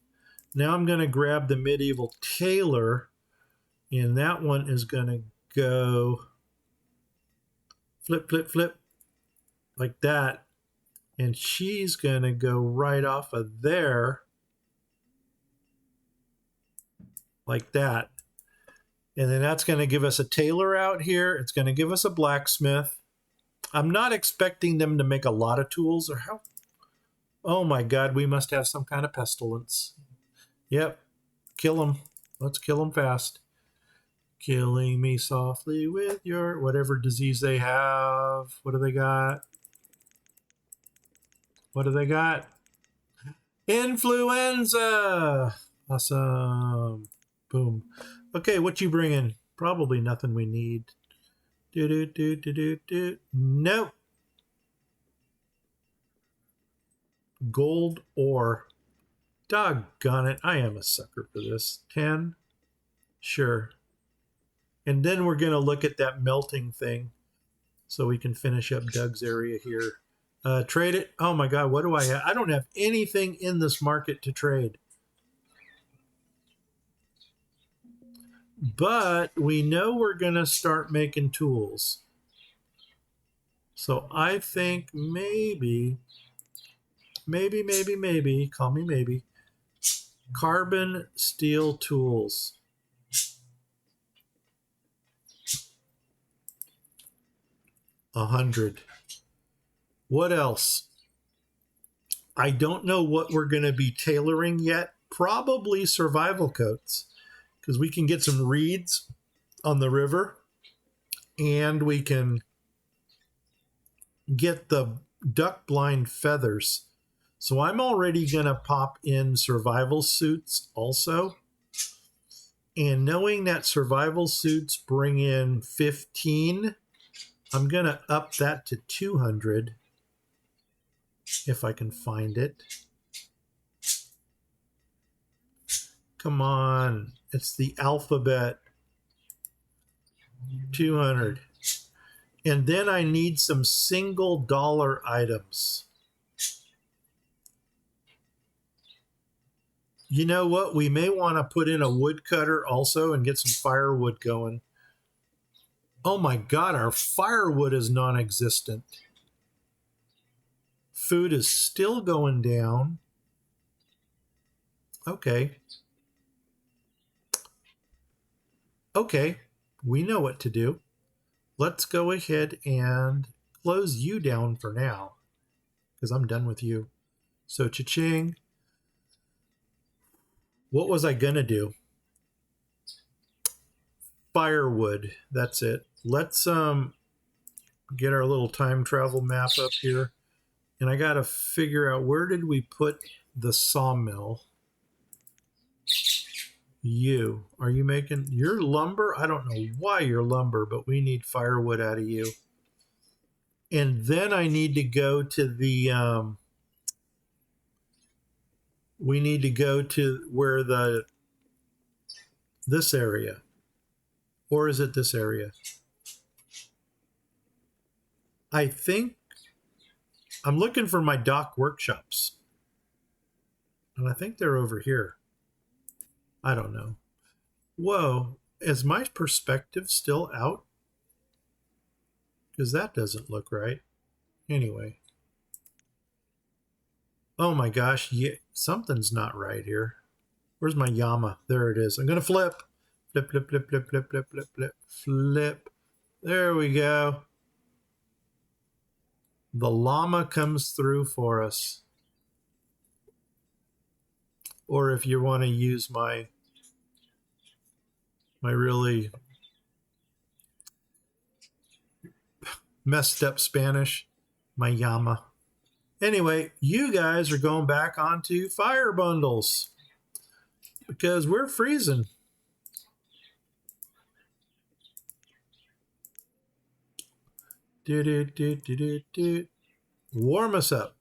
Now I'm going to grab the medieval tailor, and that one is going to go flip, flip, flip like that. And she's going to go right off of there like that. And then that's going to give us a tailor out here. It's going to give us a blacksmith. I'm not expecting them to make a lot of tools or how. Oh my God, we must have some kind of pestilence. Yep, kill them. Let's kill them fast. Killing me softly with your whatever disease they have. What do they got? What do they got? Influenza. Awesome. Boom. Okay, what you bringing? Probably nothing we need. Nope. Gold ore. Doggone it. I am a sucker for this. 10. Sure. And then we're going to look at that melting thing so we can finish up Doug's area here. Trade it. Oh my God, what do I have? I don't have anything in this market to trade. But we know we're going to start making tools. So I think maybe, call me maybe, carbon steel tools. $100. What else? I don't know what we're going to be tailoring yet. Probably survival coats, because we can get some reeds on the river, and we can get the duck blind feathers. So I'm already going to pop in survival suits also. And knowing that survival suits bring in 15, I'm going to up that to 200 if I can find it. Come on. It's the alphabet. 200. And then I need some single dollar items. You know what? We may want to put in a woodcutter also and get some firewood going. Oh my God, our firewood is non-existent. Food is still going down. Okay. Okay, we know what to do. Let's go ahead and close you down for now because I'm done with you. So cha-ching. What was I going to do? Firewood. That's it. Let's get our little time travel map up here. And I got to figure out, where did we put the sawmill? You. Are you making your lumber? I don't know why you're lumber, but we need firewood out of you. And then I need to go to the we need to go to where this area. Or is it this area? I think I'm looking for my dock workshops. And I think they're over here. I don't know. Whoa, is my perspective still out? Because that doesn't look right. Anyway. Oh my gosh, yeah, something's not right here. Where's my Llama? There it is. I'm going to flip. Flip, flip, flip, flip, flip, flip, flip, flip, flip. There we go. The Llama comes through for us. Or if you want to use my really messed up Spanish, my Llama. Anyway, you guys are going back onto fire bundles because we're freezing. Warm us up.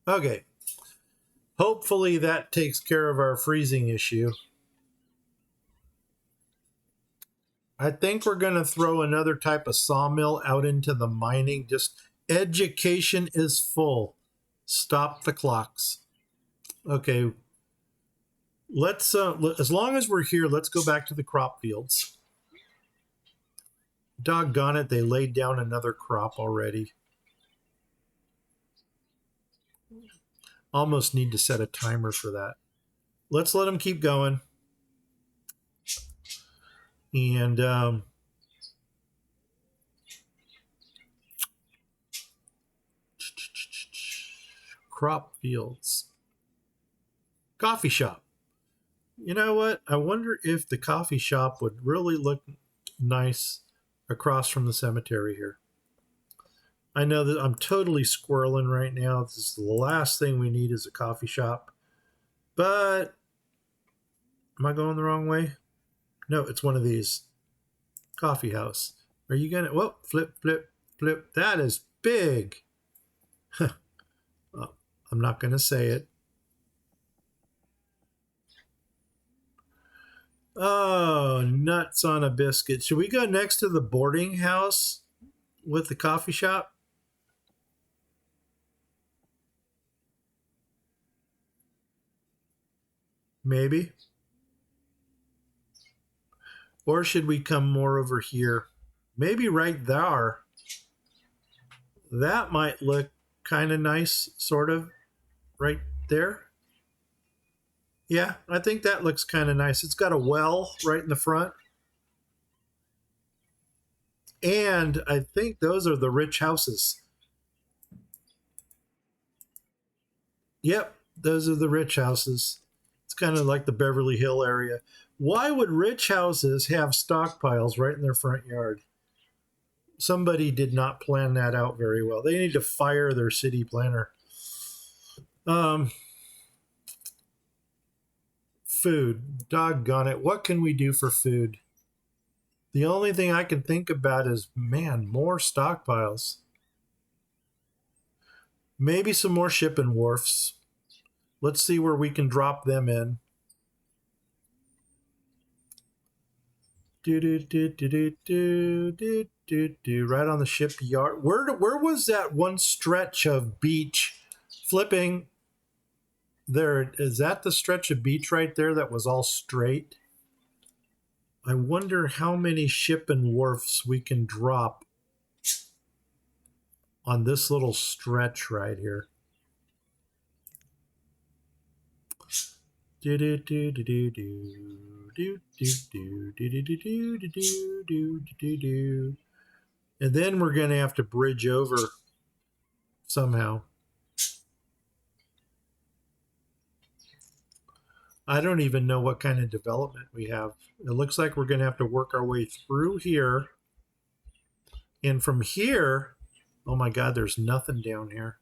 Okay. Hopefully that takes care of our freezing issue. I think we're going to throw another type of sawmill out into the mining. Just education is full. Stop the clocks. Okay. Let's, as long as we're here, let's go back to the crop fields. Doggone it, they laid down another crop already. Almost need to set a timer for that. Let's let them keep going. And crop fields. Coffee shop. You know what? I wonder if the coffee shop would really look nice across from the cemetery here. I know that I'm totally squirreling right now. This is the last thing we need is a coffee shop. But am I going the wrong way? No, it's one of these. Coffee house. Are you going to... Whoa, flip, flip, flip. That is big. I'm not going to say it. Oh, nuts on a biscuit. Should we go next to the boarding house with the coffee shop? Maybe. Or should we come more over here? Maybe right there. That might look kind of nice, sort of, right there. Yeah, I think that looks kind of nice. It's got a well right in the front. And I think those are the rich houses. Yep, those are the rich houses. It's kind of like the Beverly Hill area. Why would rich houses have stockpiles right in their front yard? Somebody did not plan that out very well. They need to fire their city planner. Um, Food. Doggone it. What can we do for food? The only thing I can think about is, man, more stockpiles. Maybe some more shipping wharfs. Let's see where we can drop them in. Right on the shipyard. Where was that one stretch of beach flipping? There, is that the stretch of beach right there that was all straight? I wonder how many ship and wharfs we can drop on this little stretch right here. And then we're going to have to bridge over somehow. I don't even know what kind of development we have. It looks like we're going to have to work our way through here. And from here, oh my God, there's nothing down here.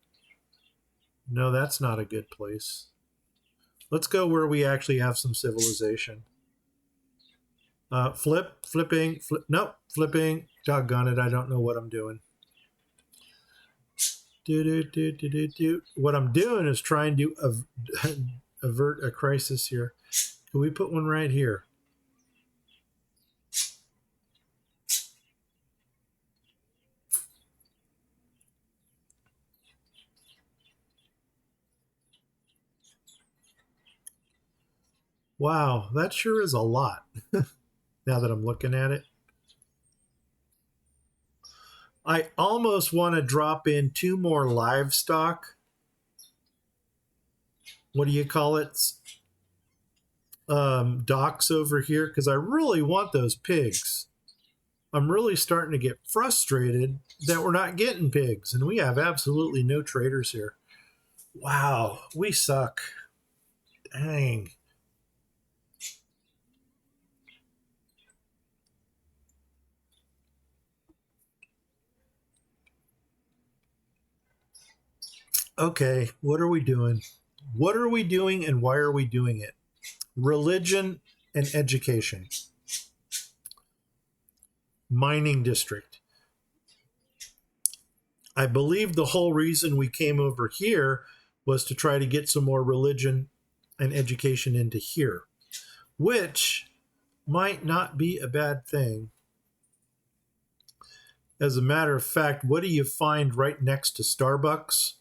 No, that's not a good place. Let's go where we actually have some civilization. Flipping. Nope, flipping. Doggone it, I don't know what I'm doing. What I'm doing is trying to avert a crisis here. Can we put one right here? Wow, that sure is a lot. Now that I'm looking at it, I almost want to drop in 2 more livestock. What do you call it? Docks over here, because I really want those pigs. I'm really starting to get frustrated that we're not getting pigs, and we have absolutely no traders here. Wow, we suck. Dang. Okay, what are we doing? What are we doing and why are we doing it? Religion and education. Mining district. I believe the whole reason we came over here was to try to get some more religion and education into here, which might not be a bad thing. As a matter of fact, what do you find right next to Starbucks?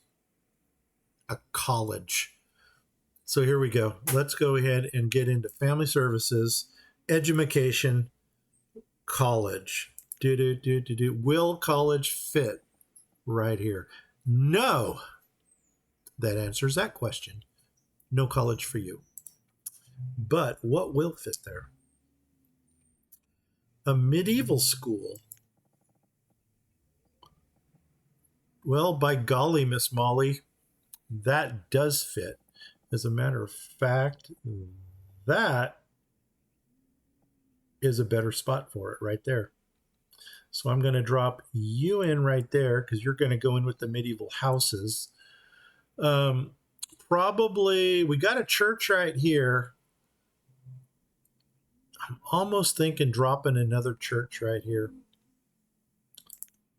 A college. So here we go. Let's go ahead and get into family services, education, college. Will college fit right here? No. That answers that question. No college for you. But what will fit there? A medieval school. Well, by golly, Miss Molly, that does fit. As a matter of fact, that is a better spot for it right there. So I'm going to drop you in right there because you're going to go in with the medieval houses. Probably, we got a church right here. I'm almost thinking dropping another church right here.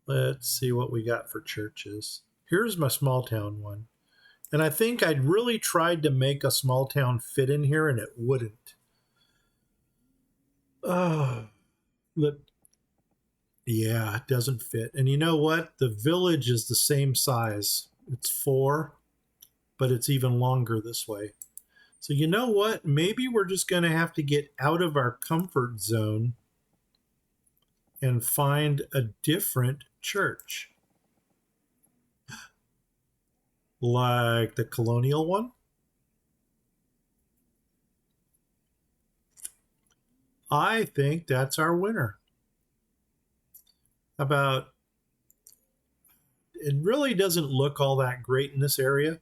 Let's see what we got for churches. Here's my small town one. And I think I'd really tried to make a small town fit in here and it wouldn't. Oh, yeah, it doesn't fit. And you know what? The village is the same size. It's 4, but it's even longer this way. So you know what? Maybe we're just going to have to get out of our comfort zone and find a different church. Like the colonial one. I think that's our winner. About, it really doesn't look all that great in this area,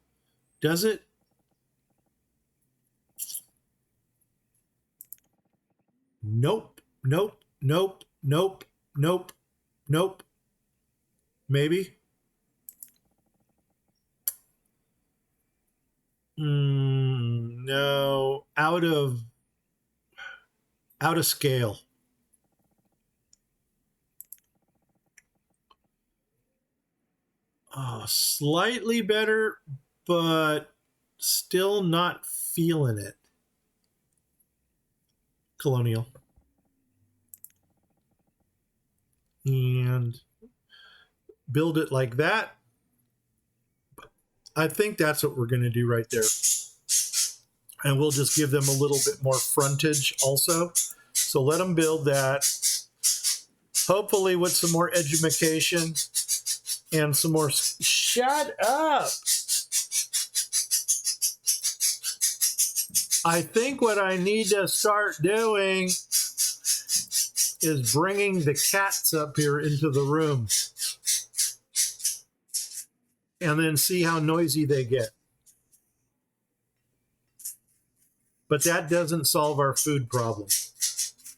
does it? Nope, nope, nope, nope, nope, nope. Maybe. No, out of scale. Slightly better, but still not feeling it. Colonial. And build it like that. I think that's what we're going to do right there. And we'll just give them a little bit more frontage also. So let them build that. Hopefully with some more education and some more... Shut up! I think what I need to start doing is bringing the cats up here into the room. And then see how noisy they get. But that doesn't solve our food problem.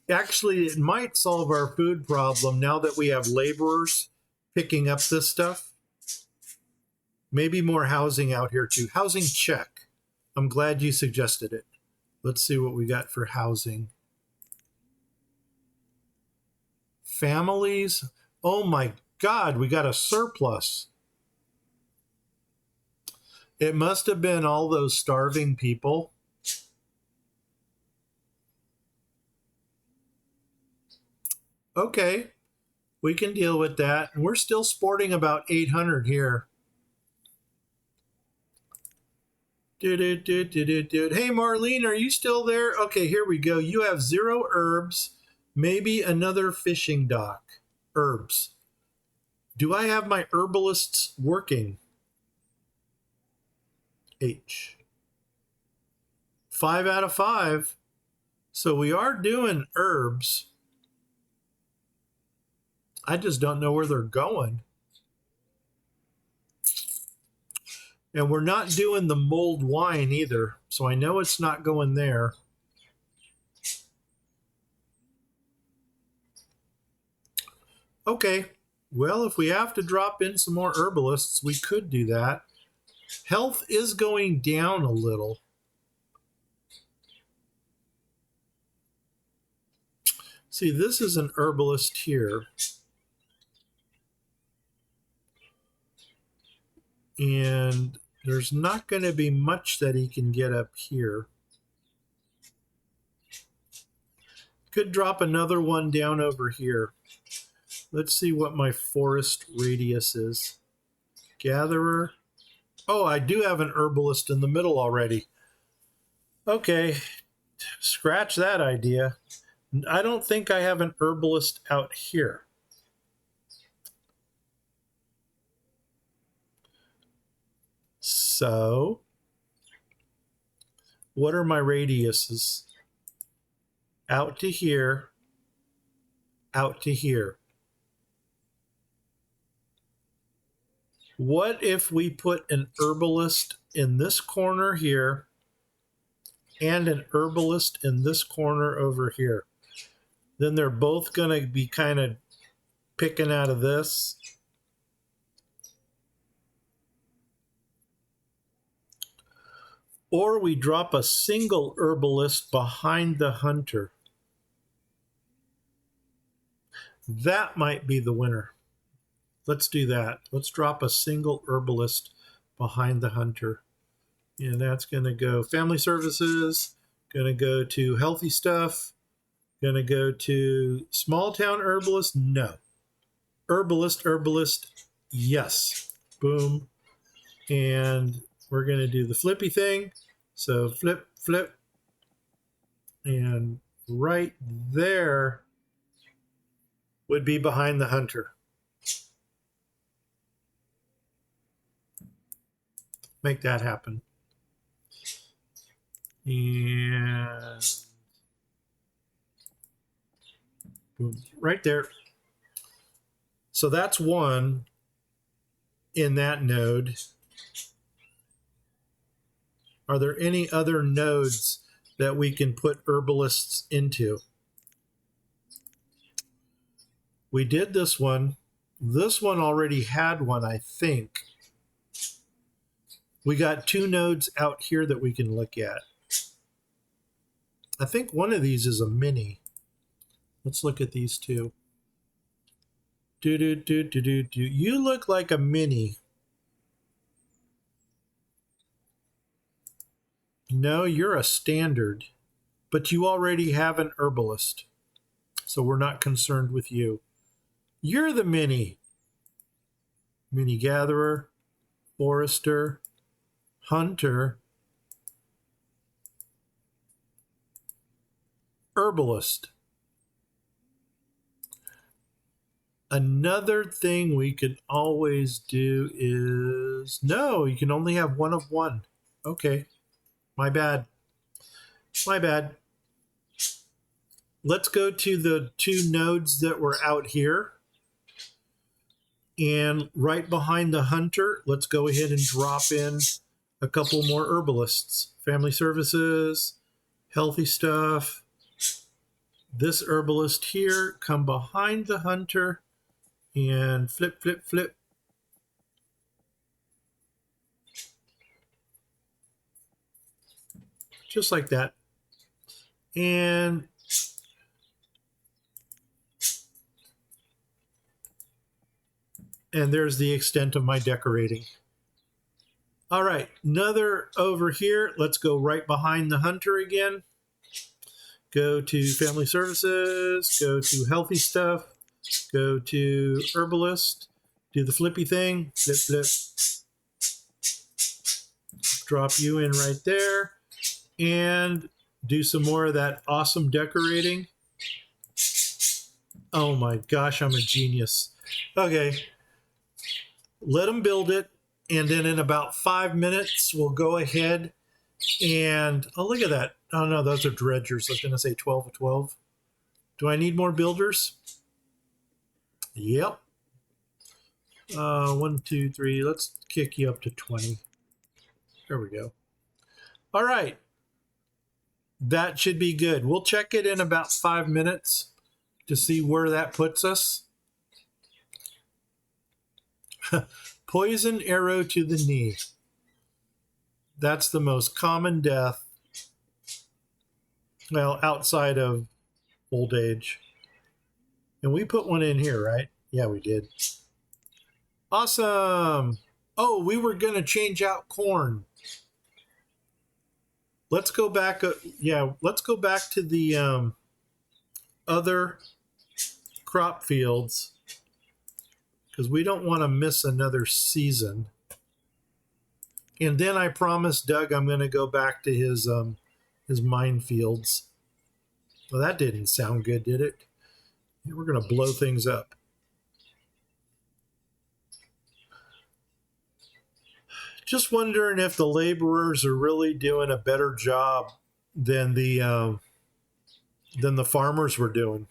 Actually, it might solve our food problem now that we have laborers picking up this stuff. Maybe more housing out here too. Housing check. I'm glad you suggested it. Let's see what we got for housing. Families. Oh my God, we got a surplus. It must have been all those starving people. Okay, we can deal with that. And we're still sporting about 800 here. Hey, Marlene, are you still there? Okay, here we go. You have 0 herbs, maybe another fishing dock. Herbs. Do I have my herbalists working? H. 5 out of 5. So we are doing herbs. I just don't know where they're going. And we're not doing the mulled wine either. So I know it's not going there. Okay. Well, if we have to drop in some more herbalists, we could do that. Health is going down a little. See, this is an herbalist here. And there's not going to be much that he can get up here. Could drop another one down over here. Let's see what my forest radius is. Gatherer. Oh, I do have an herbalist in the middle already. Okay, scratch that idea. I don't think I have an herbalist out here. So, what are my radiuses? Out to here, out to here. What if we put an herbalist in this corner here and an herbalist in this corner over here? Then they're both going to be kind of picking out of this. Or we drop a single herbalist behind the hunter. That might be the winner. Let's do that. Let's drop a single herbalist behind the hunter. And that's going to go family services, going to go to healthy stuff, going to go to small town herbalist. No. Herbalist, yes. Boom. And we're going to do the flippy thing. So flip. And right there would be behind the hunter. Make that happen. And boom, right there. So that's one in that node. Are there any other nodes that we can put herbalists into? We did this one. This one already had one, I think. We got 2 nodes out here that we can look at. I think one of these is a mini. Let's look at these 2. You look like a mini. No, you're a standard. But you already have an herbalist. So we're not concerned with you. You're the mini. Mini gatherer, forester, hunter, herbalist. Another thing we could always do is... No, you can only have one of one. Okay. My bad. My bad. Let's go to the 2 nodes that were out here. And right behind the hunter, let's go ahead and drop in a couple more herbalists. Family services, healthy stuff. This herbalist here, come behind the hunter and flip, flip, flip. Just like that. And there's the extent of my decorating. All right, another over here. Let's go right behind the hunter again. Go to family services, go to healthy stuff, go to herbalist, do the flippy thing, flip, flip. Drop you in right there and do some more of that awesome decorating. Oh my gosh, I'm a genius. Okay. Let them build it, and then in about 5 minutes, we'll go ahead and... Oh, look at that. Oh, no, those are dredgers. I was going to say 12 of 12. Do I need more builders? Yep. 1, 2, 3. Let's kick you up to 20. There we go. All right. That should be good. We'll check it in about 5 minutes to see where that puts us. Poison arrow to the knee. That's the most common death. Well, outside of old age. And we put one in here, right? Yeah, we did. Awesome. Oh, we were going to change out corn. Let's go back. Let's go back to the other crop fields, because we don't want to miss another season. And then I promised Doug I'm going to go back to his minefields. Well, that didn't sound good, did it? We're going to blow things up. Just wondering if the laborers are really doing a better job than the farmers were doing.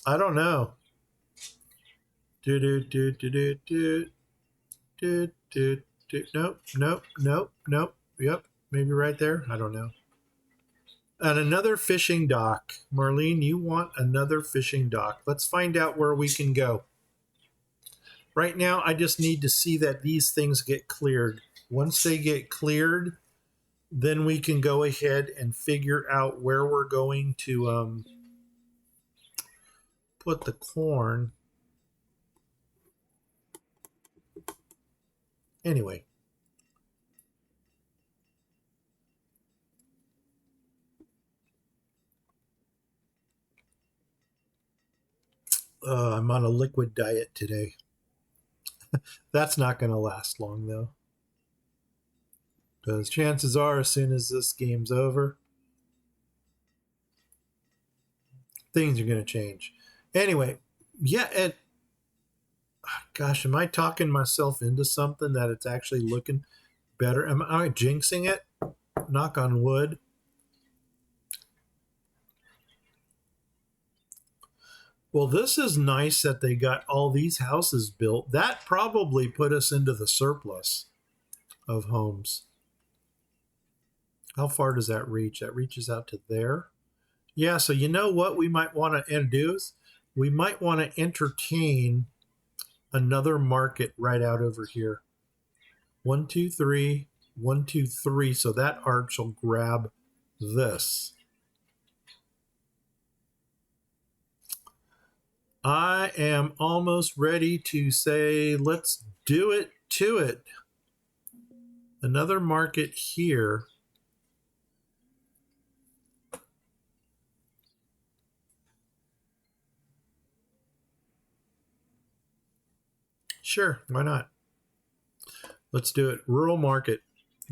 I don't know. Nope. Yep, maybe right there. I don't know. And another fishing dock. Marlene, you want another fishing dock. Let's find out where we can go. Right now, I just need to see that these things get cleared. Once they get cleared, then we can go ahead and figure out where we're going to put the corn. Anyway. I'm on a liquid diet today. That's not going to last long, though. Because chances are, as soon as this game's over, things are going to change. Anyway, yeah, gosh, am I talking myself into something that it's actually looking better? Am I jinxing it? Knock on wood. Well, this is nice that they got all these houses built. That probably put us into the surplus of homes. How far does that reach? That reaches out to there. Yeah, so you know what we might want to do is we might want to entertain another market right out over here. 1, 2, 3, 1, 2, 3. So that arch will grab this. I am almost ready to say, let's do it to it. Another market here. Sure, why not? Let's do it. Rural market.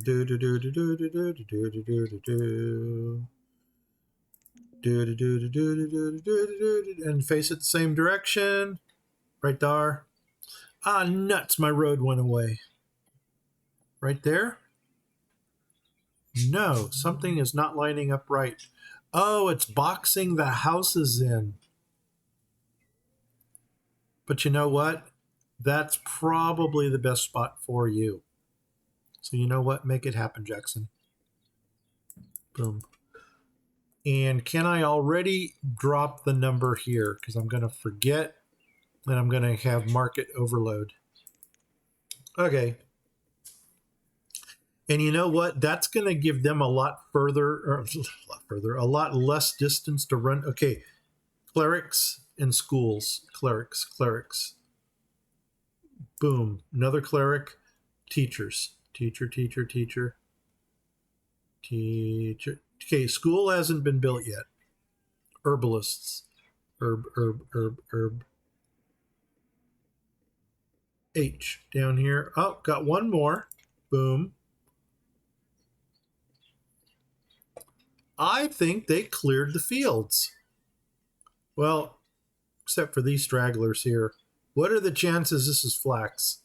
Do do do do do do do do do do do do. Do do do do do do do do do, and face it the same direction. Right there. Ah, nuts! My road went away. Right there. No, something is not lining up right. Oh, it's boxing the houses in. But you know what? That's probably the best spot for you. So you know what? Make it happen, Jackson. Boom. And can I already drop the number here? Because I'm going to forget and I'm going to have market overload. Okay. And you know what? That's going to give them a lot a lot less distance to run. Okay. Clerics and schools. Clerics. Boom. Another cleric. Teachers. Teacher. Okay, school hasn't been built yet. Herbalists. Herb. H down here. Oh, got one more. Boom. I think they cleared the fields. Well, except for these stragglers here. What are the chances this is flax?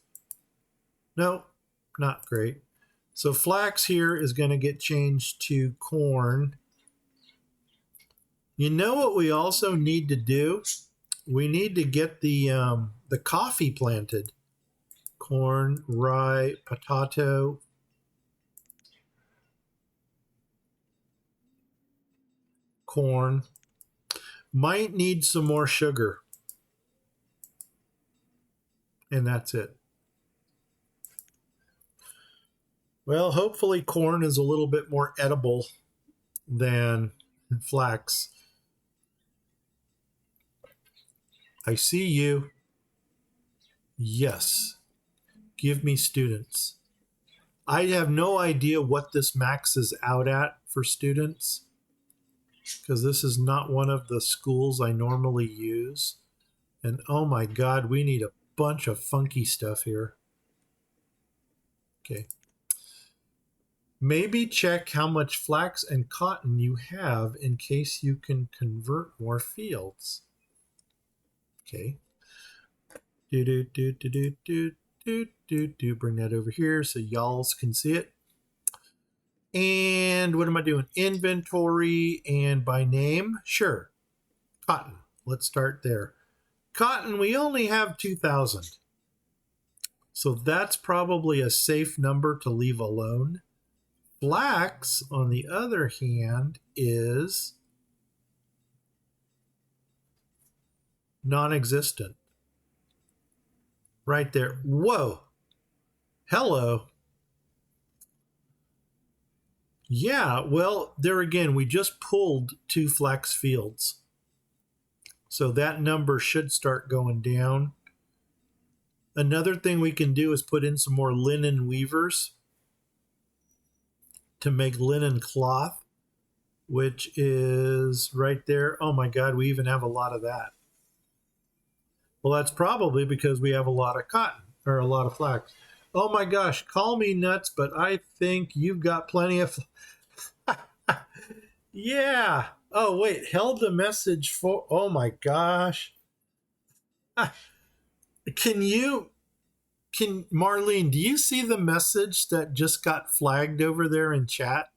No, not great. So flax here is going to get changed to corn. You know what we also need to do? We need to get the coffee planted. Corn, rye, potato. Corn. Might need some more sugar. And that's it. Well, hopefully corn is a little bit more edible than flax. I see you. Yes. Give me students. I have no idea what this maxes out at for students because this is not one of the schools I normally use. And oh my God, we need a bunch of funky stuff here. Okay. Maybe check how much flax and cotton you have in case you can convert more fields. Okay. Do. Bring that over here so y'all can see it. And what am I doing? Inventory and by name? Sure. Cotton. Let's start there. Cotton, we only have 2,000. So that's probably a safe number to leave alone. Flax, on the other hand, is non-existent. Right there. Whoa. Hello. Yeah, well, there again, we just pulled 2 flax fields. So that number should start going down. Another thing we can do is put in some more linen weavers to make linen cloth, which is right there. Oh my God, we even have a lot of that. Well, that's probably because we have a lot of cotton or a lot of flax. Oh my gosh, call me nuts, but I think you've got plenty of. Yeah. Oh, wait, held the message for. Oh my gosh. Can Marlene, do you see the message that just got flagged over there in chat?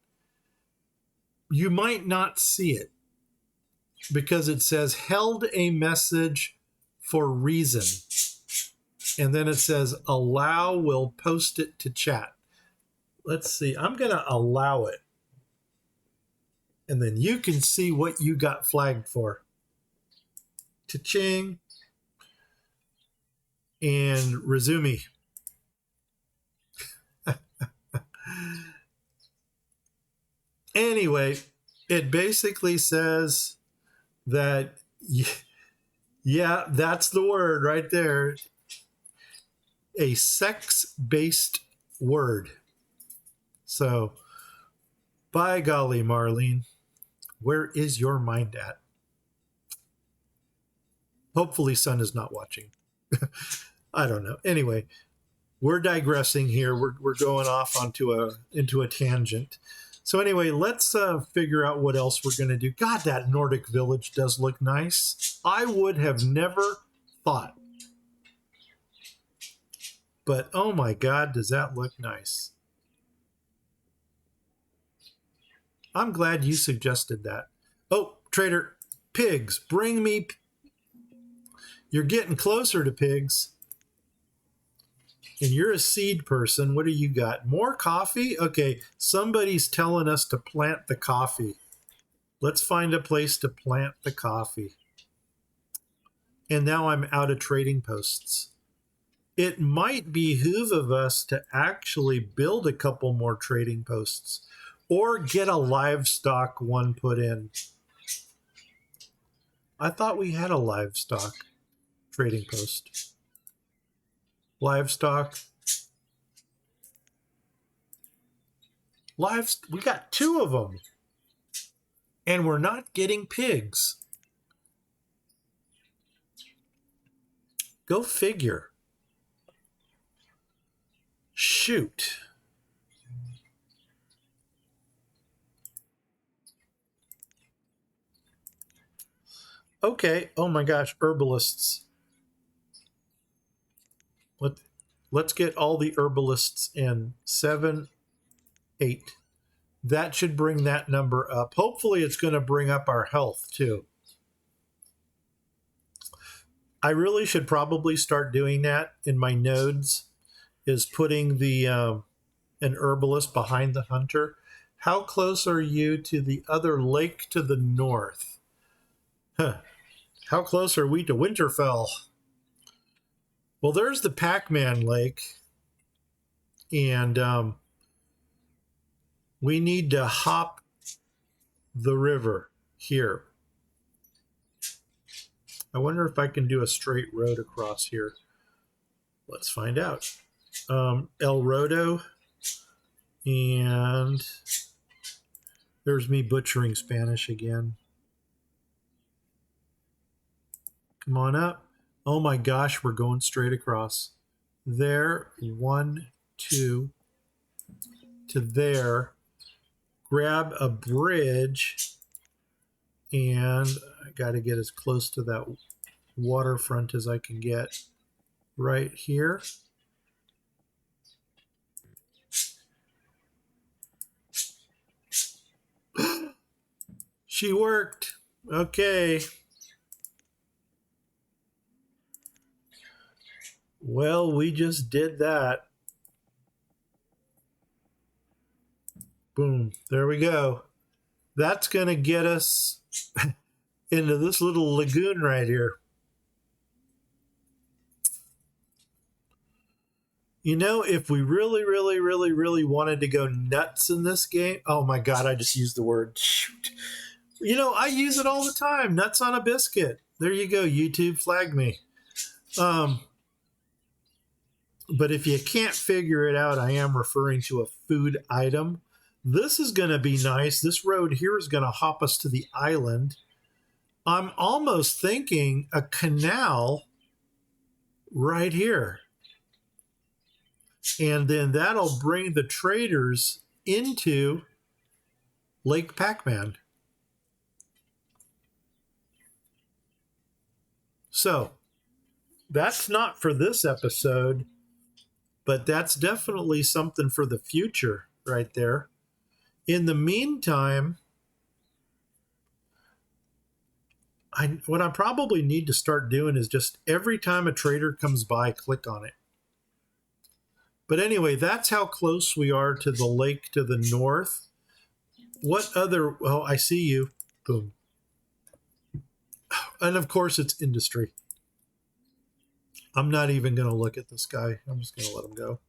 You might not see it because it says held a message for reason. And then it says allow will post it to chat. Let's see. I'm going to allow it. And then you can see what you got flagged for. Cha-ching. And Rezumi. Anyway, it basically says that, yeah, that's the word right there. A sex-based word. So, by golly, Marlene, where is your mind at? Hopefully, Sun is not watching. I don't know. Anyway, we're digressing here. We're going off into a tangent. So anyway, let's figure out what else we're going to do. God, that Nordic village does look nice. I would have never thought. But oh my God, does that look nice. I'm glad you suggested that. Oh, trader, pigs, bring me. You're getting closer to pigs. And you're a seed person. What do you got? More coffee? Okay, somebody's telling us to plant the coffee. Let's find a place to plant the coffee. And now I'm out of trading posts. It might behoove of us to actually build a couple more trading posts or get a livestock one put in. I thought we had a livestock trading post. Livestock. We got 2 of them. And we're not getting pigs. Go figure. Shoot. Okay. Oh my gosh, herbalists. Let's get all the herbalists in. 7, 8. That should bring that number up. Hopefully it's going to bring up our health too. I really should probably start doing that in my nodes, is putting the an herbalist behind the hunter. How close are you to the other lake to the north? Huh. How close are we to Winterfell? Well, there's the Pac-Man Lake. And we need to hop the river here. I wonder if I can do a straight road across here. Let's find out. El Rodo. And there's me butchering Spanish again. Come on up. Oh my gosh, we're going straight across. There, 1, 2, to there. Grab a bridge, and I got to get as close to that waterfront as I can get right here. She worked. Okay. Well, we just did that. Boom. There we go. That's going to get us into this little lagoon right here. You know, if we really, really, really, really wanted to go nuts in this game. Oh my God, I just used the word. Shoot. You know, I use it all the time. Nuts on a biscuit. There you go. YouTube flagged me. But if you can't figure it out, I am referring to a food item. This is going to be nice. This road here is going to hop us to the island. I'm almost thinking a canal right here. And then that'll bring the traders into Lake Pac-Man. So that's not for this episode, but that's definitely something for the future right there. In the meantime, what I probably need to start doing is just every time a trader comes by, click on it. But anyway, that's how close we are to the lake to the north. What other, well, I see you. Boom. And of course it's industry. I'm not even going to look at this guy. I'm just going to let him go.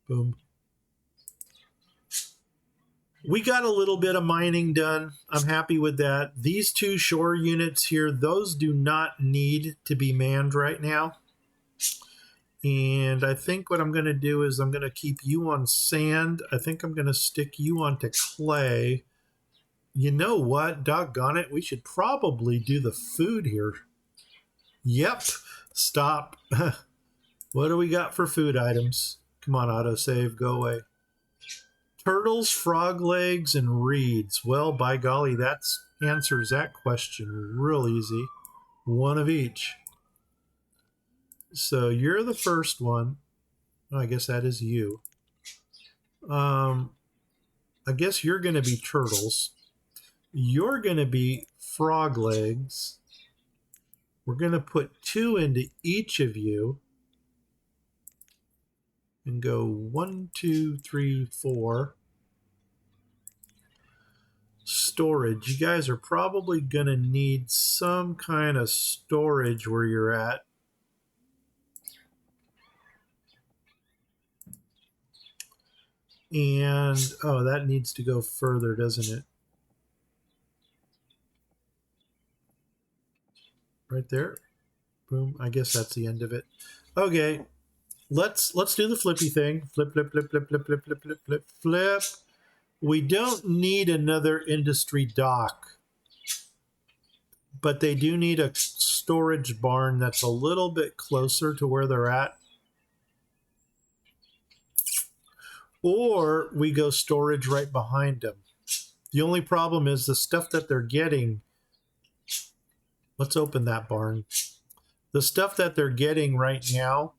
Boom. We got a little bit of mining done. I'm happy with that. These two shore units here, those do not need to be manned right now. And I think what I'm going to do is I'm going to keep you on sand. I think I'm going to stick you onto clay. You know what? Doggone it. We should probably do the food here. Yep. Stop. What do we got for food items? Come on, autosave. Go away. Turtles, frog legs, and reeds. Well, by golly, that answers that question real easy. One of each. So you're the first one. Oh, I guess that is you. I guess you're going to be turtles. You're going to be frog legs. We're going to put 2 into each of you. And go 1, 2, 3, 4. Storage. You guys are probably going to need some kind of storage where you're at. And, oh, that needs to go further, doesn't it? Right there. Boom. I guess that's the end of it. Okay. Let's do the flippy thing. Flip, flip, flip, flip, flip, flip, flip, flip, flip, flip. We don't need another industry dock, but they do need a storage barn that's a little bit closer to where they're at. Or we go storage right behind them. The only problem is the stuff that they're getting. Let's open that barn. The stuff that they're getting right now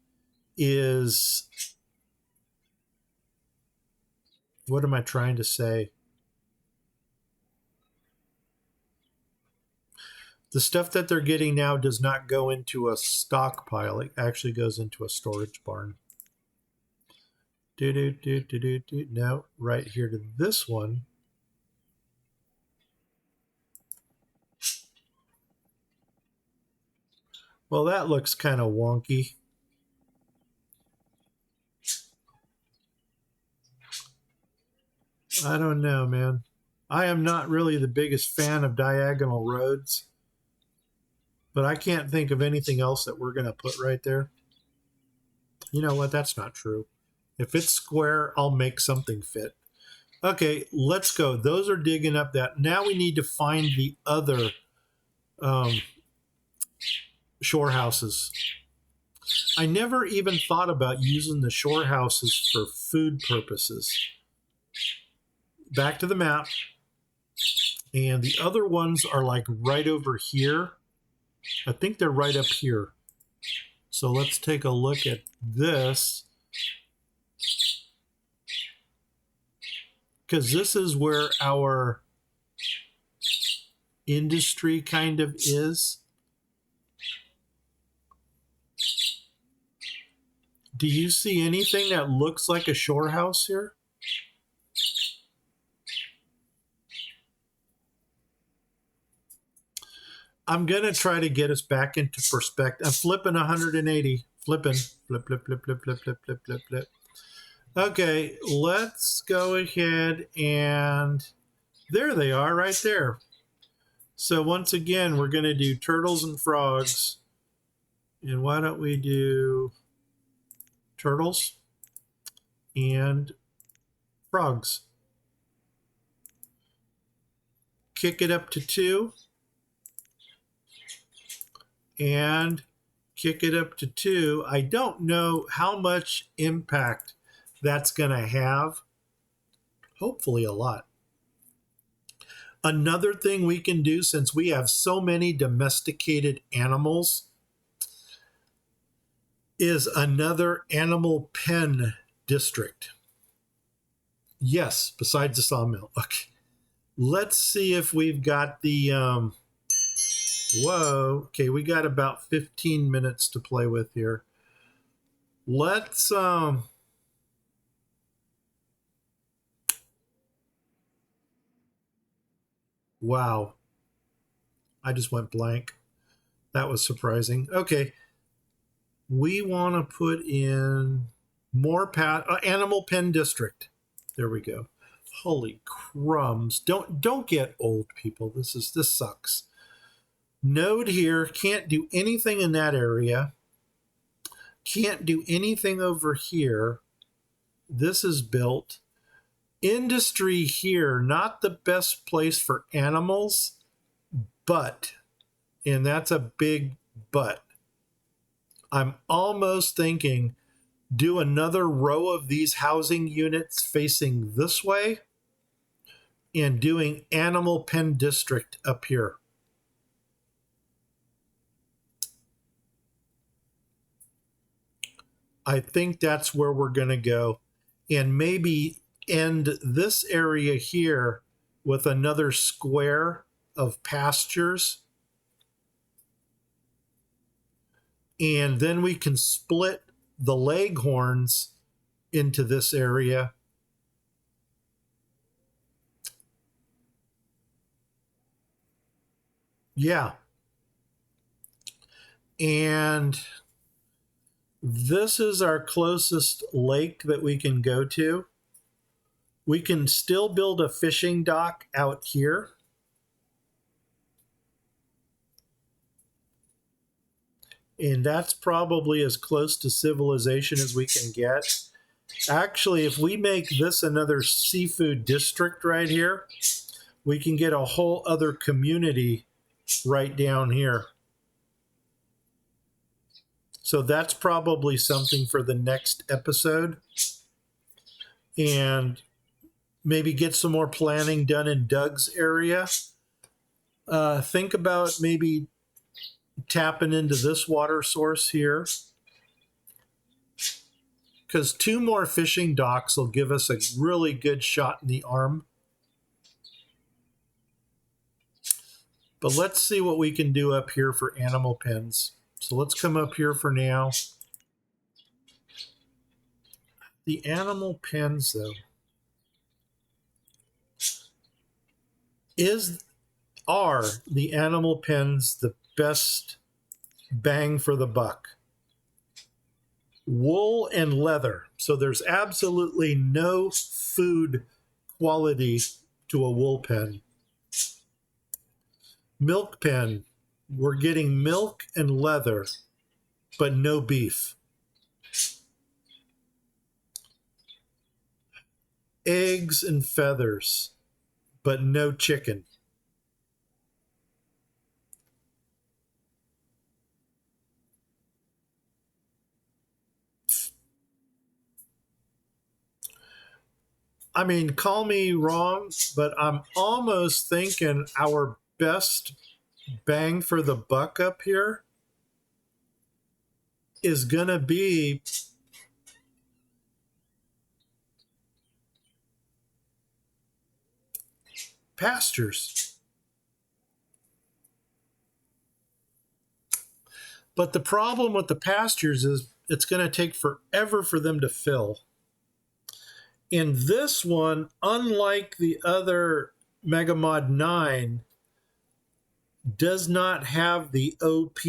is, what am I trying to say? The stuff that they're getting now does not go into a stockpile. It actually goes into a storage barn. No, right here to this one. Well, that looks kind of wonky. I don't know, man. I am not really the biggest fan of diagonal roads, but I can't think of anything else that we're going to put right there. You know what? That's not true. If it's square, I'll make something fit. Okay, let's go. Those are digging up that. Now we need to find the other shore houses. I never even thought about using the shore houses for food purposes. Back to the map. And the other ones are like right over here. I think they're right up here. So let's take a look at this. Because this is where our industry kind of is. Do you see anything that looks like a shore house here? I'm going to try to get us back into perspective. I'm flipping 180. Flipping. Flip, flip, flip, flip, flip, flip, flip, flip, flip. Okay, let's go ahead and there they are right there. So once again, we're going to do turtles and frogs. And why don't we do turtles and frogs? Kick it up to 2. And kick it up to 2. I don't know how much impact that's going to have. Hopefully a lot. Another thing we can do, since we have so many domesticated animals, is another animal pen district. Yes, besides the sawmill. Okay. Let's see if we've got the... whoa. Okay, we got about 15 minutes to play with here. Let's... Wow. I just went blank. That was surprising. Okay. We want to put in more animal pen district. There we go. Holy crumbs. Don't get old, people. This sucks. Node here, can't do anything in that area. Can't do anything over here. This is built. Industry here, not the best place for animals, but, and that's a big but, I'm almost thinking do another row of these housing units facing this way and doing animal pen district up here. I think that's where we're going to go, and maybe end this area here with another square of pastures. And then we can split the leghorns into this area. Yeah. And this is our closest lake that we can go to. We can still build a fishing dock out here. And that's probably as close to civilization as we can get. Actually, if we make this another seafood district right here, we can get a whole other community right down here. So that's probably something for the next episode. And maybe get some more planning done in Doug's area. Think about maybe tapping into this water source here, because 2 more fishing docks will give us a really good shot in the arm. But let's see what we can do up here for animal pens. So let's come up here for now. The animal pens, though, are the animal pens the best bang for the buck? Wool and leather. So there's absolutely no food quality to a wool pen. Milk pen, we're getting milk and leather, but no beef. Eggs and feathers, but no chicken. I mean, call me wrong, but I'm almost thinking our best bang for the buck up here is going to be pastures. But the problem with the pastures is it's going to take forever for them to fill. In this one, unlike the other Megamod 9, does not have the OP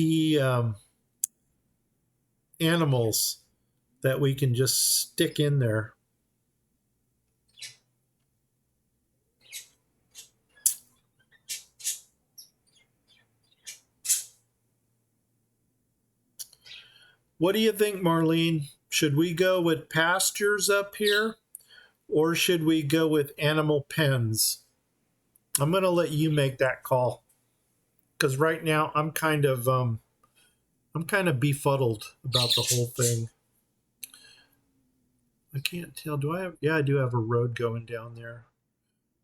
animals that we can just stick in there. What do you think, Marlene? Should we go with pastures up here, or should we go with animal pens? I'm going to let you make that call, because right now I'm kind of befuddled about the whole thing. I can't tell. Do I have? Yeah, I do have a road going down there.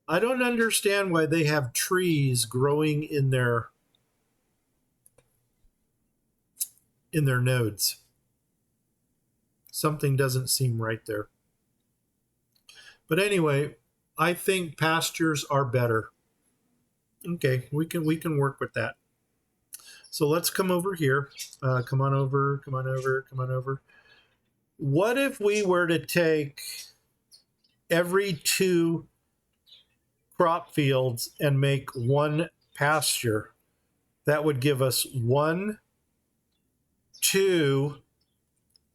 I don't understand why they have trees growing in their nodes. Something doesn't seem right there. But anyway, I think pastures are better. Okay, we can work with that. So let's come over here. Come on over. What if we were to take every 2 crop fields and make one pasture, that would give us 1, 2,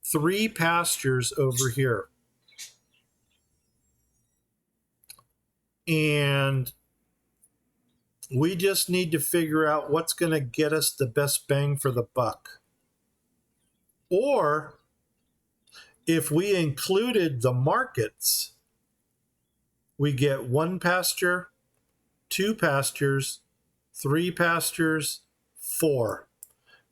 3 pastures over here. And we just need to figure out what's going to get us the best bang for the buck. Or if we included the markets, we get 1 pasture, 2 pastures, 3 pastures, 4.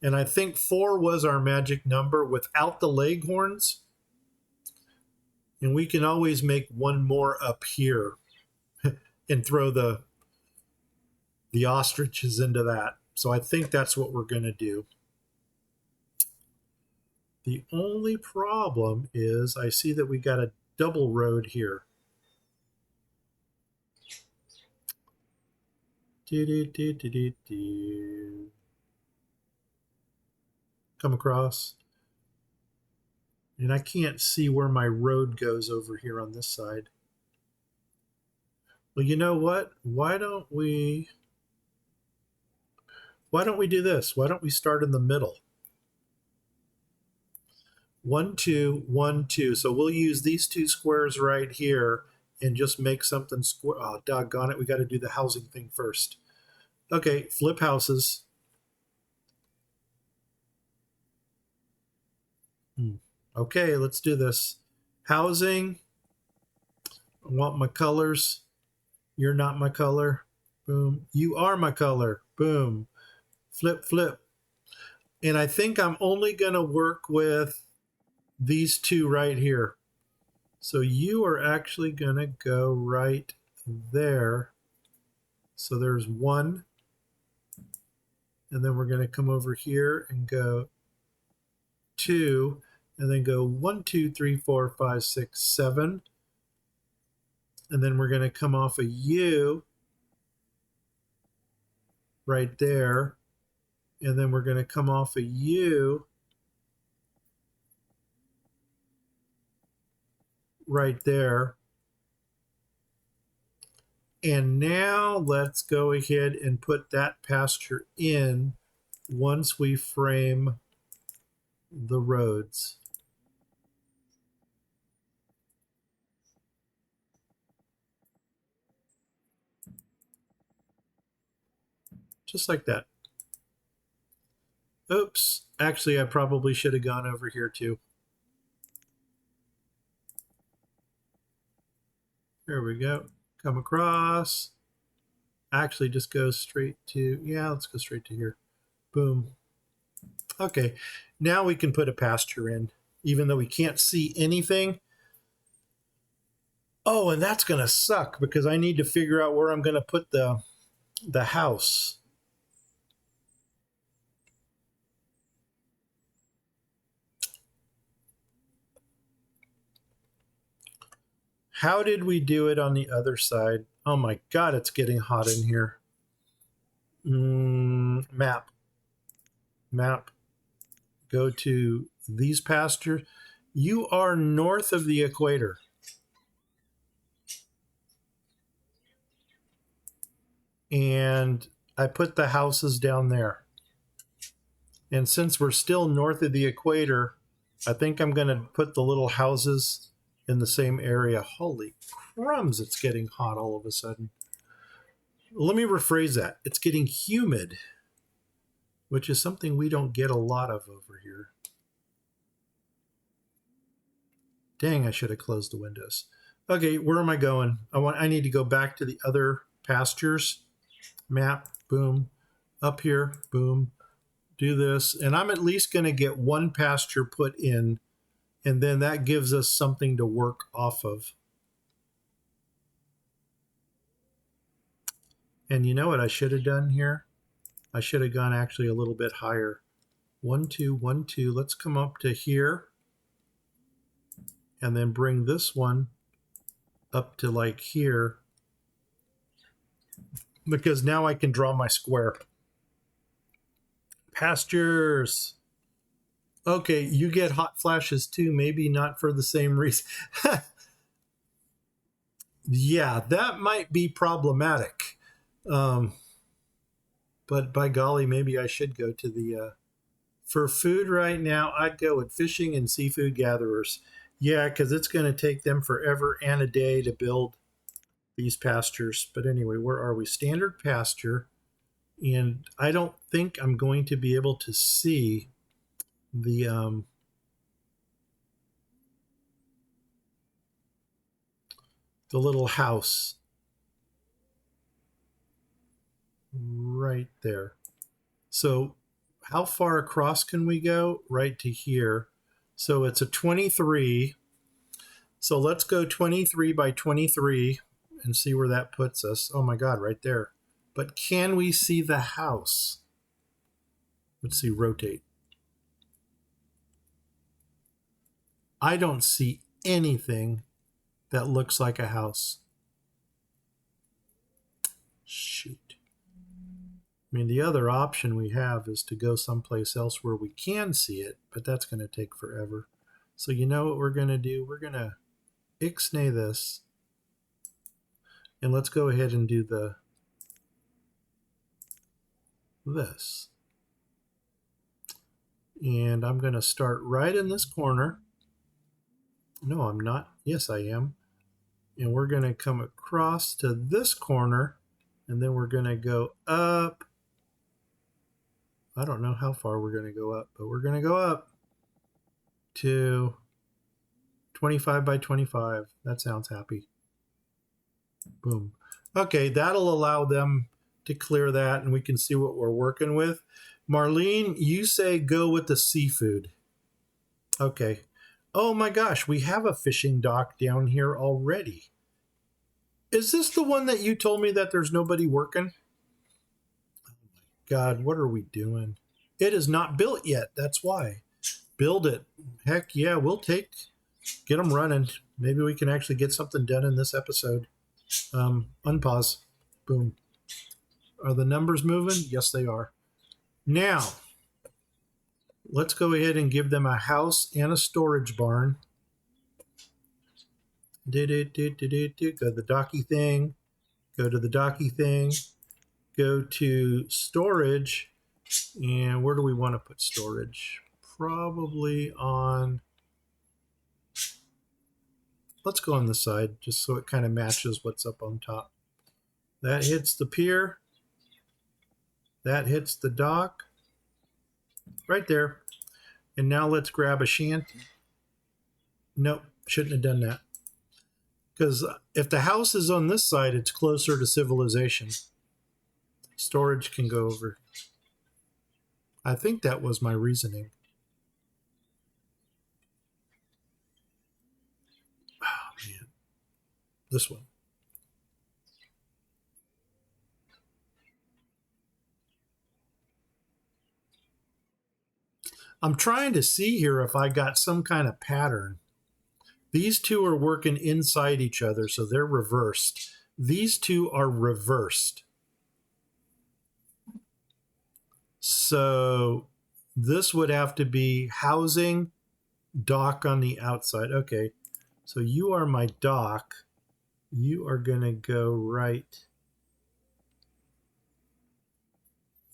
And I think 4 was our magic number without the leghorns. And we can always make 1 more up here and throw the ostriches into that. So I think that's what we're going to do. The only problem is I see that we got a double road here. Come across. And I can't see where my road goes over here on this side. Well, you know what? Why don't we do this? Why don't we start in the middle? 1, 2, 1, 2. So we'll use these 2 squares right here and just make something square. Oh, doggone it. We got to do the housing thing first. Okay, flip houses. Okay, let's do this. Housing. I want my colors. You're not my color. Boom. You are my color. Boom. Flip, flip. And I think I'm only going to work with these 2 right here. So you are actually going to go right there. So there's 1. And then we're going to come over here and go 2. And then go 1, 2, 3, 4, 5, 6, 7. And then we're going to come off a U right there. And then we're going to come off a U right there. And now let's go ahead and put that pasture in once we frame the roads. Just like that. Oops. Actually, I probably should have gone over here too. There we go. Come across. Actually, just go straight to, yeah, let's go straight to here. Boom. Okay. Now we can put a pasture in, even though we can't see anything. Oh, and that's going to suck because I need to figure out where I'm going to put the house. How did we do it on the other side? Oh my God, it's getting hot in here. Map. Go to these pastures. You are north of the equator. And I put the houses down there. And since we're still north of the equator, I think I'm going to put the little houses in the same area. Holy crumbs, it's getting hot all of a sudden. Let me rephrase that. It's getting humid, which is something we don't get a lot of over here. Dang, I should have closed the windows. Okay, where am I going? I need to go back to the other pastures. Map, boom. Up here, boom. Do this. And I'm at least going to get 1 pasture put in. And then that gives us something to work off of. And you know what I should have done here? I should have gone actually a little bit higher. 1, 2, 1, 2. Let's come up to here. And then bring this one up to like here. Because now I can draw my square. Pastures. Okay, you get hot flashes too, maybe not for the same reason. Yeah, that might be problematic. Um, but by golly, maybe I should go to the for food right now. I'd go with fishing and seafood gatherers. Yeah, because it's going to take them forever and a day to build these pastures. But anyway, where are we? Standard pasture, and I don't think I'm going to be able to see the little house right there. So how far across can we go? Right to here. So it's a 23. So let's go 23 by 23 and see where that puts us. Oh my God, right there. But can we see the house? Let's see, rotate. I don't see anything that looks like a house. Shoot. I mean, the other option we have is to go someplace else where we can see it, but that's going to take forever. So you know what we're going to do? We're going to ixnay this, and let's go ahead and do this. And I'm going to start right in this corner. No, I'm not. Yes, I am. And we're going to come across to this corner, and then we're going to go up. I don't know how far we're going to go up, but we're going to go up to 25 by 25. That sounds happy. Boom. Okay, that'll allow them to clear that, and we can see what we're working with. Marlene, you say go with the seafood. Okay. Oh my gosh, we have a fishing dock down here already. Is this the one that you told me that there's nobody working? Oh my God, what are we doing? It is not built yet. That's why. Build it. Heck yeah, get them running. Maybe we can actually get something done in this episode. Unpause. Boom. Are the numbers moving? Yes, they are. Now, let's go ahead and give them a house and a storage barn. Go to the docky thing. Go to the docky thing. Go to storage. And where do we want to put storage? Probably on... Let's go on the side, just so it kind of matches what's up on top. That hits the pier. That hits the dock. Right there. And now let's grab a shanty. Nope, shouldn't have done that. Because if the house is on this side, it's closer to civilization. Storage can go over. I think that was my reasoning. Oh, man. This one. I'm trying to see here if I got some kind of pattern. These two are working inside each other, so they're reversed. These two are reversed. So this would have to be housing, dock on the outside. Okay, so you are my dock. You are going to go right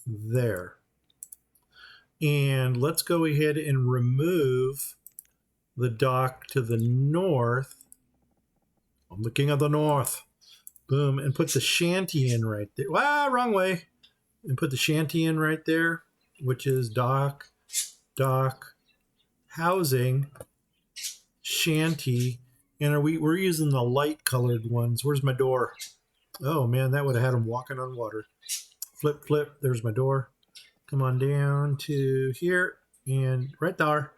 there. And let's go ahead and remove the dock to the north. I'm the king of the north. Boom. And put the shanty in right there. Wow, wrong way. And put the shanty in right there, which is dock, housing, shanty. And we're using the light colored ones. Where's my door? Oh man, that would have had them walking on water. Flip, flip. There's my door. Come on down to here and right there.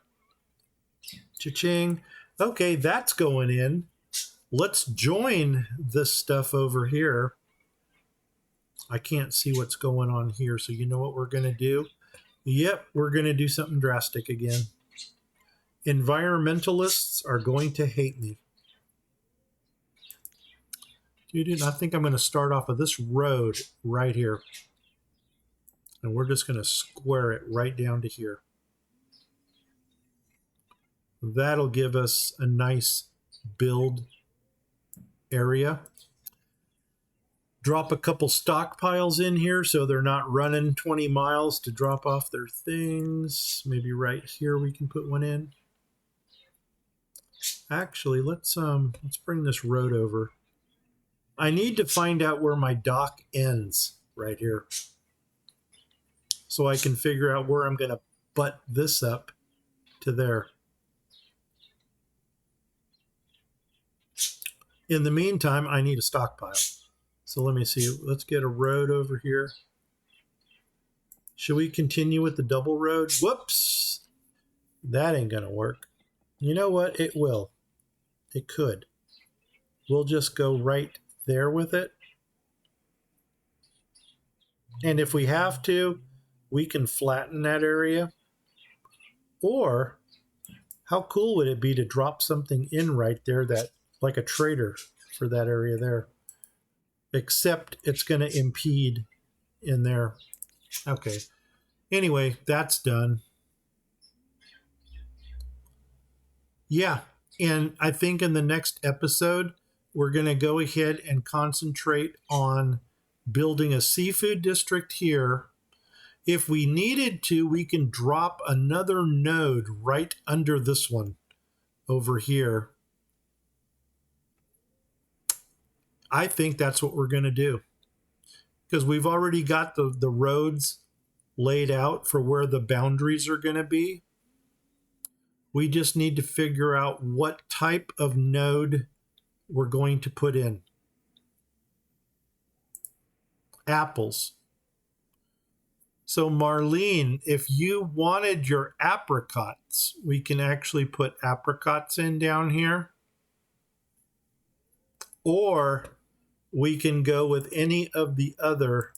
Cha-ching. Okay, that's going in. Let's join this stuff over here. I can't see what's going on here, so you know what we're going to do? Yep, we're going to do something drastic again. Environmentalists are going to hate me. Dude, I think I'm going to start off of this road right here. And we're just going to square it right down to here. That'll give us a nice build area. Drop a couple stockpiles in here so they're not running 20 miles to drop off their things. Maybe right here we can put one in. Actually, let's bring this road over. I need to find out where my dock ends right here, so I can figure out where I'm going to butt this up to there. In the meantime, I need a stockpile. So let me see. Let's get a road over here. Should we continue with the double road? Whoops. That ain't going to work. You know what? It will. It could. We'll just go right there with it. And if we have to, we can flatten that area. Or how cool would it be to drop something in right there, that like a trader for that area there? Except it's going to impede in there. Okay. Anyway, that's done. Yeah. And I think in the next episode, we're going to go ahead and concentrate on building a seafood district here. If we needed to, we can drop another node right under this one over here. I think that's what we're going to do, because we've already got the roads laid out for where the boundaries are going to be. We just need to figure out what type of node we're going to put in. Apples. So Marlene, if you wanted your apricots, we can actually put apricots in down here. Or we can go with any of the other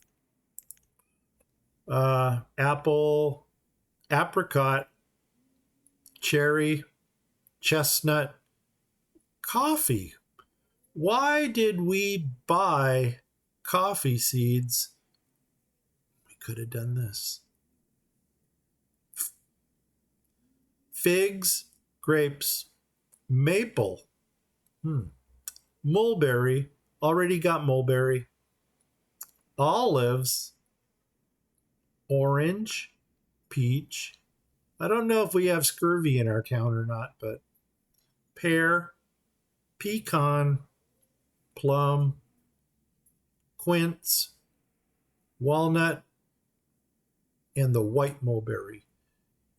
apple, apricot, cherry, chestnut, coffee. Why did we buy coffee seeds? We could have done this. Figs, grapes, maple, mulberry, already got mulberry, olives, orange, peach. I don't know if we have scurvy in our town or not, but pear, pecan, plum, quince, walnut, and the white mulberry.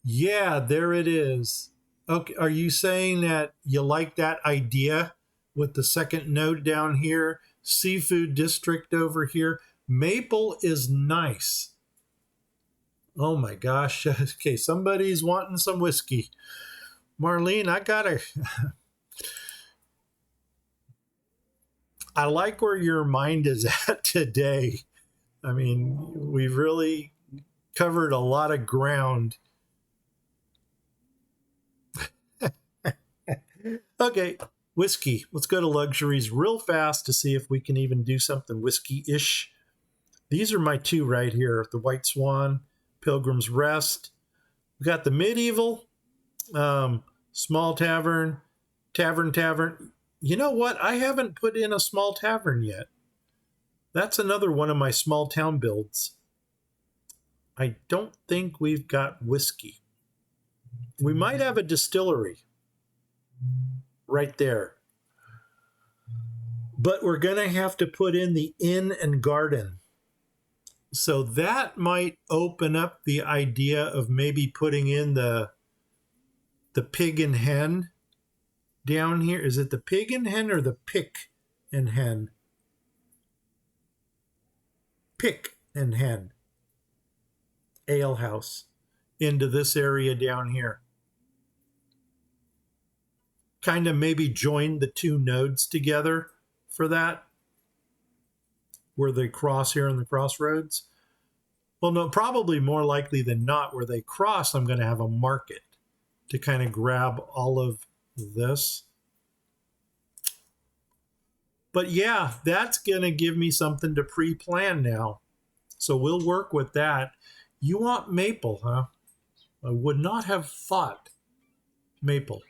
Yeah, there it is. Okay, are you saying that you like that idea with the second node down here, seafood district over here? Maple is nice. Oh my gosh. Okay, somebody's wanting some whiskey. Marlene, I like where your mind is at today. I mean, we've really covered a lot of ground. Okay, whiskey. Let's go to luxuries real fast to see if we can even do something whiskey-ish. These are my two right here, the White Swan, Pilgrim's Rest. We got the medieval, small tavern, tavern. You know what? I haven't put in a small tavern yet. That's another one of my small town builds. I don't think we've got whiskey. We might have a distillery right there. But we're going to have to put in the inn and garden. So that might open up the idea of maybe putting in the pig and hen down here. Is it the pig and hen or the pick and hen? Pick and hen. Ale house into this area down here. Kind of maybe join the two nodes together for that, where they cross here in the crossroads. Well, no, probably more likely than not, where they cross, I'm going to have a market to kind of grab all of this. But yeah, that's going to give me something to pre-plan now. So we'll work with that. You want maple, huh? I would not have thought maple.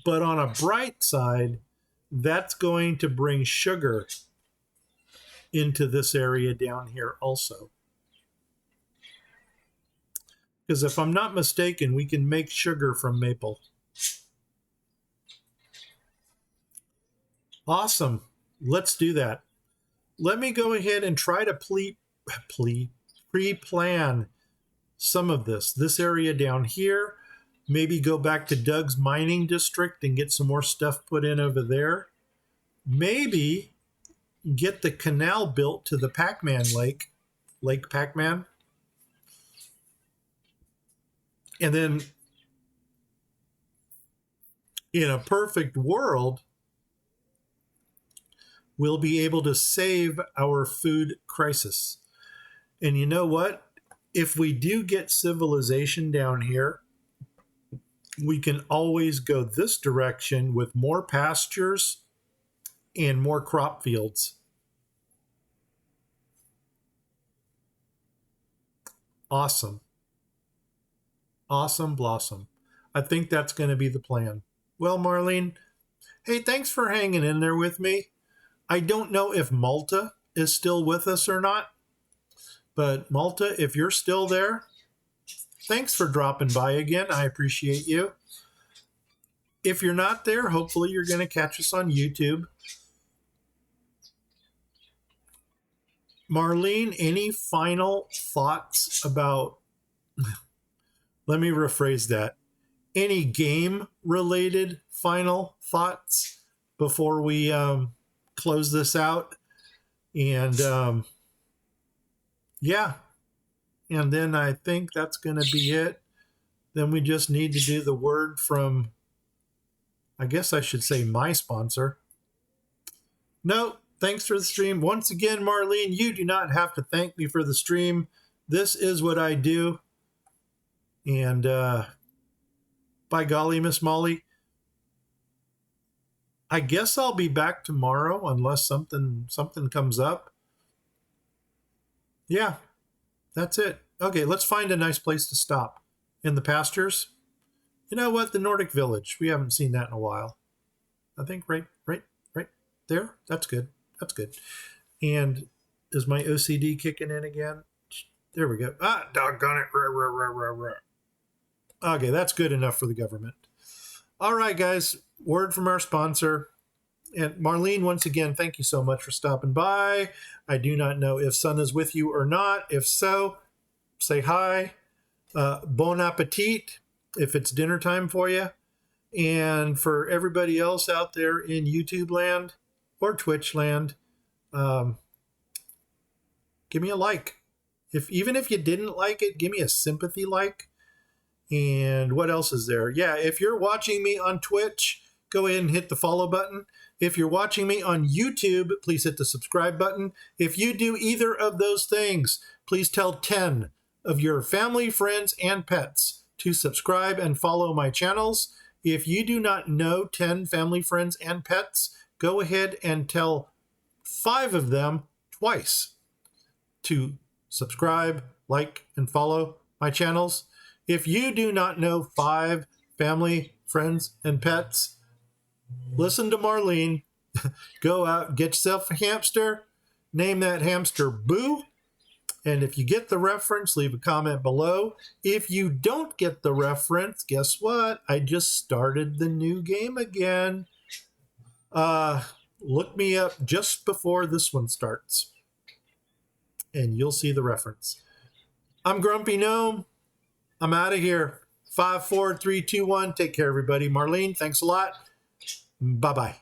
But on a bright side, that's going to bring sugar into this area down here also. Because if I'm not mistaken, we can make sugar from maple. Awesome. Let's do that. Let me go ahead and try to pre-plan some of this area down here. Maybe go back to Doug's mining district and get some more stuff put in over there. Maybe get the canal built to the Pac-Man Lake, Lake Pac-Man. And then in a perfect world, we'll be able to save our food crisis. And you know what? If we do get civilization down here, we can always go this direction with more pastures and more crop fields. Awesome. Awesome blossom. I think that's going to be the plan. Well, Marlene, hey, thanks for hanging in there with me. I don't know if Malta is still with us or not, but Malta, if you're still there, thanks for dropping by again. I appreciate you. If you're not there, hopefully you're going to catch us on YouTube. Marlene, any final thoughts about, let me rephrase that, any game-related final thoughts before we close this out? And yeah, and then I think that's going to be it. Then we just need to do the word from, I guess I should say, my sponsor. No, thanks for the stream. Once again, Marlene, you do not have to thank me for the stream. This is what I do. And by golly, Miss Molly, I guess I'll be back tomorrow unless something comes up. Yeah, that's it. Okay, let's find a nice place to stop. In the pastures? You know what? The Nordic Village. We haven't seen that in a while. I think right there. That's good. That's good. And is my OCD kicking in again? There we go. Ah, doggone it. Okay, that's good enough for the government. All right, guys. Word from our sponsor. And Marlene, once again, thank you so much for stopping by. I do not know if Sun is with you or not. If so, say hi. Bon appetit if it's dinner time for you. And for everybody else out there in YouTube land or Twitch land, give me a like. Even if you didn't like it, give me a sympathy like. And what else is there? Yeah, if you're watching me on Twitch, go ahead and hit the follow button. If you're watching me on YouTube, please hit the subscribe button. If you do either of those things, please tell 10 of your family, friends, and pets to subscribe and follow my channels. If you do not know 10 family, friends, and pets, go ahead and tell 5 of them twice to subscribe, like, and follow my channels. If you do not know 5 family, friends, and pets, listen to Marlene. Go out, get yourself a hamster, name that hamster Boo. And if you get the reference, leave a comment below. If you don't get the reference, guess what? I just started the new game again. Look me up just before this one starts, and you'll see the reference. I'm Grumpy Gnome. I'm out of here. 5, 4, 3, 2, 1. Take care, everybody. Marlene, thanks a lot. Bye-bye.